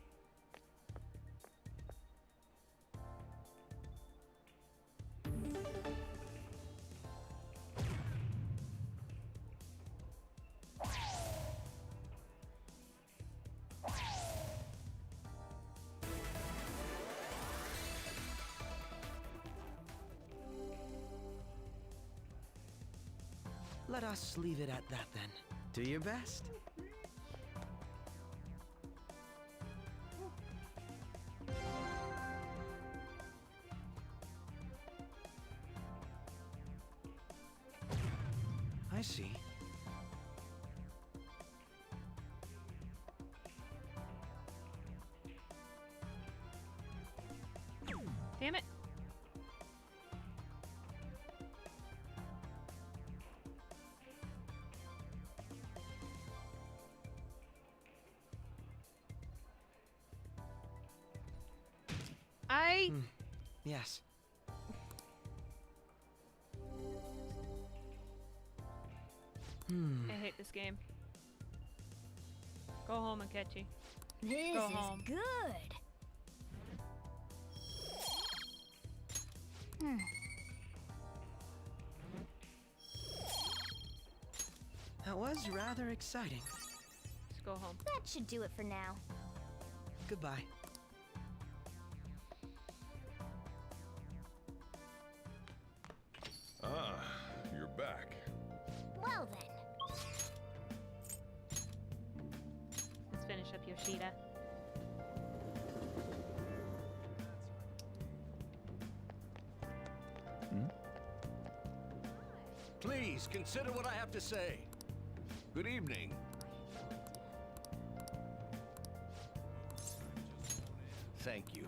Let us leave it at that then. Do your best. I see. Damn it. Yes. I hate this game. Go home, Akechi. This Go is home. good. That was rather exciting. Let's go home. That should do it for now. Goodbye. Ah, you're back. Well then. Let's finish up Yoshida. Please consider what I have to say. Good evening. Thank you.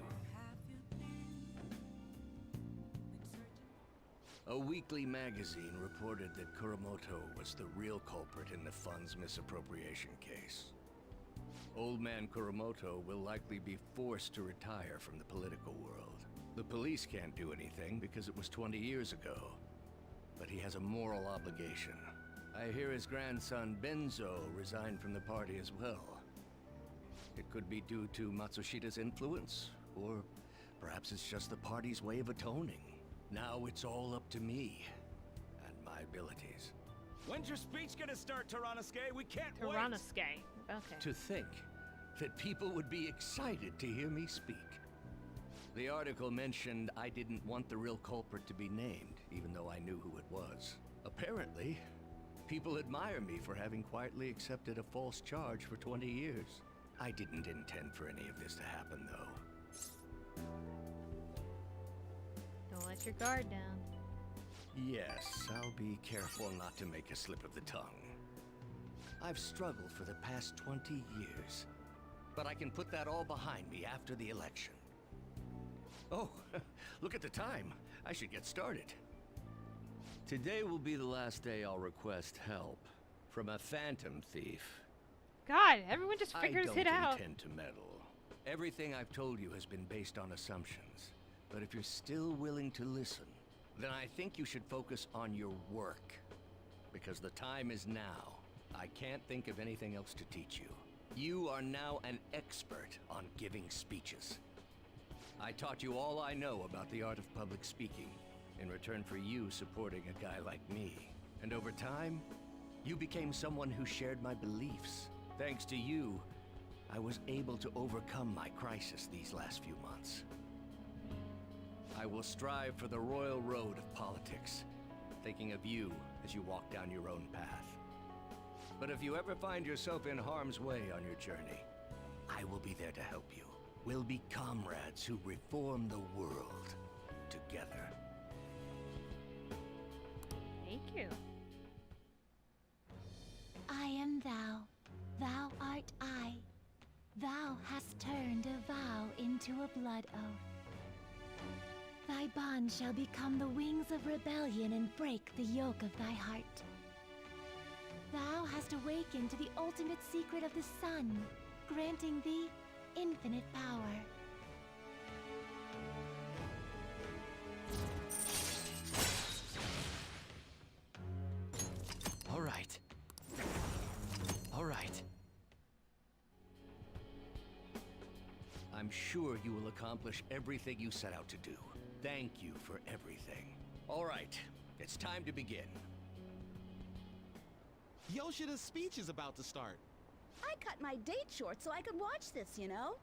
A weekly magazine reported that Kuramoto was the real culprit in the fund's misappropriation case. Old man Kuramoto will likely be forced to retire from the political world. The police can't do anything because it was 20 years ago. But he has a moral obligation. I hear his grandson Benzo resigned from the party as well. It could be due to Matsushida's influence, or perhaps it's just the party's way of atoning. Now it's all up to me and my abilities. When's your speech gonna start, Tyranosuke? We can't wait! Tyranosuke. Okay. To think that people would be excited to hear me speak. The article mentioned I didn't want the real culprit to be named, even though I knew who it was. Apparently, people admire me for having quietly accepted a false charge for 20 years. I didn't intend for any of this to happen, though. Don't let your guard down. Yes, I'll be careful not to make a slip of the tongue. I've struggled for the past 20 years, but I can put that all behind me after the election. Oh, look at the time. I should get started. Today will be the last day I'll request help from a phantom thief. God, everyone just figures it out. I don't intend to meddle. Everything I've told you has been based on assumptions. But if you're still willing to listen, then I think you should focus on your work. Because the time is now. I can't think of anything else to teach you. You are now an expert on giving speeches. I taught you all I know about the art of public speaking, in return for you supporting a guy like me. And over time, you became someone who shared my beliefs. Thanks to you, I was able to overcome my crisis these last few months. I will strive for the royal road of politics, thinking of you as you walk down your own path. But if you ever find yourself in harm's way on your journey, I will be there to help you. We'll be comrades who reform the world together. Thank you. I am thou, thou art I. Thou hast turned a vow into a blood oath. Thy bond shall become the wings of rebellion and break the yoke of thy heart. Thou hast awakened to the ultimate secret of the sun, granting thee infinite power. All right. All right. I'm sure you will accomplish everything you set out to do. Thank you for everything. All right, it's time to begin. Yoshida's speech is about to start. I cut my date short so I could watch this, you know?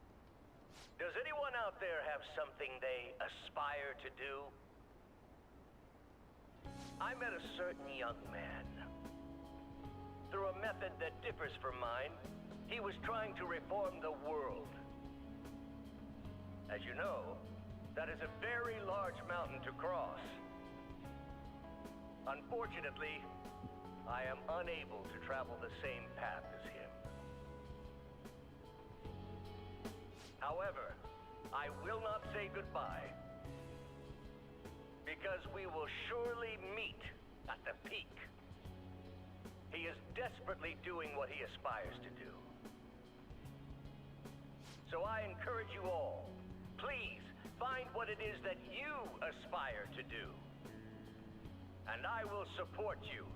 Does anyone out there have something they aspire to do? I met a certain young man. that differs from mine. He was trying to reform the world. As you know, that is a very large mountain to cross. Unfortunately, I am unable to travel the same path as him. However, I will not say goodbye, because we will surely meet at the peak. He is desperately doing what he aspires to do. So I encourage you all, please find what it is that you aspire to do. And I will support you,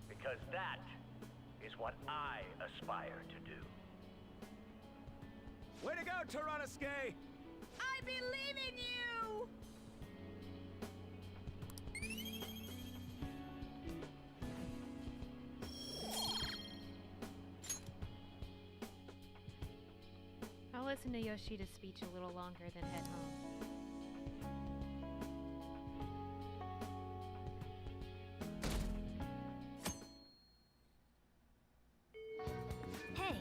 because that is what I aspire to do. Way to go, Tyrannosuke! I believe in you! I'll listen to Yoshida's speech a little longer than head home. Hey.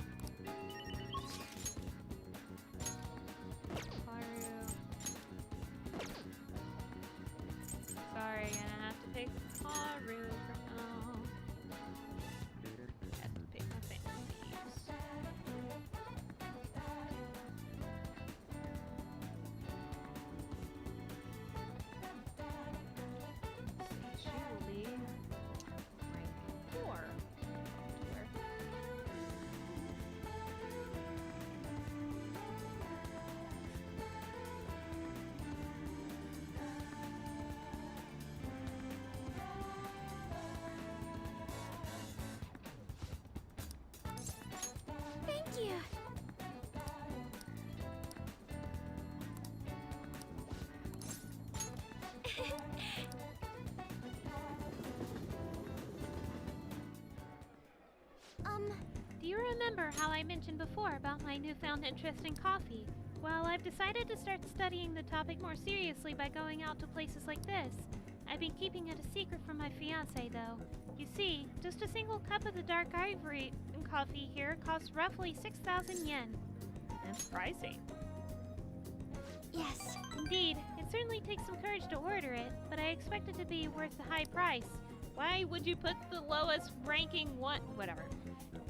Sorry, gonna have to pick Haru for now. Have to pick my fancies. She will be rank 4. Thank you. Do you remember how I mentioned before about my newfound interest in coffee? Well, I've decided to start studying the topic more seriously by going out to places like this. I've been keeping it a secret from my fiancé, though. You see, just a single cup of the dark ivory coffee here costs roughly 6,000 yen. That's pricey. Yes. Indeed, it certainly takes some courage to order it, but I expect it to be worth the high price. Why would you put the lowest ranking one? Whatever.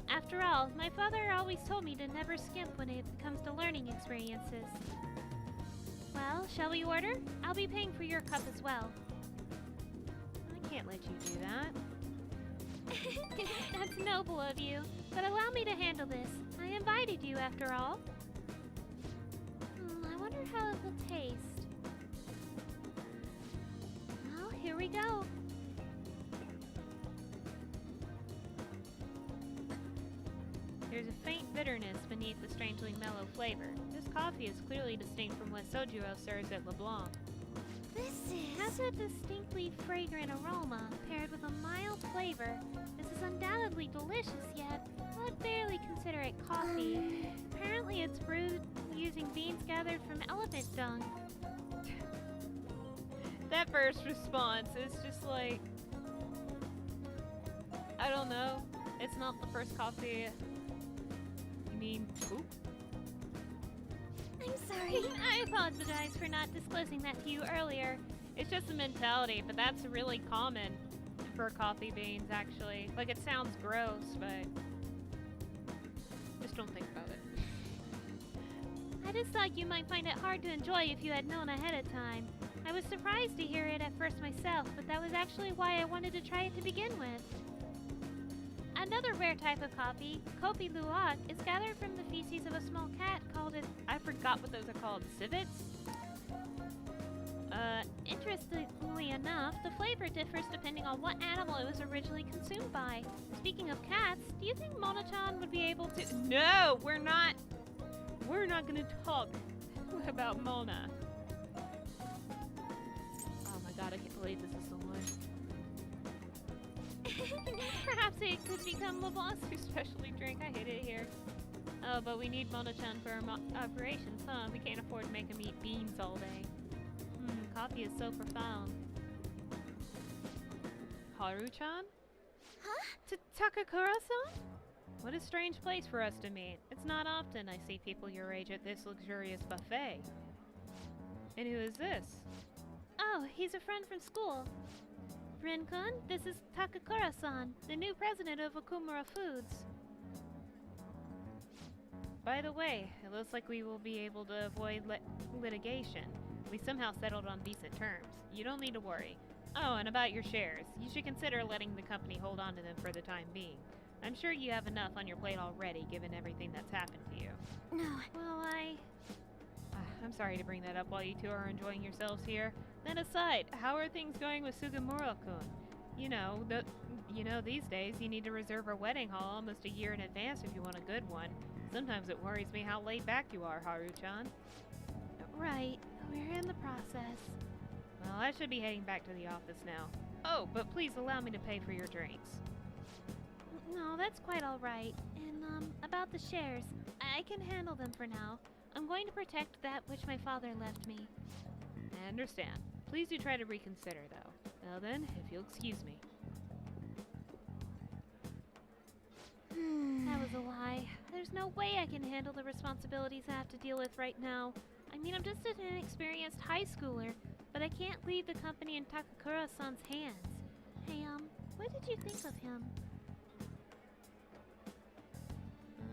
After all, my father always told me to never skimp when it comes to learning experiences. Well, shall we order? I'll be paying for your cup as well. I can't let you do that. That's noble of you, but allow me to handle this. I invited you after all. I wonder how it will taste. Well, here we go. There's a faint bitterness beneath the strangely mellow flavor. This coffee is clearly distinct from what Sojiro serves at LeBlanc. This has a distinctly fragrant aroma paired with a mild flavor. This is undoubtedly delicious, yet I'd barely consider it coffee. Apparently it's brewed using beans gathered from elephant dung. That first response is just like, I don't know. It's not the first coffee. You mean poop? I'm sorry. I apologize for not disclosing that to you earlier. It's just a mentality, but that's really common for coffee beans, actually. Like, it sounds gross, but just don't think about it. I just thought you might find it hard to enjoy if you had known ahead of time. I was surprised to hear it at first myself, but that was actually why I wanted to try it to begin with. Another rare type of coffee, Kopi Luwak, is gathered from the feces of a small cat called I forgot what those are called, civets? Interestingly enough, the flavor differs depending on what animal it was originally consumed by. Speaking of cats, do you think Mona-chan would be able to— No, we're not gonna talk about Mona. Oh my god, I can't believe this is the one. Perhaps it could become LeBlanc's specialty drink. I hate it here. Oh, but we need Mona-chan for our operations, huh? We can't afford to make him eat beans all day. Coffee is so profound. Haru-chan? Huh? Takakura-san? What a strange place for us to meet. It's not often I see people your age at this luxurious buffet. And who is this? Oh, he's a friend from school. Rin-kun, this is Takakura-san, the new president of Okumura Foods. By the way, it looks like we will be able to avoid litigation. We somehow settled on decent terms. You don't need to worry. Oh, and about your shares. You should consider letting the company hold on to them for the time being. I'm sure you have enough on your plate already, given everything that's happened to you. No, well, I'm sorry to bring that up while you two are enjoying yourselves here. Then aside, how are things going with Sugimura-kun? You know, these days you need to reserve a wedding hall almost a year in advance if you want a good one. Sometimes it worries me how laid back you are, Haru-chan. Right, we're in the process. Well, I should be heading back to the office now. Oh, but please allow me to pay for your drinks. No, that's quite alright. And, about the shares, I can handle them for now. I'm going to protect that which my father left me. I understand. Please do try to reconsider, though. Well then, if you'll excuse me. That was a lie. There's no way I can handle the responsibilities I have to deal with right now. I mean, I'm just an inexperienced high schooler, but I can't leave the company in Takakura-san's hands. Hey, what did you think of him?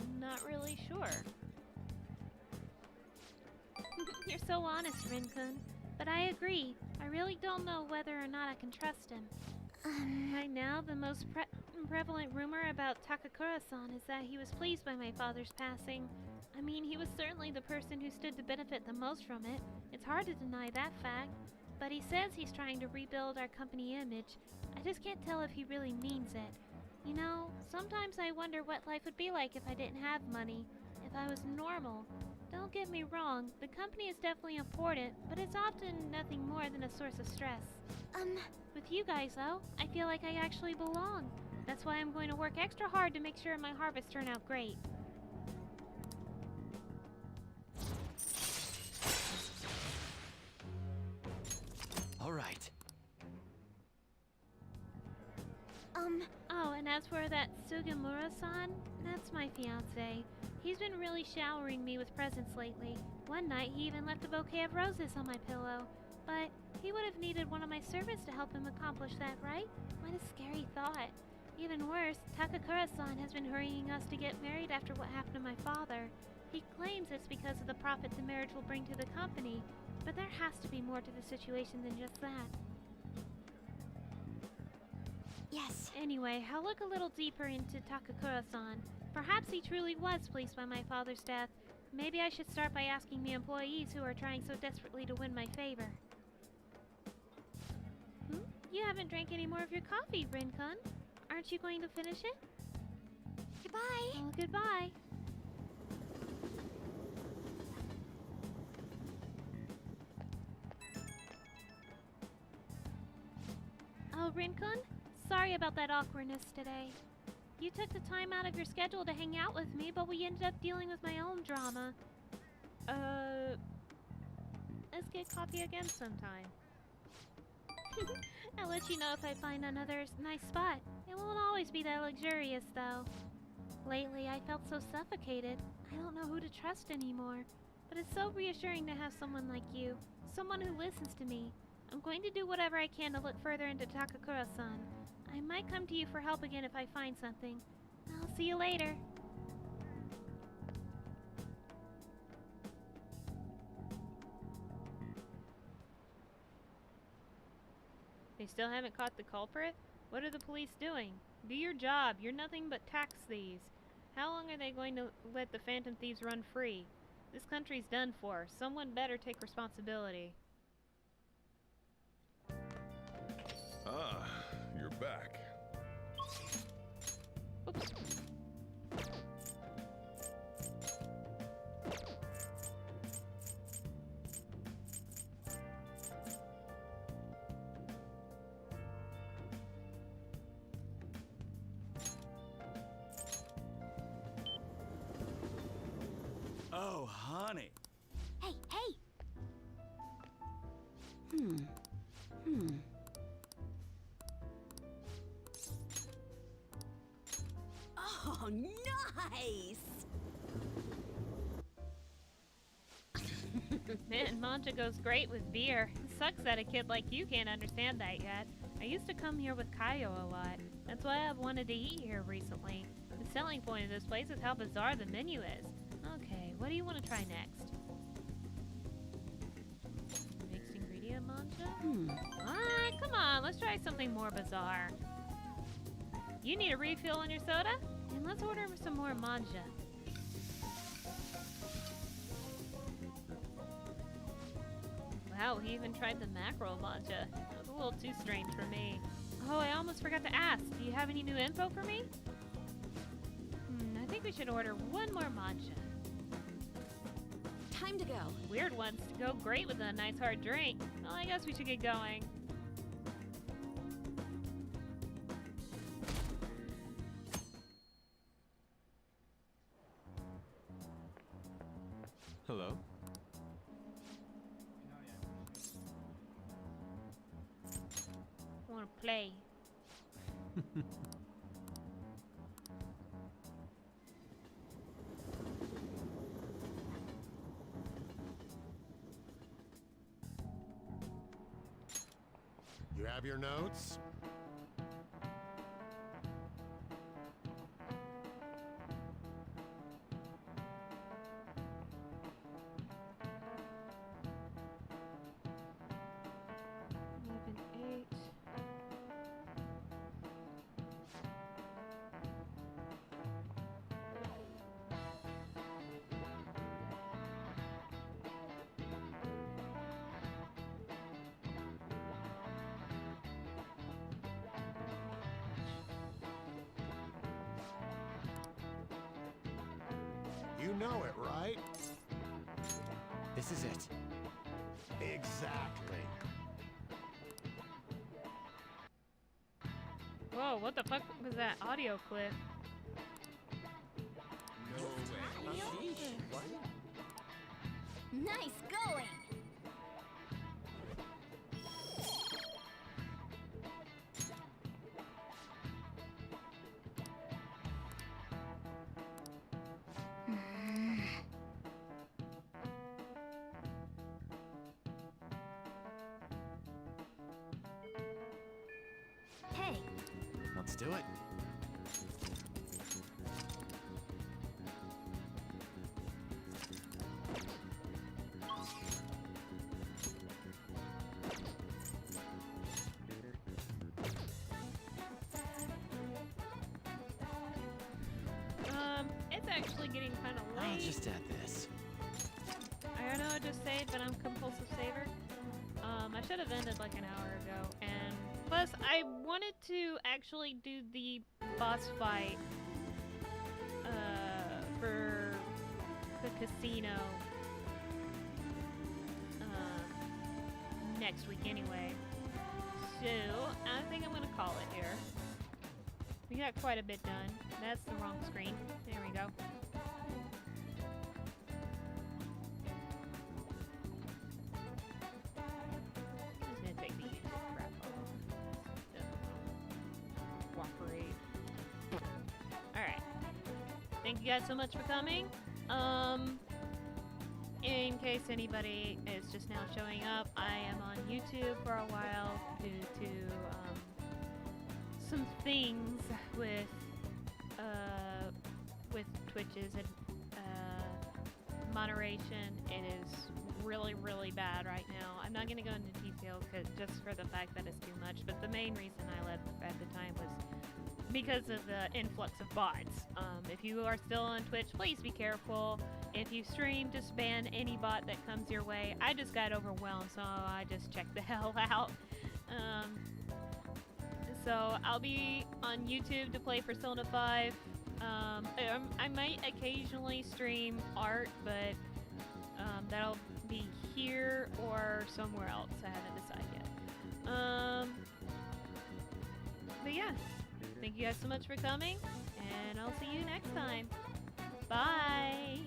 I'm not really sure. You're so honest, Rin-kun. But I agree. I really don't know whether or not I can trust him. Right now, the most prevalent rumor about Takakura-san is that he was pleased by my father's passing. I mean, he was certainly the person who stood to benefit the most from it. It's hard to deny that fact. But he says he's trying to rebuild our company image. I just can't tell if he really means it. You know, sometimes I wonder what life would be like if I didn't have money, if I was normal. Don't get me wrong, the company is definitely important, but it's often nothing more than a source of stress. With you guys, though, I feel like I actually belong. That's why I'm going to work extra hard to make sure my harvests turn out great. All right. Oh, and as for that Sugimura-san, that's my fiancé. He's been really showering me with presents lately. One night, he even left a bouquet of roses on my pillow. But he would have needed one of my servants to help him accomplish that, right? What a scary thought. Even worse, Takakura-san has been hurrying us to get married after what happened to my father. He claims it's because of the profit the marriage will bring to the company, but there has to be more to the situation than just that. Yes. Anyway, I'll look a little deeper into Takakura-san. Perhaps he truly was pleased by my father's death. Maybe I should start by asking the employees who are trying so desperately to win my favor. You haven't drank any more of your coffee, Rin-kun. Aren't you going to finish it? Goodbye. Well, goodbye. Oh, Rin-kun? Sorry about that awkwardness today. You took the time out of your schedule to hang out with me, but we ended up dealing with my own drama. Let's get coffee again sometime. I'll let you know if I find another nice spot. It won't always be that luxurious, though. Lately, I felt so suffocated. I don't know who to trust anymore. But it's so reassuring to have someone like you. Someone who listens to me. I'm going to do whatever I can to look further into Takakura-san. I might come to you for help again if I find something. I'll see you later. They still haven't caught the culprit? What are the police doing? Do your job. You're nothing but tax thieves. How long are they going to let the phantom thieves run free? This country's done for. Someone better take responsibility. Ah, you're back. Oops. Oh, honey. Hey, hey! Oh, Oh, nice! Man, manja goes great with beer. It sucks that a kid like you can't understand that yet. I used to come here with Kaio a lot. That's why I've wanted to eat here recently. The selling point of this place is how bizarre the menu is. Okay, what do you want to try next? Mixed ingredient manja? Ah, come on, let's try something more bizarre. You need a refill on your soda? And let's order some more manja. Wow, he even tried the mackerel manja. That was a little too strange for me. Oh, I almost forgot to ask. Do you have any new info for me? I think we should order one more manja. Time to go. Weird ones to go great with a nice hard drink. Well, I guess we should get going. Hello? I want to play. You have your notes? You know it, right? This is it. Exactly. Whoa, what the fuck was that audio clip? No way. Nice going! Hey, Let's do it. It's actually getting kind of late. I'll just add this. I know I just saved, but I'm compulsive saver. I should have ended like an hour ago, and plus I wanted to actually do the boss fight for the casino next week anyway. So I think I'm gonna call it here. We got quite a bit done. That's the wrong screen. There we go. Just gonna take the usual crap off. Cooperate. Alright. Thank you guys so much for coming. In case anybody is just now showing up, I am on YouTube for a while due to some things with Twitch's moderation. It is really bad right now. I'm not going to go into detail just for the fact that it's too much, but the main reason I left at the time was because of the influx of bots. If you are still on Twitch, please be careful. If you stream, just ban any bot that comes your way. I just got overwhelmed, so I just checked the hell out. So I'll be on YouTube to play Persona 5. I might occasionally stream art, but that'll be here or somewhere else. I haven't decided yet. But yeah, thank you guys so much for coming, and I'll see you next time. Bye!